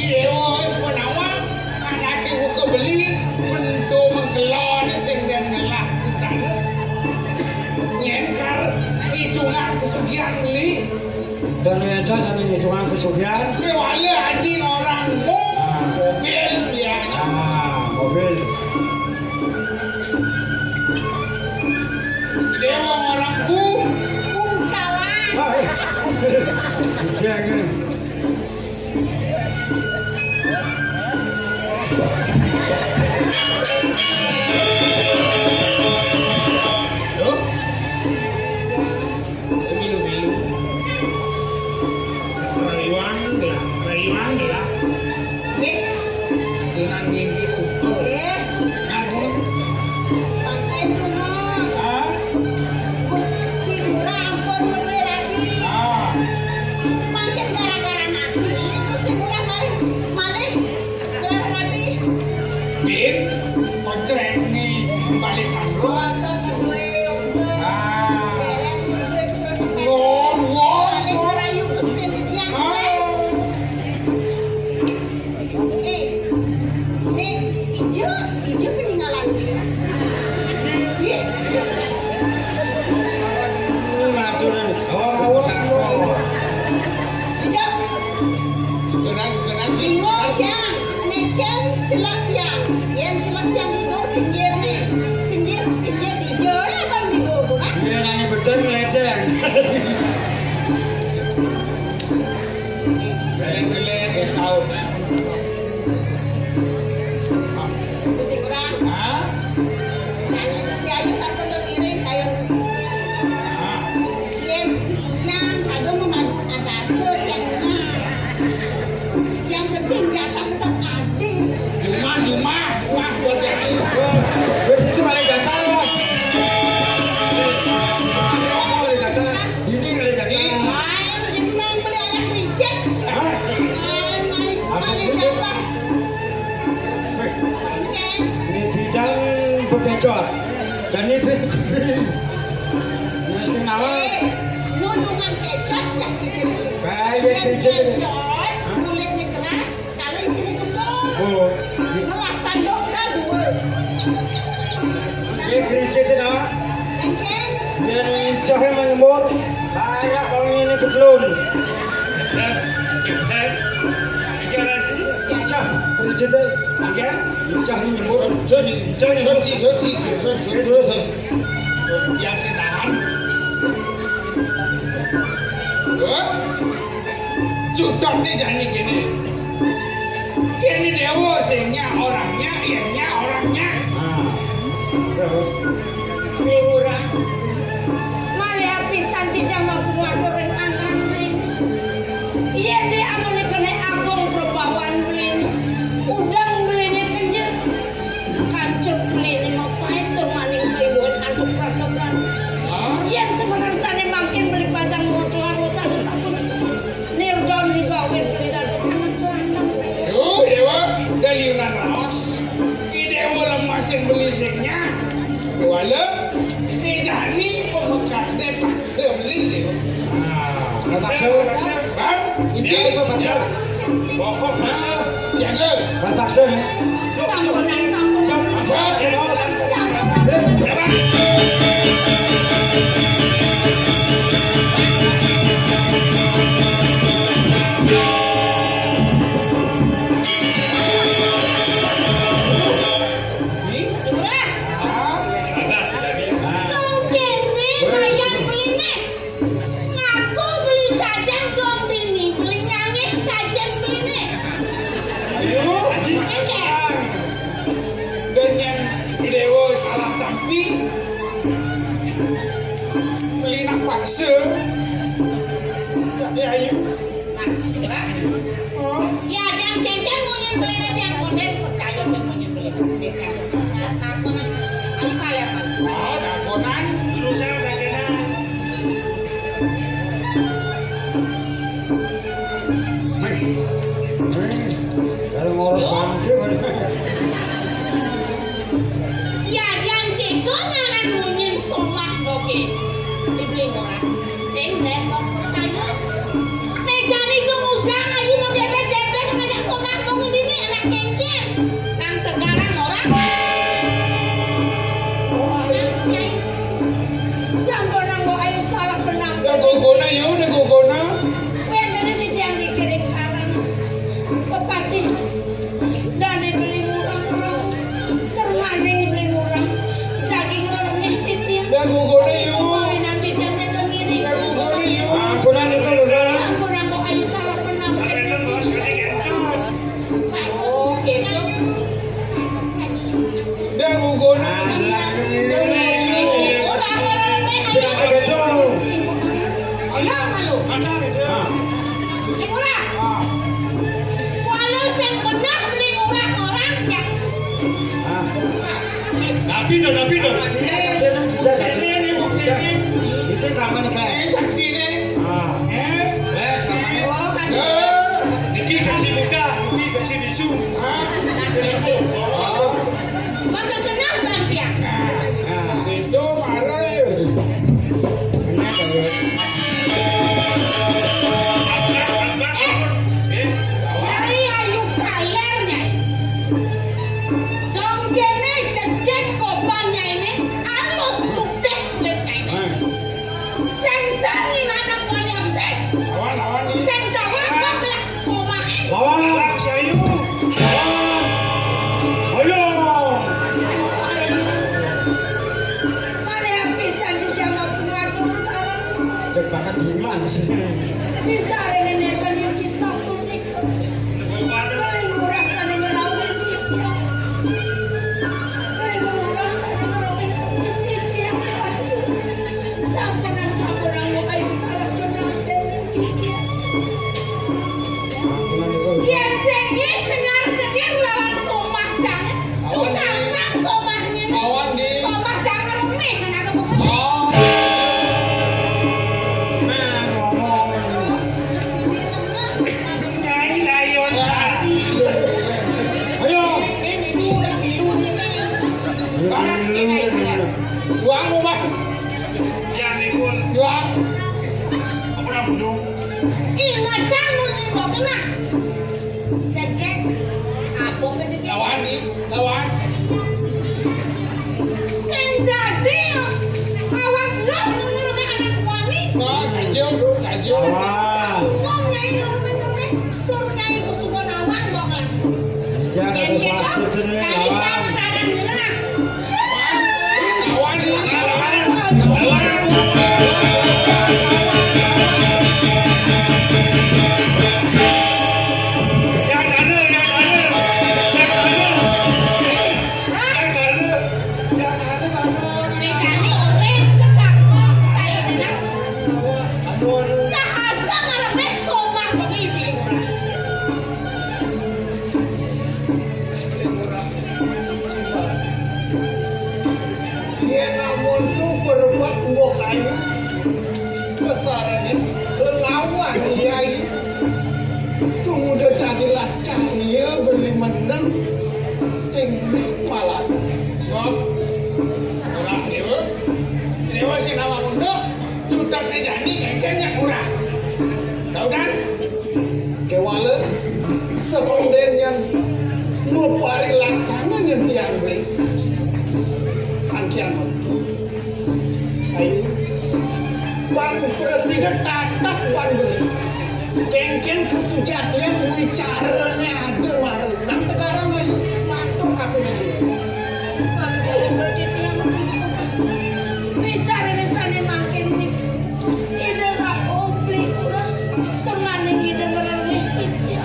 Dewa semua nama. Anak ibu kebeli. Untuk mengkelon sehingga ngelah setara. Nyengkar hitungan kesugihan beli. Dan itu sampai hitungan kesugihan. Kewala adik orang mobil dia. Mobil. Dewa orangku. Salah. Jangan. Loh. Milu-milu. Rayuan lah. Nih. Dengan gigi ukur. Ngaku. Pantai dulu. Ah. Hiburan pun beli lagi. Ah. Makin gara-gara nanti itu Bingung jang, neken celak tiang, yang celak tiang itu pinggir nih, pinggir hijau ya bang di bawah. Dia nanya betul meledeng. Kalian ya saud. Mesti kurang. Hah? Nanya mesti ayu sampai berdiri kayak. Yang ada memadu atas yang penting jatah tetap adil. Jumah buat jadi. Itu malah gatal. Malah gatal. Ini malah gatal. Main jembang beli ayam reject. Main jatah. Ini bidang bekecot. Dan ini nasi nawar. Nunungan kecot dah di sini. Kayak kecot. Kulitnya keras, kalau isinya gembong. Oh. Melah tanduknya dua. Ini kecot nawar. Nengken. Yang cahaya menyembur. Kayak kalau ini kecelun. Cah, kecot deh. Kan? Cah ini menyembur. Terus. Yang sinahan. Cudok nih jadi gini. Ini dewa sehingga orangnya, ianya orangnya. Terus. Beli murah. Malah pisan tidak mampu ngadurin anak beli. Iya dia amun kena abang perbawan beli. Udang belinya kencet. Kancut beli mau pahit tuh maning kaibuan antuk prasokan. Yang sebenarnya tadi makin beli padang motor takut. Nirdon di bawah beli dari sana pulang. Yo, dewa dari raos. Ini dewa lemasin beli seknya. Wala, ini jadi pembekasnya paksa beli dewa. Paksa. Bang, kunci. Pokok paksa. Jaga. Paksa. Sampunan sampunan. Dengan dewa salah tapi beli nak paksa. Tak ayu. Ya, yang tentang punya beli yang konden percaya punya beli. Takut ayo kalian. Oh, dakonan. Dulu saya belajar. Kalau ngurus bangke Ya, yang itu ngaran munyin somak oke. Dibeli orang. Sing kok percaya. Mejani itu mujang ayu mau debet-debet ngajak somak mau ngene anak kengken. Nang tegarang orang. Sampun nang kok ayo salah benang. Dah gogona yo, dah gogona. Bener di yang dikirim alam. Kepati. Dan dibeli murah-murah. Termaning dibeli murah. Saking orang nyicipnya. Dah gogona yo. Mainan di jalan sendiri. Dah gogona yo. ampunan itu udah. Sampun nang kok ayo salah benang. Oh, gitu. Dah gogona. Orang-orang ini ayo. Ayo, malu. Murah. Walau sing benar beli orang-orang ya. Nabi dong. Itu kamar nih guys. Saksi ni. Les kamar. Oh, kan. Niki saksi muda, Niki saksi bisu. Maka kenal bang dia. Itu marah yo. Dari ayu kalernya. Dong kene cedek kopannya ini halus putih kulitnya ini. Sensor ni mana kau yang seng? Lawan ni. Seng tahu apa bilang somak. Lawan. maksud. Bicara nenek kan yang kisah kuning. Paling murah kan yang merawat dia. Paling murah kan yang merawat dia. Sampai nanti orang mau kayu salah kenal dan dia. Yang segi kenyar kenyar lawan somah jangan. Bukan somahnya. Awan di. Somah jangan remeh kan aku bukan. Buang rumah. Ya nikun. Buang. Apa nak bunuh? Ingat kamu nih kok kena. Cekek. Aku kecek. Lawan di. Lawan. Sing dadi awak lo nurune anak wani. Nah, kajul. Kajul. Wah, Wong nyai nurune tur nyai kusumo nawang kok langsung. jangan ada suasana tu ni lawan. Lawan di. Lawan. Yang ada, yang ada, yang ada, yang ada, yang ada. Dia namun tu berbuat uang kayu. Besarannya kelawan dia ini. Tunggu tadi las cahaya beli menang. Sing malas. Sob. Orang dewa. Dewa si nawang untuk. Sudah terjadi kayaknya kurang. Tahu kan? Kewala. Sekonden yang mupari laksana yang tiang beli. Antian. Ayo. Bangku presiden atas wandu. Kengken kesujatian wicaranya ada waru. Dan sekarang ayo matur apa ini? Bicara nesane makin nih. Ide gak komplit kurang. Temane ide ngerane ya.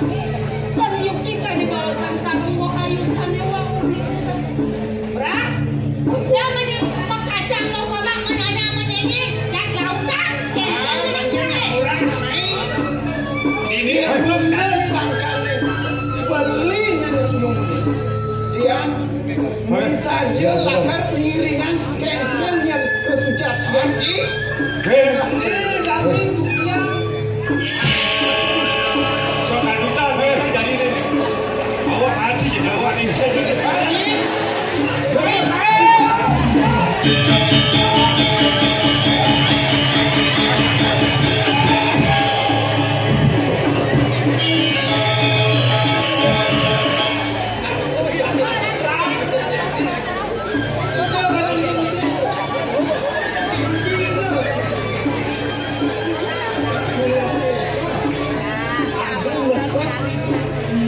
Kan yuk kita di bawah sarung mau kayu sane wau nih. Bra. Namanya makacang mau kobak mana namanya ini? Jak lautan. Orang namai. Ini belum sangkali beli nyanyung. Dia bisa dia lakar pengiringan kengken yang kesujatian. So kaduta mereka jadi ni. Awak asih je awak ni.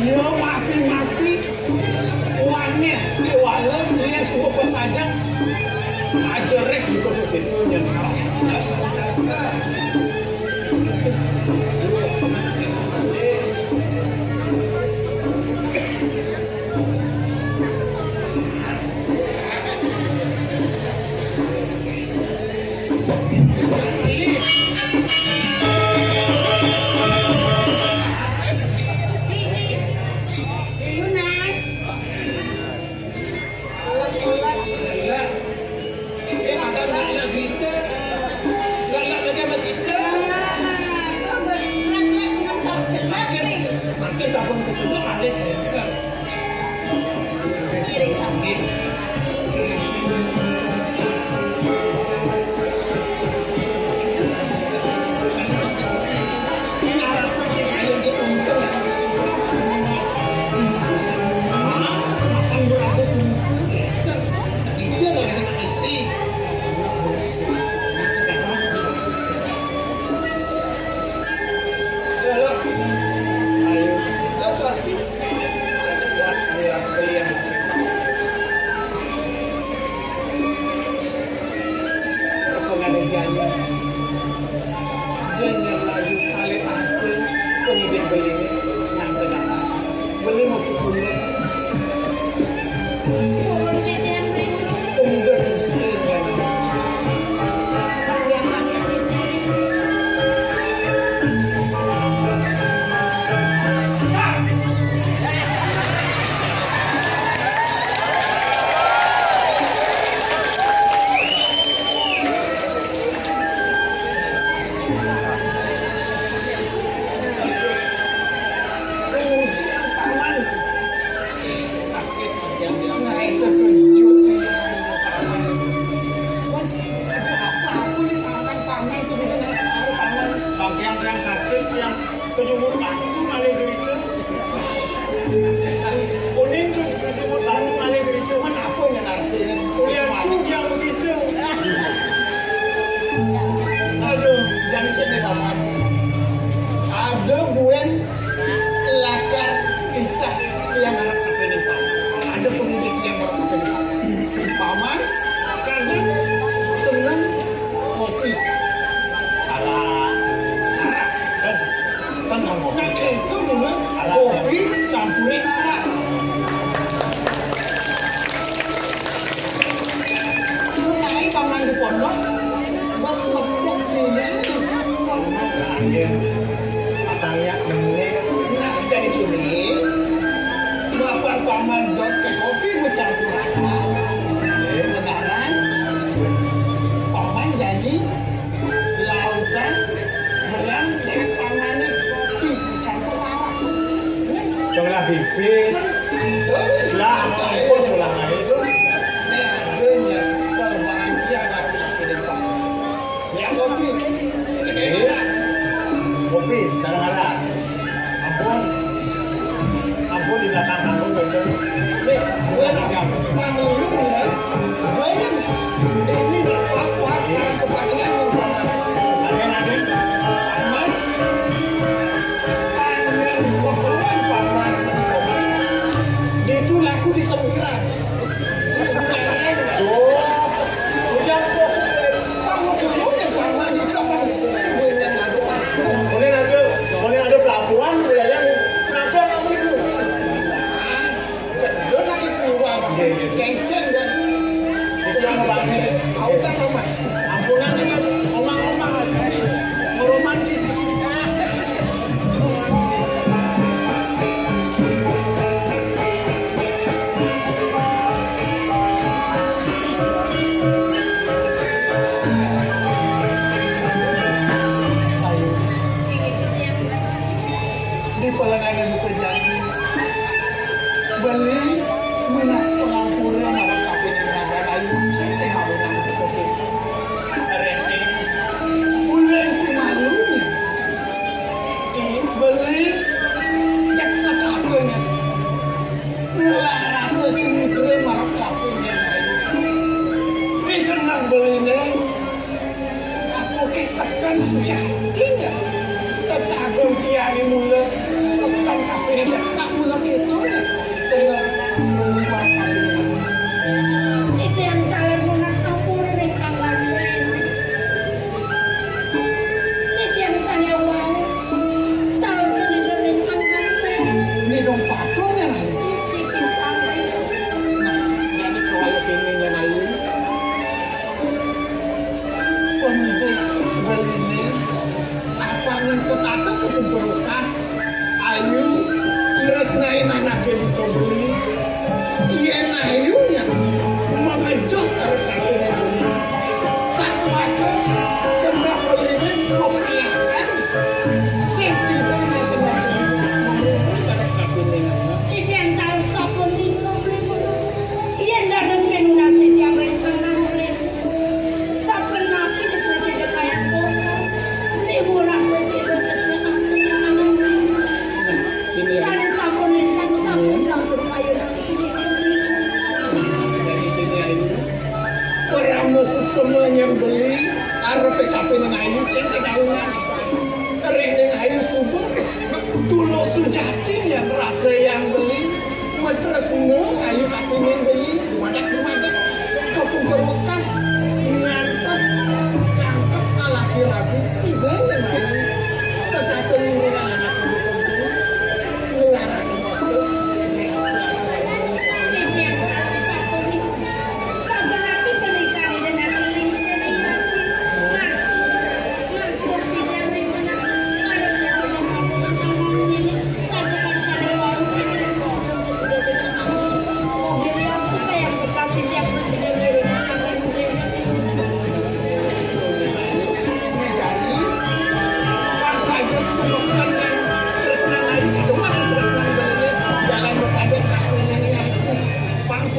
Dia mati-mati uangnya di walau dia semua pesajak ajarek juga begitu yang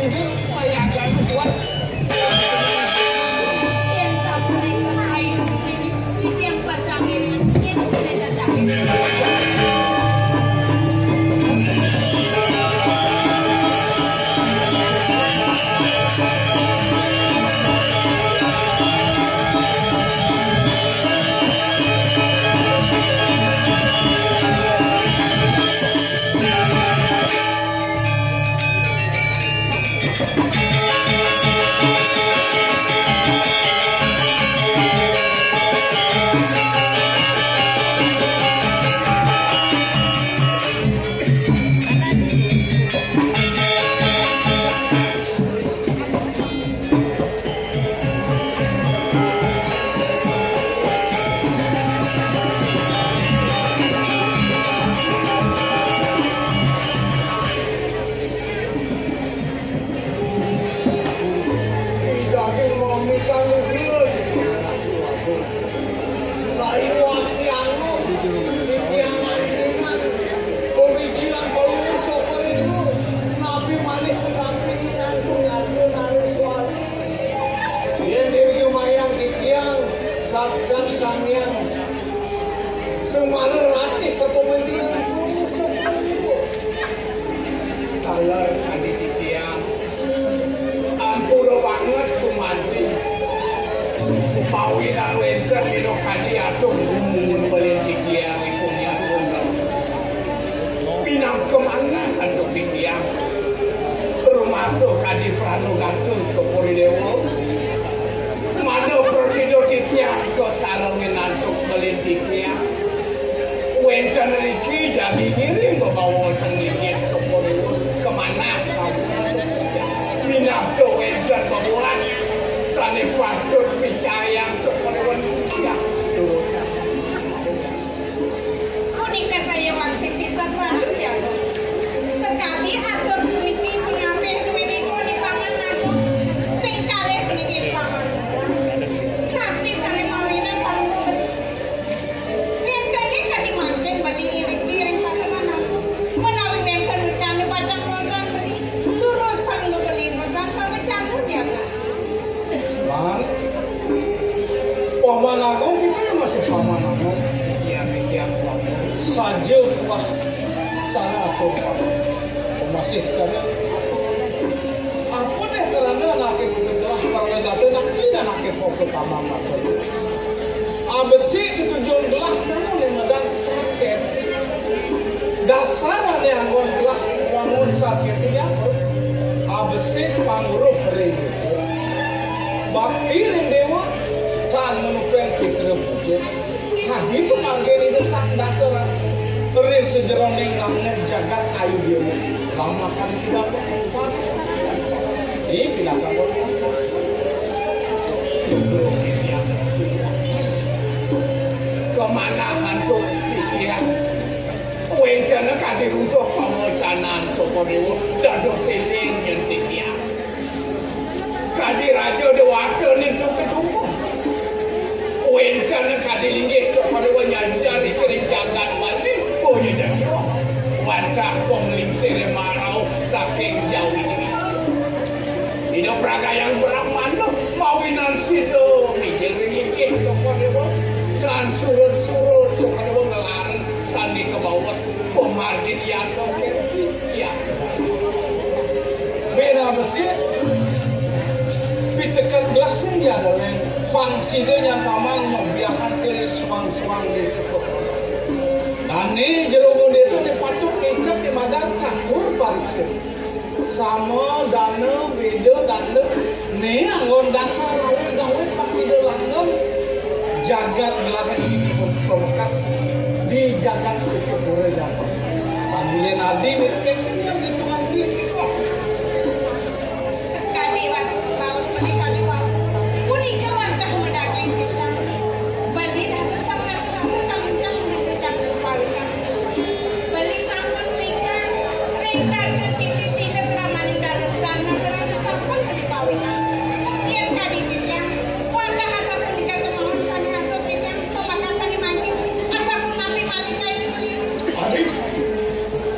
sudah saya akan buat. Yang sampai ke air ini yang pacangin ini tidak jadiin.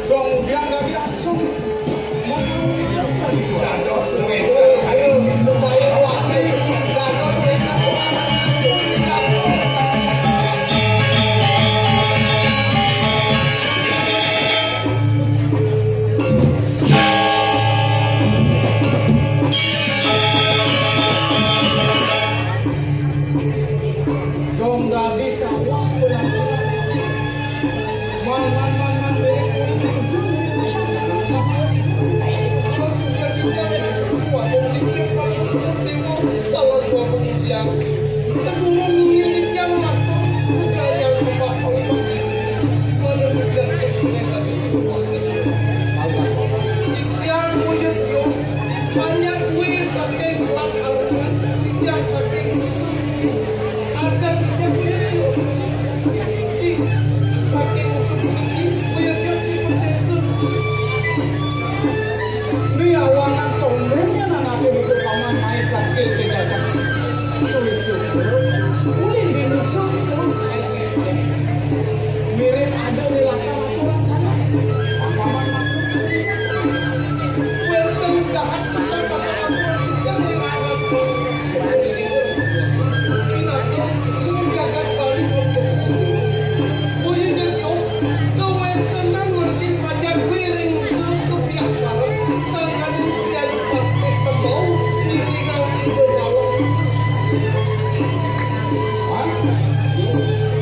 Dong dia nggak biasa. banyak kue saking selat alungan yang saking akan kita punya Dios saking seperti punya Dios di pedesur Ini awanan tombrenya nangakin ikut paman main kakil kejagat sulit cukup ulin dinusuk mirip ada di lakar aturan paman paman welcome jahat bisa pada aturan kita yang ada pinatu menjagat balik untuk punya Dios kewetenan nanti pajak piring sekepiak malam sangkanin kiai praktis tembau diringan ide dalam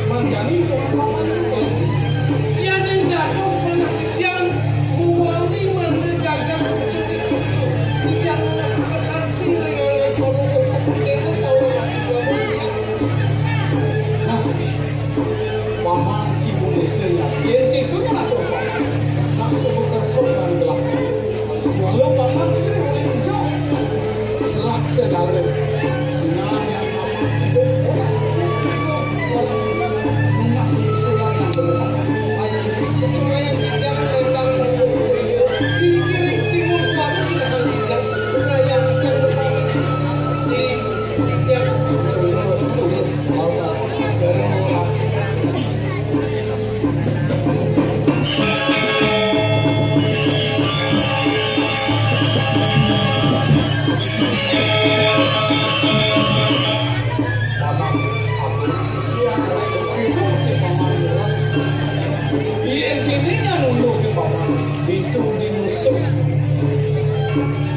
menjadi paman yang dados penakitian muali menjaga sedikit itu tidak berhati dengan kalau kemudian tahu lagi dia nah paman ibu desa yang itu lah paman langsung bekerja dan gelap walau paman sendiri boleh hijau selak sedara sinar yang paman hidup orang mengasih surat yang berpaman cuma yang tidak lendang dikirim simul pada tidak akan tidak karena yang tidak lepas di yang Yang kini nulung ke paman itu dinusuk.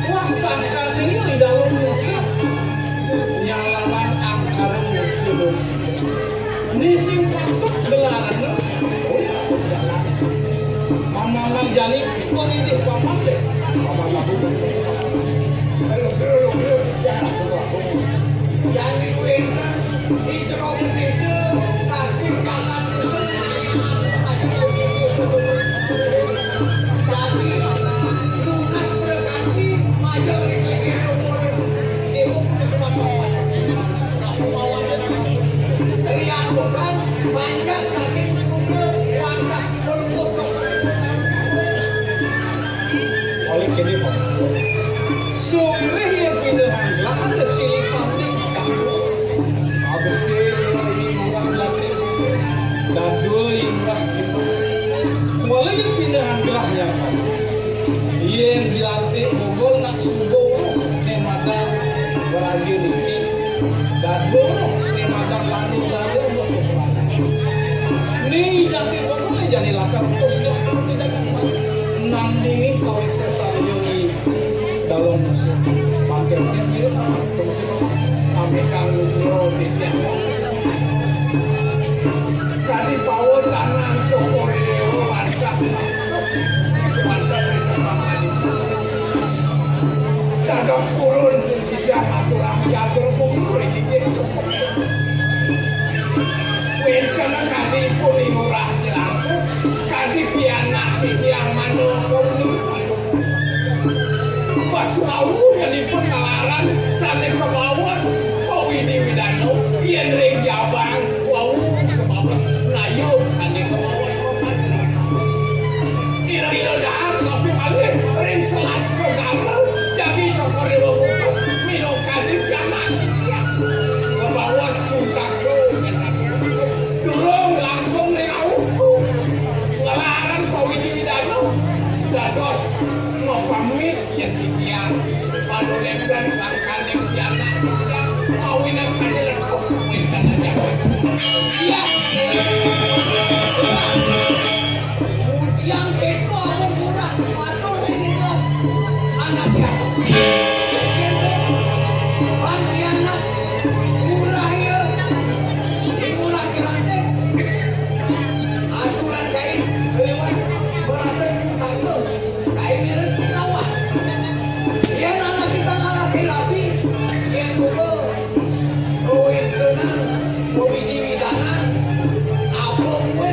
Wah sangkar ini di dalam nusuk nyalaman angkar kudus. Ini sing patut gelaran. Paman jani pun ini paman deh. Paman lagu. Kalau bicara jadi wena di jero Indonesia sakit jangan tapi lunas berkaki maju lagi dia punya kemampuan aku bawa rian bukan banyak saking buku wanda peluk oleh kini paman. Sore yang pilihan lah ada silipan nih kamu. Habis ini murah latih dan dua yang murah itu. Walau yang pilihan lah yang paman. Yang dilatih mogol nak subuh nemada berajin ini dan dua nemada landu lalu untuk berani. Ni jadi mogol ni jadi lakar untuk sudah tidak kan. Nang ini kau bisa sayuri dalam pakai dia Amerika Nugro di tiap tadi power kanan cokor dewa mantap mantap itu paman dados turun tidak aturan jatuh kumur ini gitu wencana kadi pun murah jelangku kadi pianak yang mano kurni Basuawu jadi penalaran sampai ke bawah kau ini widano yang ring jabang wawu ke bawah layuk sampai ke bawah sopan ilo dah tapi balik ring selat segala jadi cokor dewa bukas minum kadip yang mati ke bawah cungkak durung langkung ring awuku ngelaran kau ini widano dados mau pamit yang kikian baru lemkan sangkan yang jana kawinan kadilan kau kawinan aja iya yang itu aku murah atau ini anak ya anak murah ya murah jelante aturan kain lewat berasa takut kain mirip awak yang anak kita ngalah rapi yang suka ruin tenang ruin widana apa gue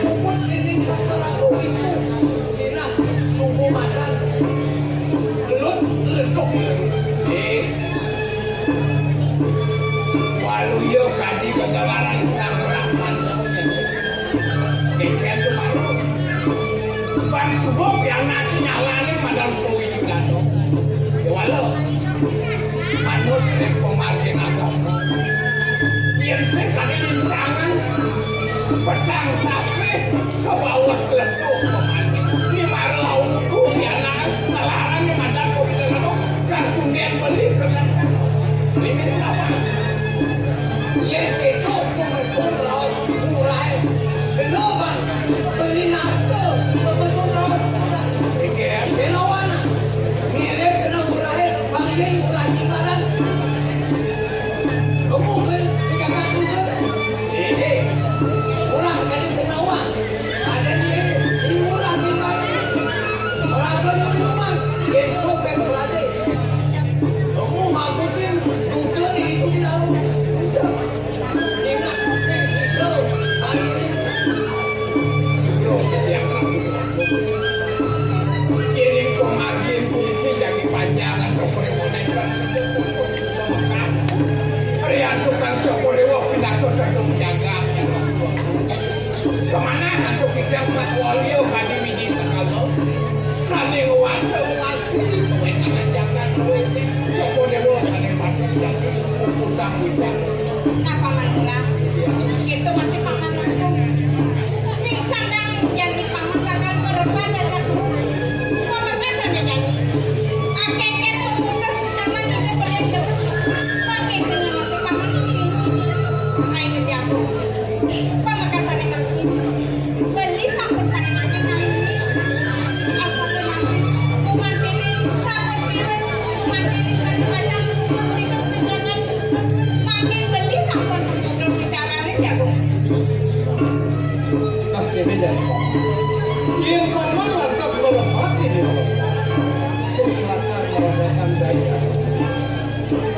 puput ini antara ruinku sirah suku madan lut Kagak nyuman, itu kan berade. Kamu magutin, duda itu di dalam. Bisa. Ingat, physical, bro, yang ini pemagin polisi jadi panjangan Cokorewo nekat bekas. Rian tukang Cokorewo pidato dan menjaga. Kemana hantu kijang sakwalio kadi wiji sekalo saling wasa masih kewenangan Cokorewo saling patut jadi utang wijang. Nah paman urang, itu masih paman aku. Sing sandang jadi paman bakal merubah dan satu. Paman kan saja jadi. Akeh pemudas zaman ini boleh jauh. Pakai kena masih paman ini. Nah ini dia aku. Paman kan saja mati. Beli sampun saja mati kali ini. Aku mati. Kuman ini sampun pilih. Kuman ini kan banyak memberikan tunjangan. Makin beli sampun belum bicarain ya bu. Nah ini jadi yang paman lantas bawa hati di bawah selatan merobohkan daya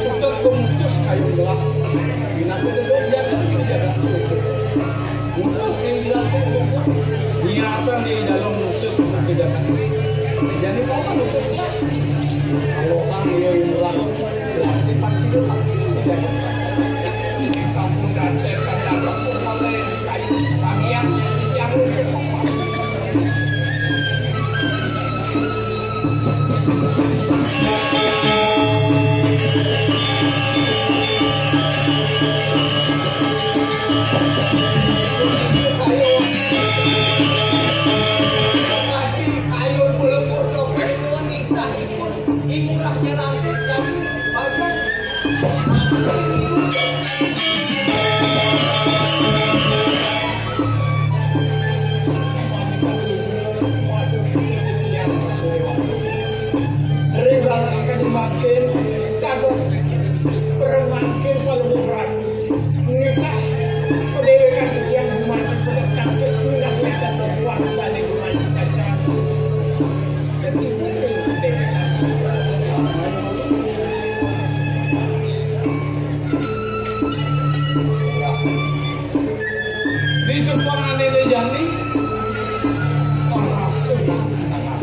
cukup pemutus kayu gelap binatang kedua jaga jaga suci mutus yang dilakukan niatan di dalam musuh untuk kejagaan jadi paman mutusnya kalau orang yang melakukan berarti pasti gelap jaga ini sampun dan tekan atas mulai kayu bagian yang makin kados bermakin kalau berat nikah pendewekan yang mati pada tangkap tidak bisa berkuasa di rumah kaca dan itu pendewekan di depan Nene Jani orang sudah sangat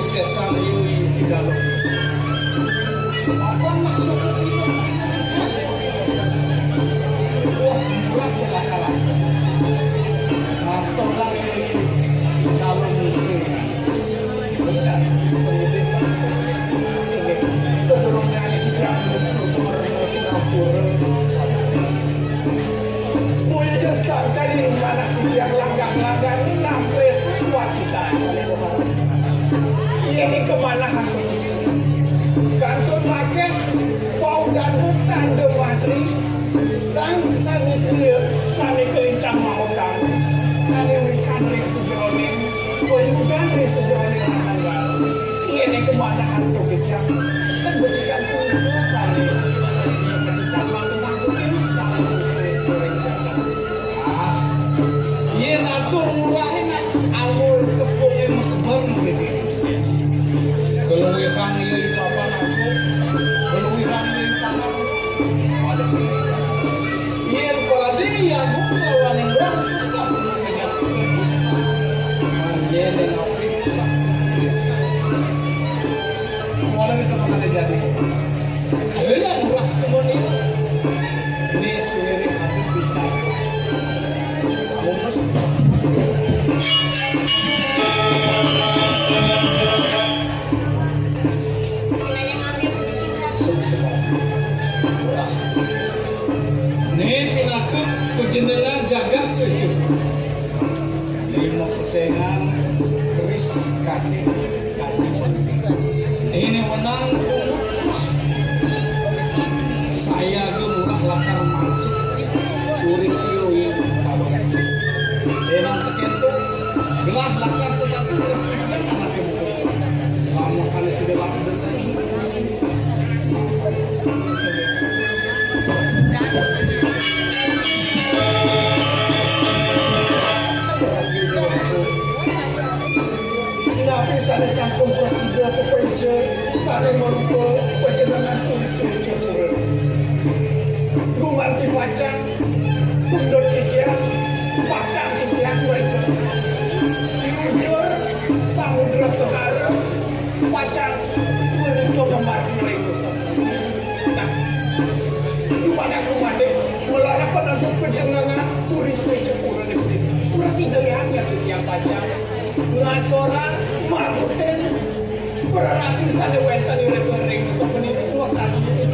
sesan yui di dalam apa maksud itu sebuah berat belaka-lakas seorang yui di dalam musuh benar pendidikan sebelumnya tidak musuh kemerdekaan Singapura boleh dasar dari mana yang langkah-langkah ini sampai semua kita ini kemana kantor market pau dan tanda matri sang dia sani kerintang mahutan sani wikandri sejeroning wikandri sejeroning tanggal ini kemana hantu kejam dan berjikan tunggu sani ketika mangkutin iya natur murahin anggur tepung yang kebar begitu kalau wihang ini apa aku kalau wihang ini tangan ada iya kalau dia aku lawan yang berat manjel dan opik mulai itu mana jadi yang berat semua ini suwiri habis bicara kamu mesti jenengan jagat sejuk lima persenan keris kaki ini menang saya gemurah lakar mancuk kuring iui tabang enang tekentu gelas lakar setatu gelas sekian anak yang lama kali sudah langsung saling merukul panjenengan unsur jempol. Gumanti pacang, kundut ikian, pakang ikian mereka. Diujur, samudra sehara, pacang, mereka memati mereka semua. Nah, gimana kumade, melarang penentu panjenengan urisui jempol di sini. Urasi delihannya setiap pacang, ngasoran, maruten, berarti ada wetan yang ring seperti itu waktu itu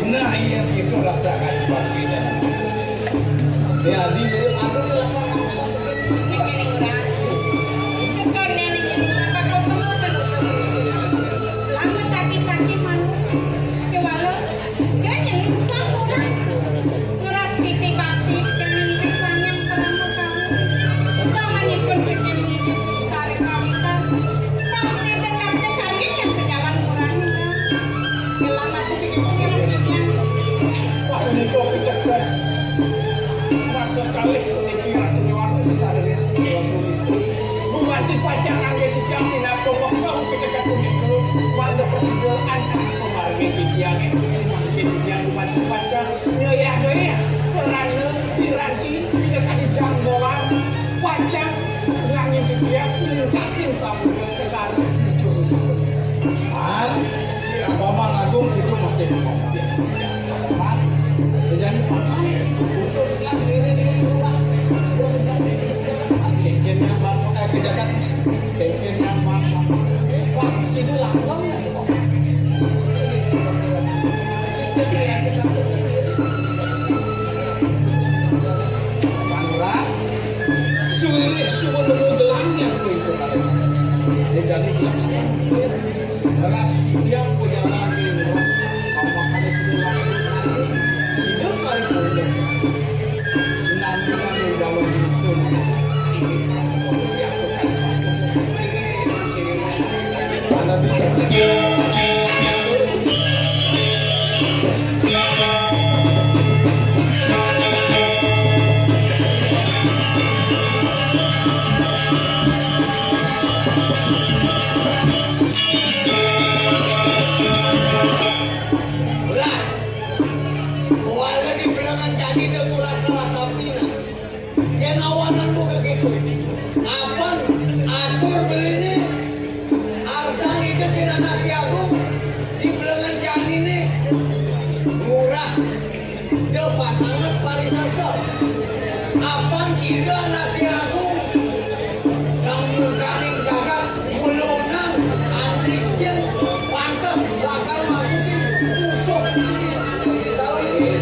nah iya itu rasakan bagi dan ya di mirip aku di lapangan aku sampai mikirin orang sekarang nenek yang berapa kau perlu terus lama kaki mana kewalau dia nyanyi sang orang ngeras titik batik yang ini sayang perang kamu tangannya pun bikin tarik kawitan pasti dengarnya kalian yang berjalan murahnya gelap masih bikin ngeras titik sahun itu picakkan maka kali ini ratu nyawatu besar ya Bumati pacang angin dijamin aku wakau picakkan itu warga presiden anak pemargi didiangin mungkin didiang Bumati pacang nyayah serana diranti picakkan dijanggolan pacang ngangin didiang lintasin samudra sekarang juru samudra di Abaman Agung itu masih jadi pakai putuslah diri di rumah keken yang bapak kejadian keken yang bapak vaksin langsung ya Pangra sulit semua gelangnya itu dia jadi keras dia punya lagi apa ada sebelah hidup kali itu nanti dalam musuh ini yang bukan satu pasangan pariwisata apaan ide anak aku sambil garing gagang mulunang antrikin pantas bakal masukin tusuk tahu ini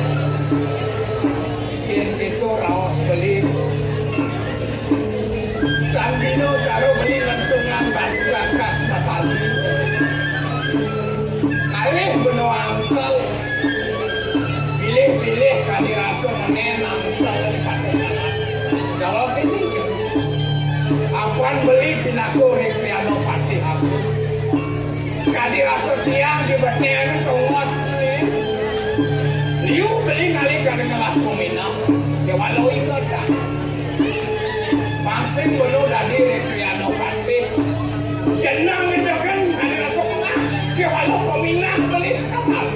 itu raos beli Gambino caro beli lentungan batu kas matali kalih benua angsal pilih kali rasa menen angsal di katungan jawab ini apaan beli tinaku rekreano pati aku kali rasa tiang di beten tongos liu beli kali ngelah kumina ya walau ingat tak pasing belu dari rekreano pati jenang itu kan kali rasa kena ya walau kumina beli sekarang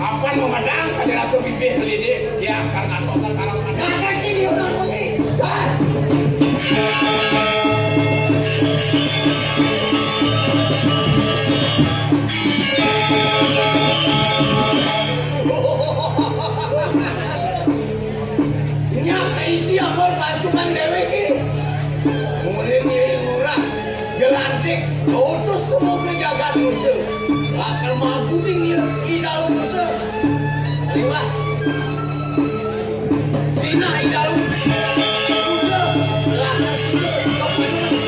apaan memadang kali rasa bibih beli dia ya karena tosa sekarang ada kata sini orang beli nyata isi amor pacukan dewe ki murid nyeri murah jelantik utus kamu ke jagat musuh bakal magu tinggi idal musuh lewat sina idal musuh lakar musuh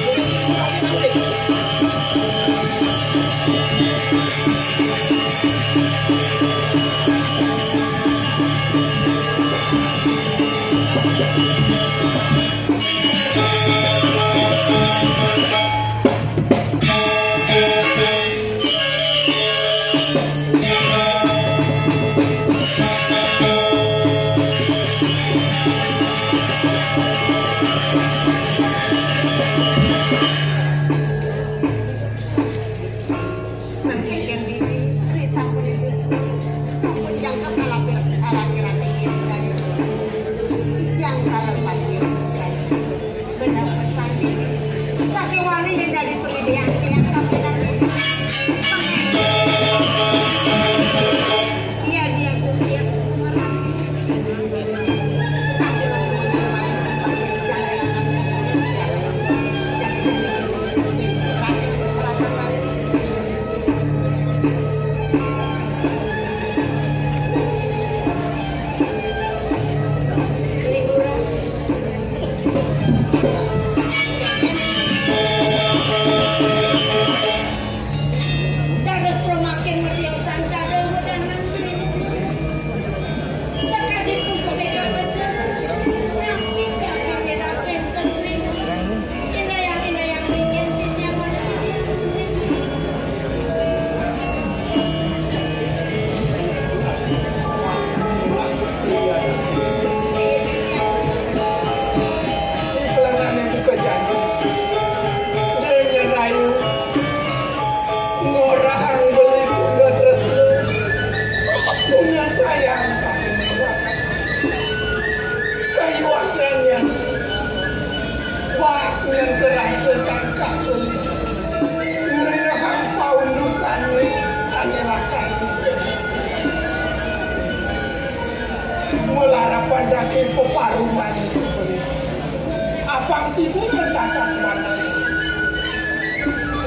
situ terbatas mana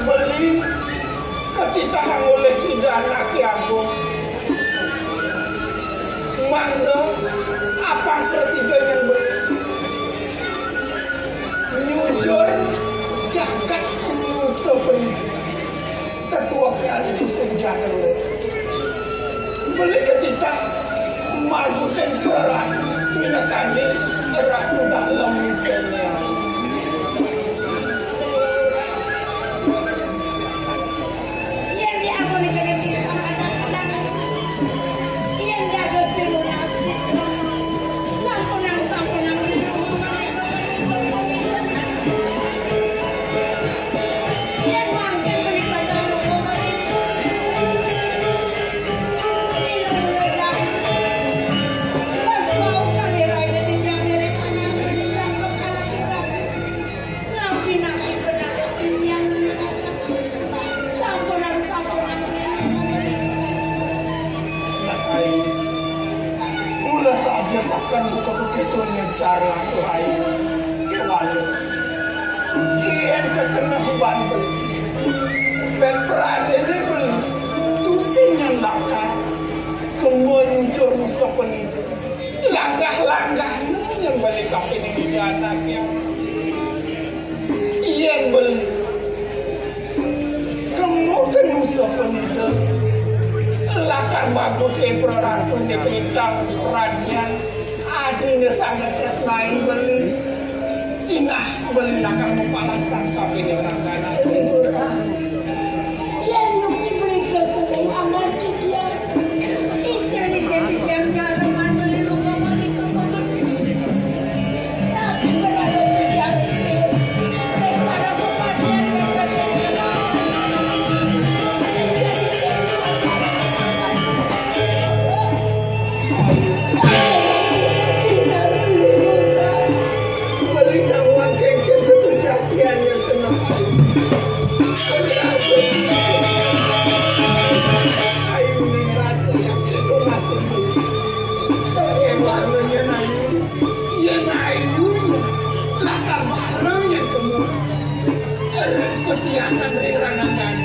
beli ketika oleh pidana Ki Agung mana apa presiden yang beli nyujur jagat seperti ketua PN itu senjata beli ketika maju temporan minakani ratu dalam misalnya yang di aku dikasih anak-anak yang jaga terlunasi sampunang yang makin menikmati sakan buka begitu cara Tuhan kewalu iyan ketena huban beli ben pradene beli tusin yang lakar kemuncur musuh penipu langkah-langkah yang balik kapin ini janaknya iyan beli kemudian musuh penipu lakar bagus emperoran pun diperintah perannya adanya sangat tresnain beli sinah beli lakar mempalasan kapin yang langkana yang nyuci beli terus beli amat dia jadi yang jalan beli luka beli tapi berada sejak itu daripada kepastian kesianan berangan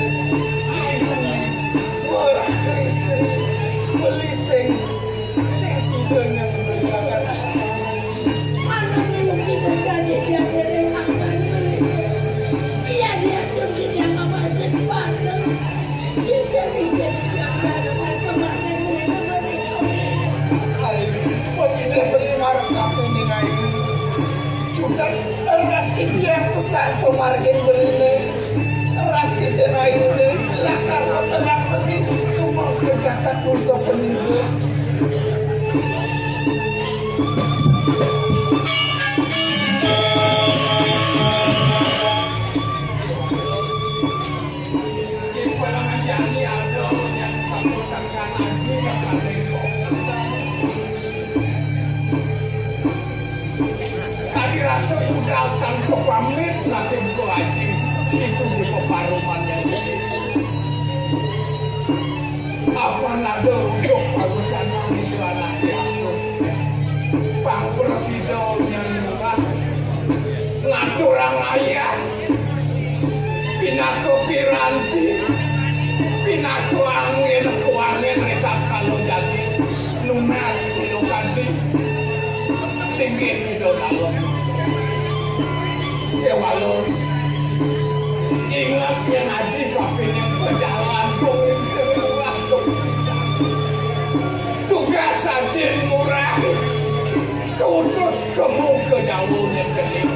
bola belising sesi dengan berjalan mana belum kita jadi dia dari aman dia sudah dia mama sepadan dia jadi yang baru kemarin pengindah beli marah kafe dengan sudah ras kita yang besar pemargin beli ras kita naik lakar tengah beli cuma kejahatan musuh penipu di pelangan jani ada yang satu takkan aji takkan lengkok tadi rasa budal tanpa pamit nanti buku haji itu di peparuman yang gede apa nada untuk pagusana itu anaknya aku Pak Presiden yang murah ngatur orang ayah pinako piranti pinako angin retap kalau jadi lunas dilokati tinggi di dalam ya walon ingat yang ngaji kapin yang berjalan dongin semua tugas saja murah kutus kamu ke jalur yang kening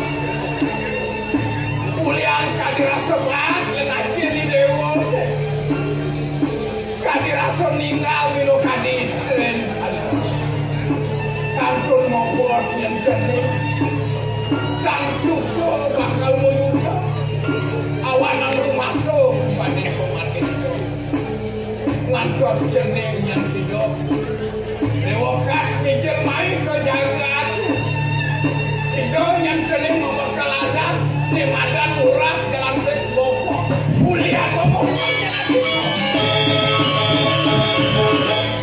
kuliah kadirasa berat yang ngaji di dewa kadirasa ninggal milo kadis kantun mobor yang jenih dan suku bakal menyuka awanan rumah so banding pemargin itu ngantos jenih yang sidok lewakas mijil main ke jagat sidok yang jenih membekal adat di madan murah jalan tek bokok kuliah bokok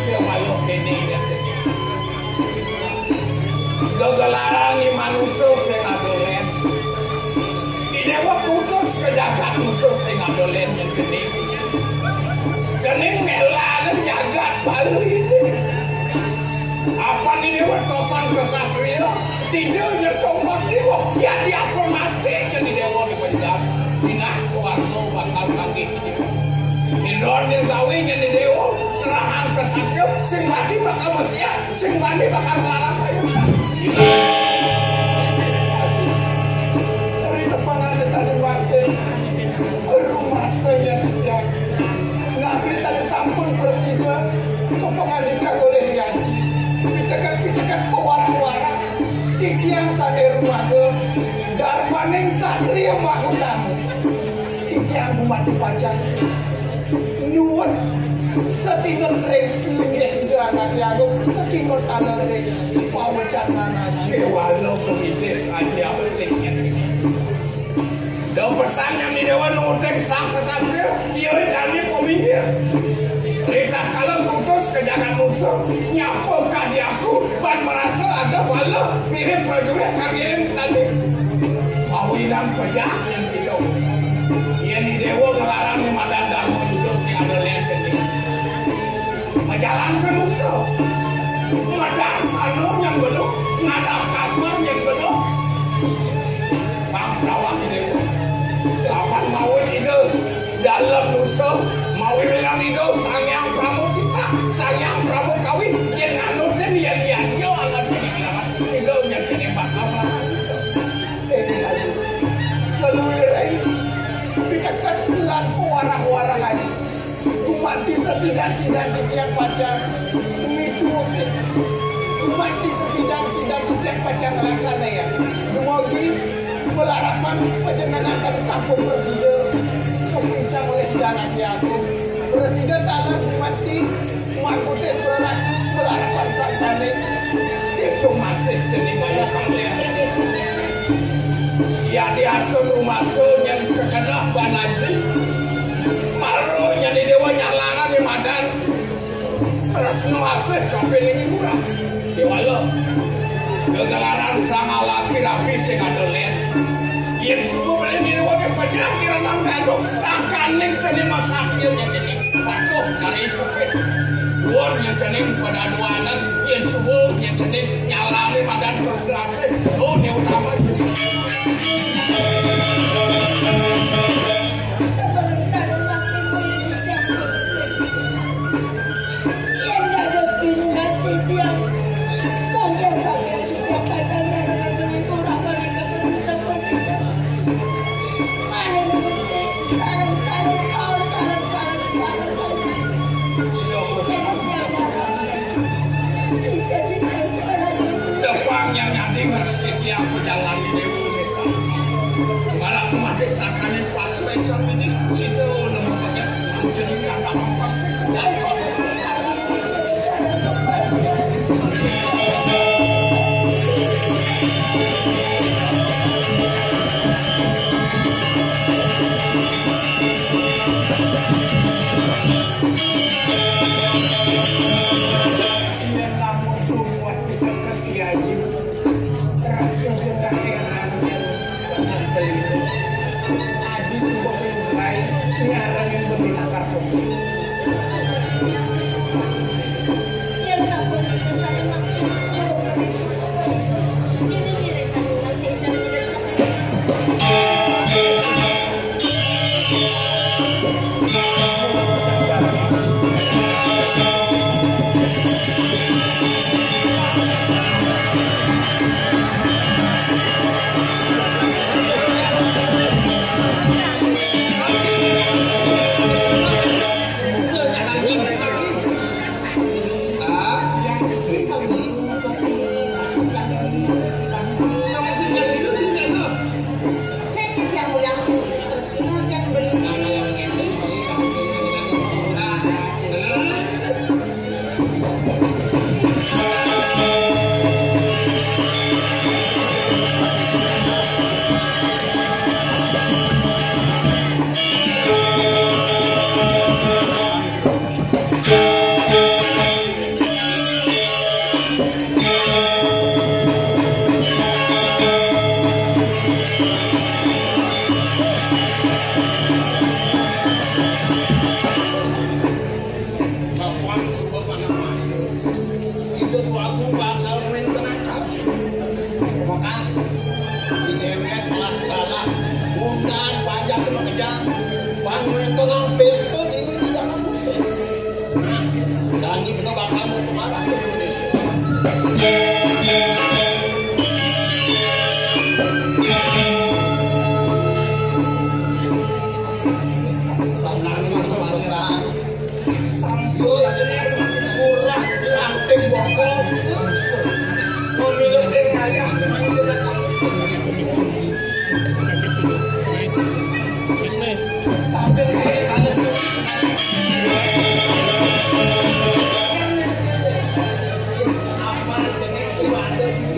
dia malu kini ya gagalaran di manusia saya ngadolen jening melanem jagat Bali apa nih dewa tosan kesatria tiga nyertok mas dewa ya diasro mati jadi dewa di penjara sinah suarga bakal panggil dewa Indronin gawe jadi dewa terahang kesatria sing mati bakal manusia sing mati bakal ngelarang kayu dari depanan tadi waktu rumah saya tidak nggak bisa disampun presiden untuk pengadilan oleh yang pitakan pewarah-warah kikiang sade rumah ke darmaning satria mahutamu kikiang bumati pajak nyuwun setingot reng linggih anak yago setingot tanah reng pawacanan aja kewalo pemitir aja apa sih ini dan pesannya mi dewa nuteng sang kesatria iya jadi pemikir mereka kalau kutus ke jagat musuh nyapa kadi aku dan merasa ada wala mirip prajurit kangirim tadi pawinan pejah yang cicau iya ni dewa ngelarang ni madan dharma hidup si ada lihat jadi menjalankan musuh ngadar sano yang belum ngadar kasar yang belum bang rawak ni dewa lapan mawin itu dalam musuh mawin dalam itu sangyang pramukita sangyang pramukawi yang nganutin yang yo angan jadi lawan silau yang jadi bakal seluruh pitakan bulan warah-warah lagi umat bisa sidang-sidang kejadian pajak mengikuti umat bisa sidang-sidang kejadian pajak melaksana ya dumogi melarakan penjenengan sampun presiden pembincang oleh jalan Yakum presiden tanah mati mengikuti berat melarakan sabane itu masih jadi banyak kalian ya diasuh rumah yang terkena banaji marunya di dewa nyalana di madan terus nuasih sampai ini murah di walau gegelaran sang alaki rapi sing ada liat yang semua beli di dewa ke pejah kira nanggaduk sang kaning jadi masakilnya jadi patuh cari supit luar yang jadi pada aduanan yang semua yang jadi nyalani madan terus ngasih oh ini utama jadi yang nanti mesti dia berjalan di dewa kalau kemarin sakani pas wencong ini situ nomornya jadi nggak gampang sih Yang Pemilik ayah tampil kayak kalian. Apa jenis suara di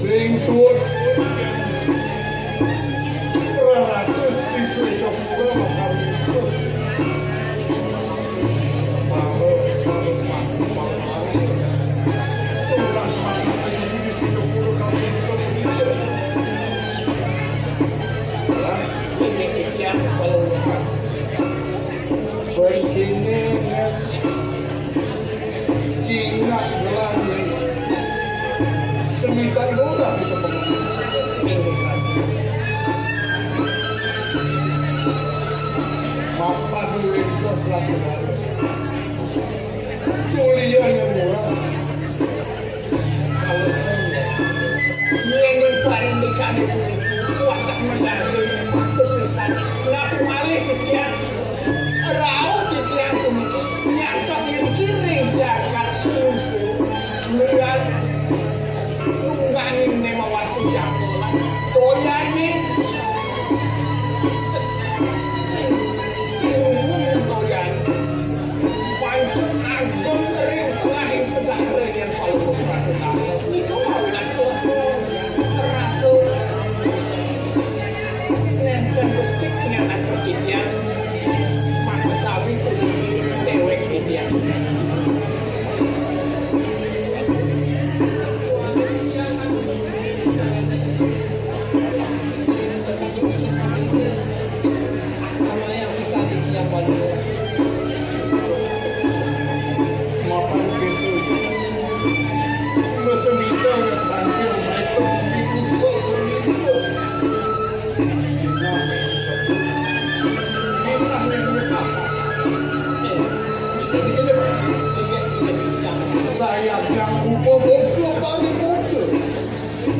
sing suwun Ratus Wisnu Cokro bakal terus baru mati paksari turas mati ini Wisnu Cokro kamu bisa begitu lah begini Cina gelani seminta idola kita Mapa dulu itu selalu ada kuliah yang murah kalau Nilai paling dekat kuat mendadak tersesat. Lalu malih kekian rauh kekian nyantos kiri jagat musuh melihat nunggangin nema waktu jagolah toyane sing toyan pancung agung ring lahir segala yang paling berkata itu mawilan koso rasul dan becik yang ada kejadian maka sawi dewek kejadian sama yang bisa ditiap waduh mapan gitu mesemita yang tampil mereka dikusuk begitu Sina yang punya kakak jadi kita saya yang upa-boga paling boga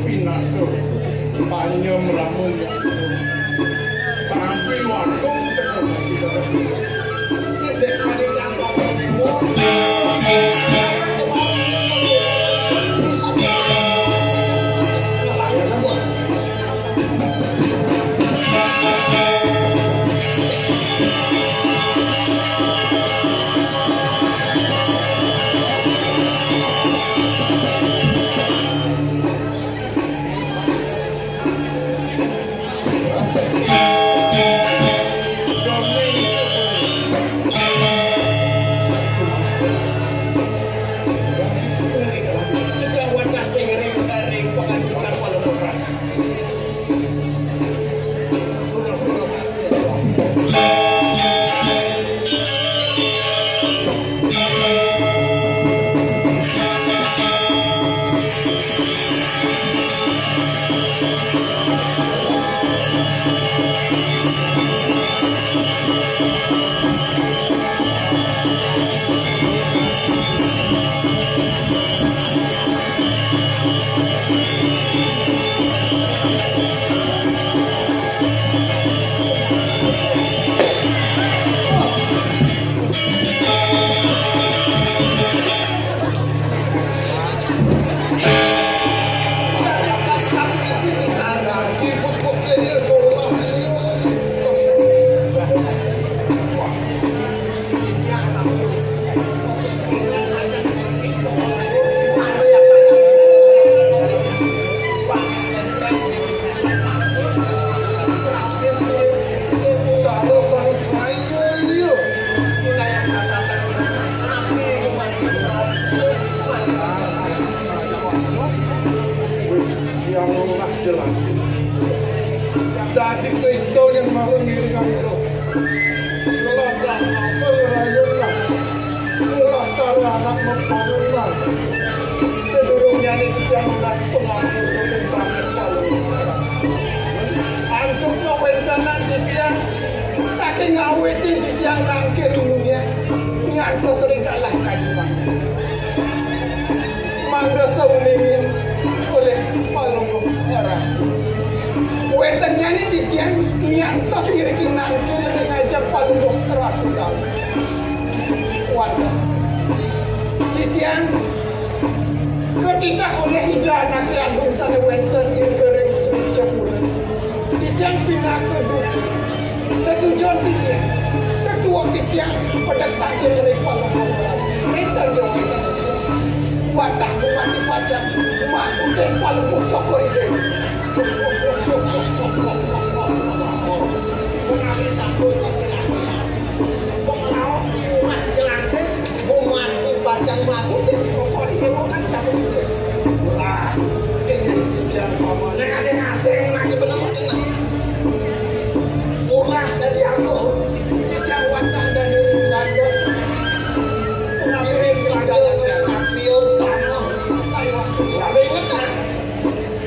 pinaka panyem ramulnya tapi waktu terlalu kita dek paling yang jelas. Tadi itu yang marah ngiringan itu. Kalau tak asal rayunan, murah cara anak mempangunan. Sedurungnya ini tidak menas pengaku untuk banget kalau antuk ngawetanan di tiang saking ngawetin di tiang rangkir dunia ngantos sering kalah kajian mangga seumingin oleh palung era wetannya ini di tiang ngantos irikin nangkir ngajak palung terasa dalam wadah di tiang ketika oleh hidana ke agung sana wenten ingkering suci pula dijang pindah ke dunia ketujuan tiga kedua tiga pada takdir oleh palang awal mental jauh watah kumati pajak maku dan paling kucokor itu Mengambil sambut pengenaw umat jelantik umat dipajang maku dan cokor itu kan sambut itu wah ini yang mama ngadeng lagi bener-bener murah dari aku yang watah dari landos kirim lagi ke stadion tanah tapi inget kan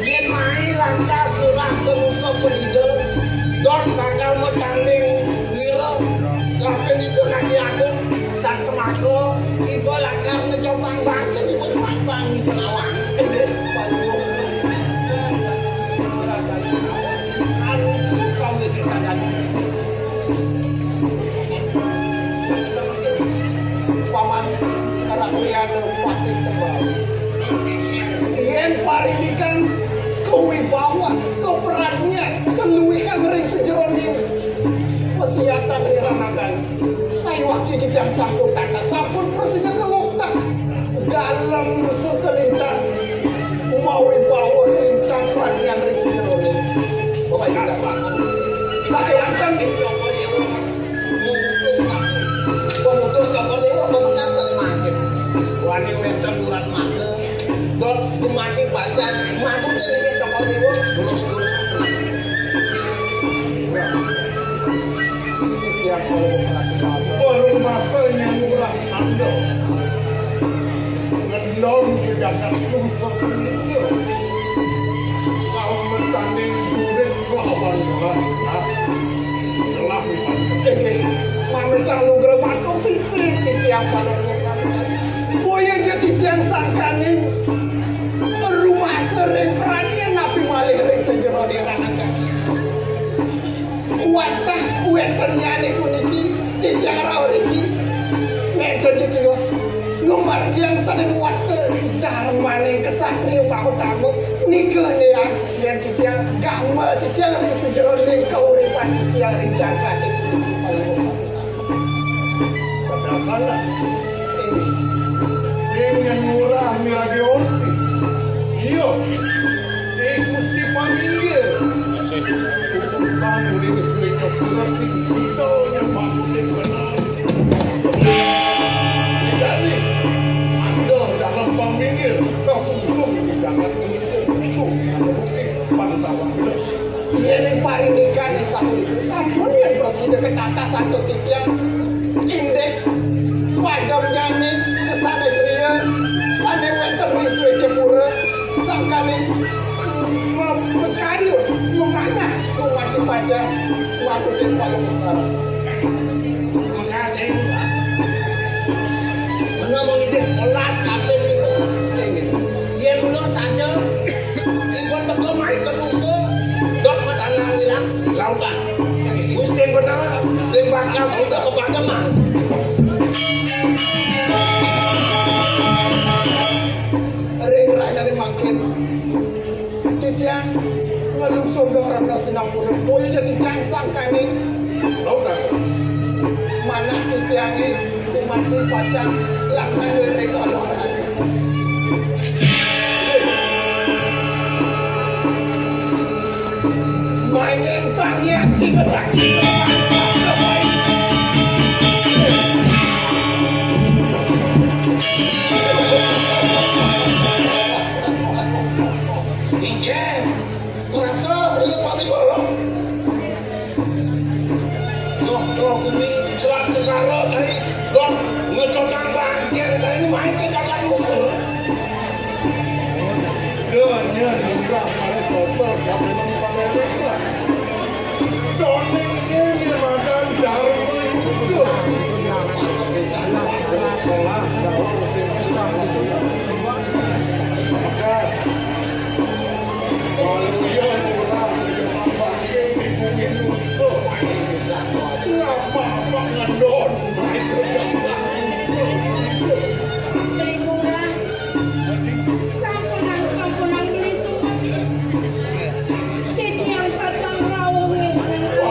dia main lantas murah ke musuh penida dot bakal metanding wiro lapen itu lagi aku saat semako ibu lakar ngecopang banget ibu cuma bangi penawang ini paling kau mesti sadar paman rakyat pati tebal yang parinikan kewibawa keperannya keluikan ring sejeroning pesiatan diranakan saya waktu di jam sangkut tanda sampun presiden keloktak dalam musuh kelintang mau wibawa kelintang peranian ring sejeroning bapak juga saya akan pemutus cokor dewa pemutus saling makin wani western durat maka dot kemati bacan maku dia lagi cokor dewa lurus-lurus tiap kalau baru masanya murah anda ngelon ke Jakarta rusak itu kau mentanding durit lawan telah misalnya Mamitang nugra makom sisi di tiang palanya boya jadi tiang sangkanin rumah sering perannya napi malih ring sejero di ranakan watah wetennya nih kuniki di tiang rawar ini ngedo di tios nomor tiang saling waste darmane kesatria bahu tamu nikahnya yang di tiang gamal di tiang ring sejero ring kauripan di tiang ring jaga itu salah sing yang murah mirage orti iyo gusti paminggir utusan udah disuruh cokura sing sitonya makutin benar jadi anda dalam paminggir kau tunggu di dalam ini itu ada bukti pantauan ini parinikan di sampun yang presiden ke atas satu tiang indek padamnya nih kesana dia sana wenter di Swece Pura sangkali berkayu menganah umat dibaca ngakutin paling utara makasih mengamong ide olas kapten itu dia dulu saja ibu teko main ke musuh dot matanang wirang lautan gusti yang pertama sing bakal sudah kepada mah ring raya dari makin dia ngelusur dorong nasi nampur boleh jadi yang sangka ini lautan mana tiangnya dimati pacang laknai dari orang mainin sangnya kita sakit Terasa ini pati korok. Loh kumi celat-celaro tadi. Loh ngecotang bangkir tadi ini main ke kakak musuh. Doanya juga pada sosok yang memang pada mereka. Doning ini makan dharma itu. Maka bisa telah dalam musim kurang itu ya. Maka walau ia murah dengan bangkit di bumi musuh. Bisa apa-apa ngendon baik kejamlah musuh. Murah. Sampunan gelisuhan. Jadi yang patang rawung itu.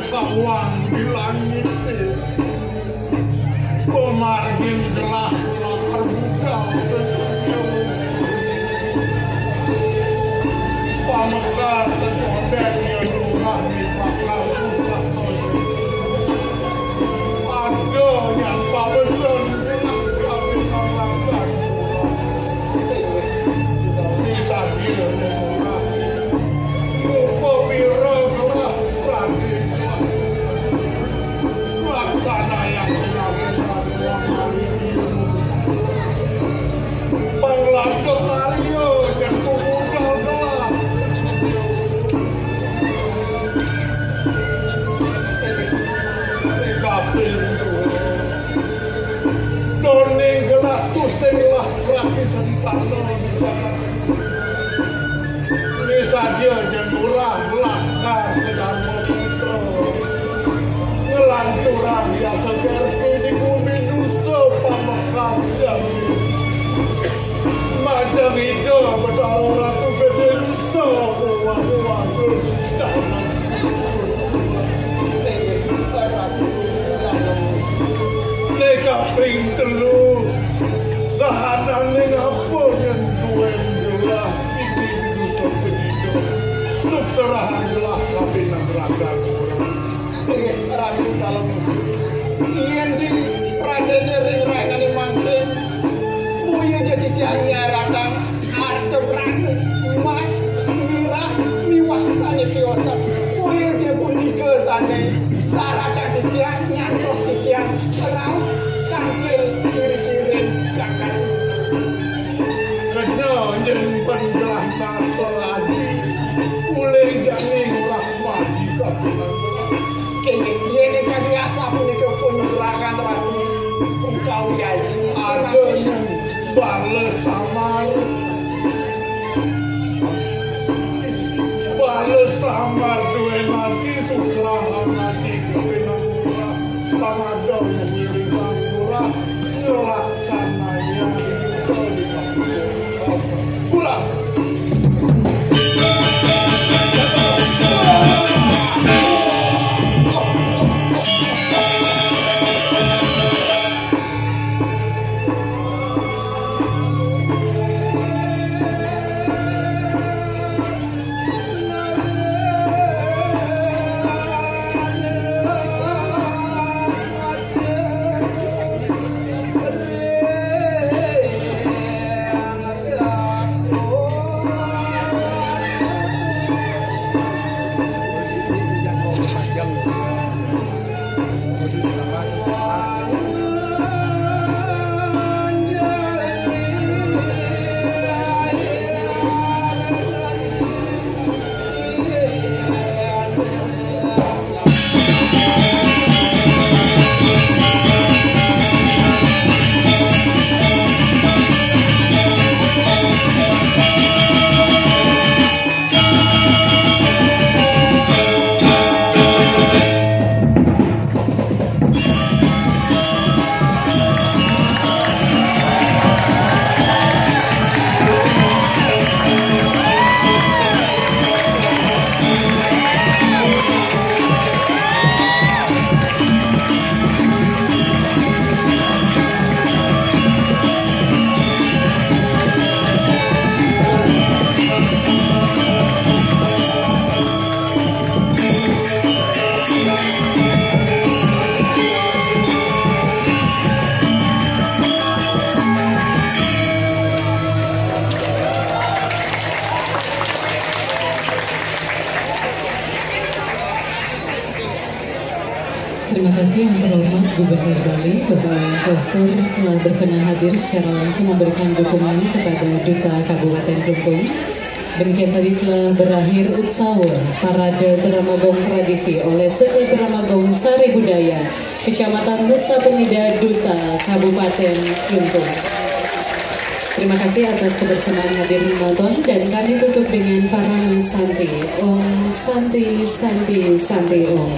Sawang di langit pemargin gelah lapar budal pamekas sekoden yang lurah di bakal pusat ada yang pabesan gelah kawin nolakan bisa dia murah rupa wira gelah rani laksana yang dilakukan uang hari ini pengelado karyo dan pemuda telah kapil doning gelah tusinglah berarti sentano di belakang ini saja jemurah belakang ke Dharma Putra ngelanturan ya seperti di bumi nusa pamekas yang madang itu berdalam ratu gede nusa uang-uang dalam neka pring telu sahanan ning apa yang duen gelah iki nusa penyido sukserahan gelah kabinang raga Ratu dalam musuh iyan di pradene ring-ringan mangkin muya jadi kianya ratang artem ratu mas mirah miwah sane kiosa muya dia punika sane sarata kikian nyantos kikian serau tangkil kiri-kiri kakak kena jen pengelah mata lagi Ini kan biasa punya pun gerakan ragu. Kau jadi ada yang bales samar. Bales samar duwe nanti susrahan nanti kewenang murah. Pangadolnya diri bang murah. Nyelaksana yang itu di kampung. Pulang. Terima kasih yang terhormat Gubernur Bali, Bapak Koster telah berkenan hadir secara langsung memberikan dukungan kepada Duta Kabupaten Klungkung. Demikian tadi telah berakhir Utsawa Parade Teramagong Tradisi oleh Sekre Teramagong Sari Budaya, Kecamatan Nusa Penida, Duta Kabupaten Klungkung. Terima kasih atas kebersamaan hadir menonton dan kami tutup dengan Parang Santi, Om Santi Santi Santi Om.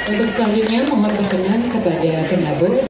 Untuk selanjutnya mohon berkenan kepada penabur.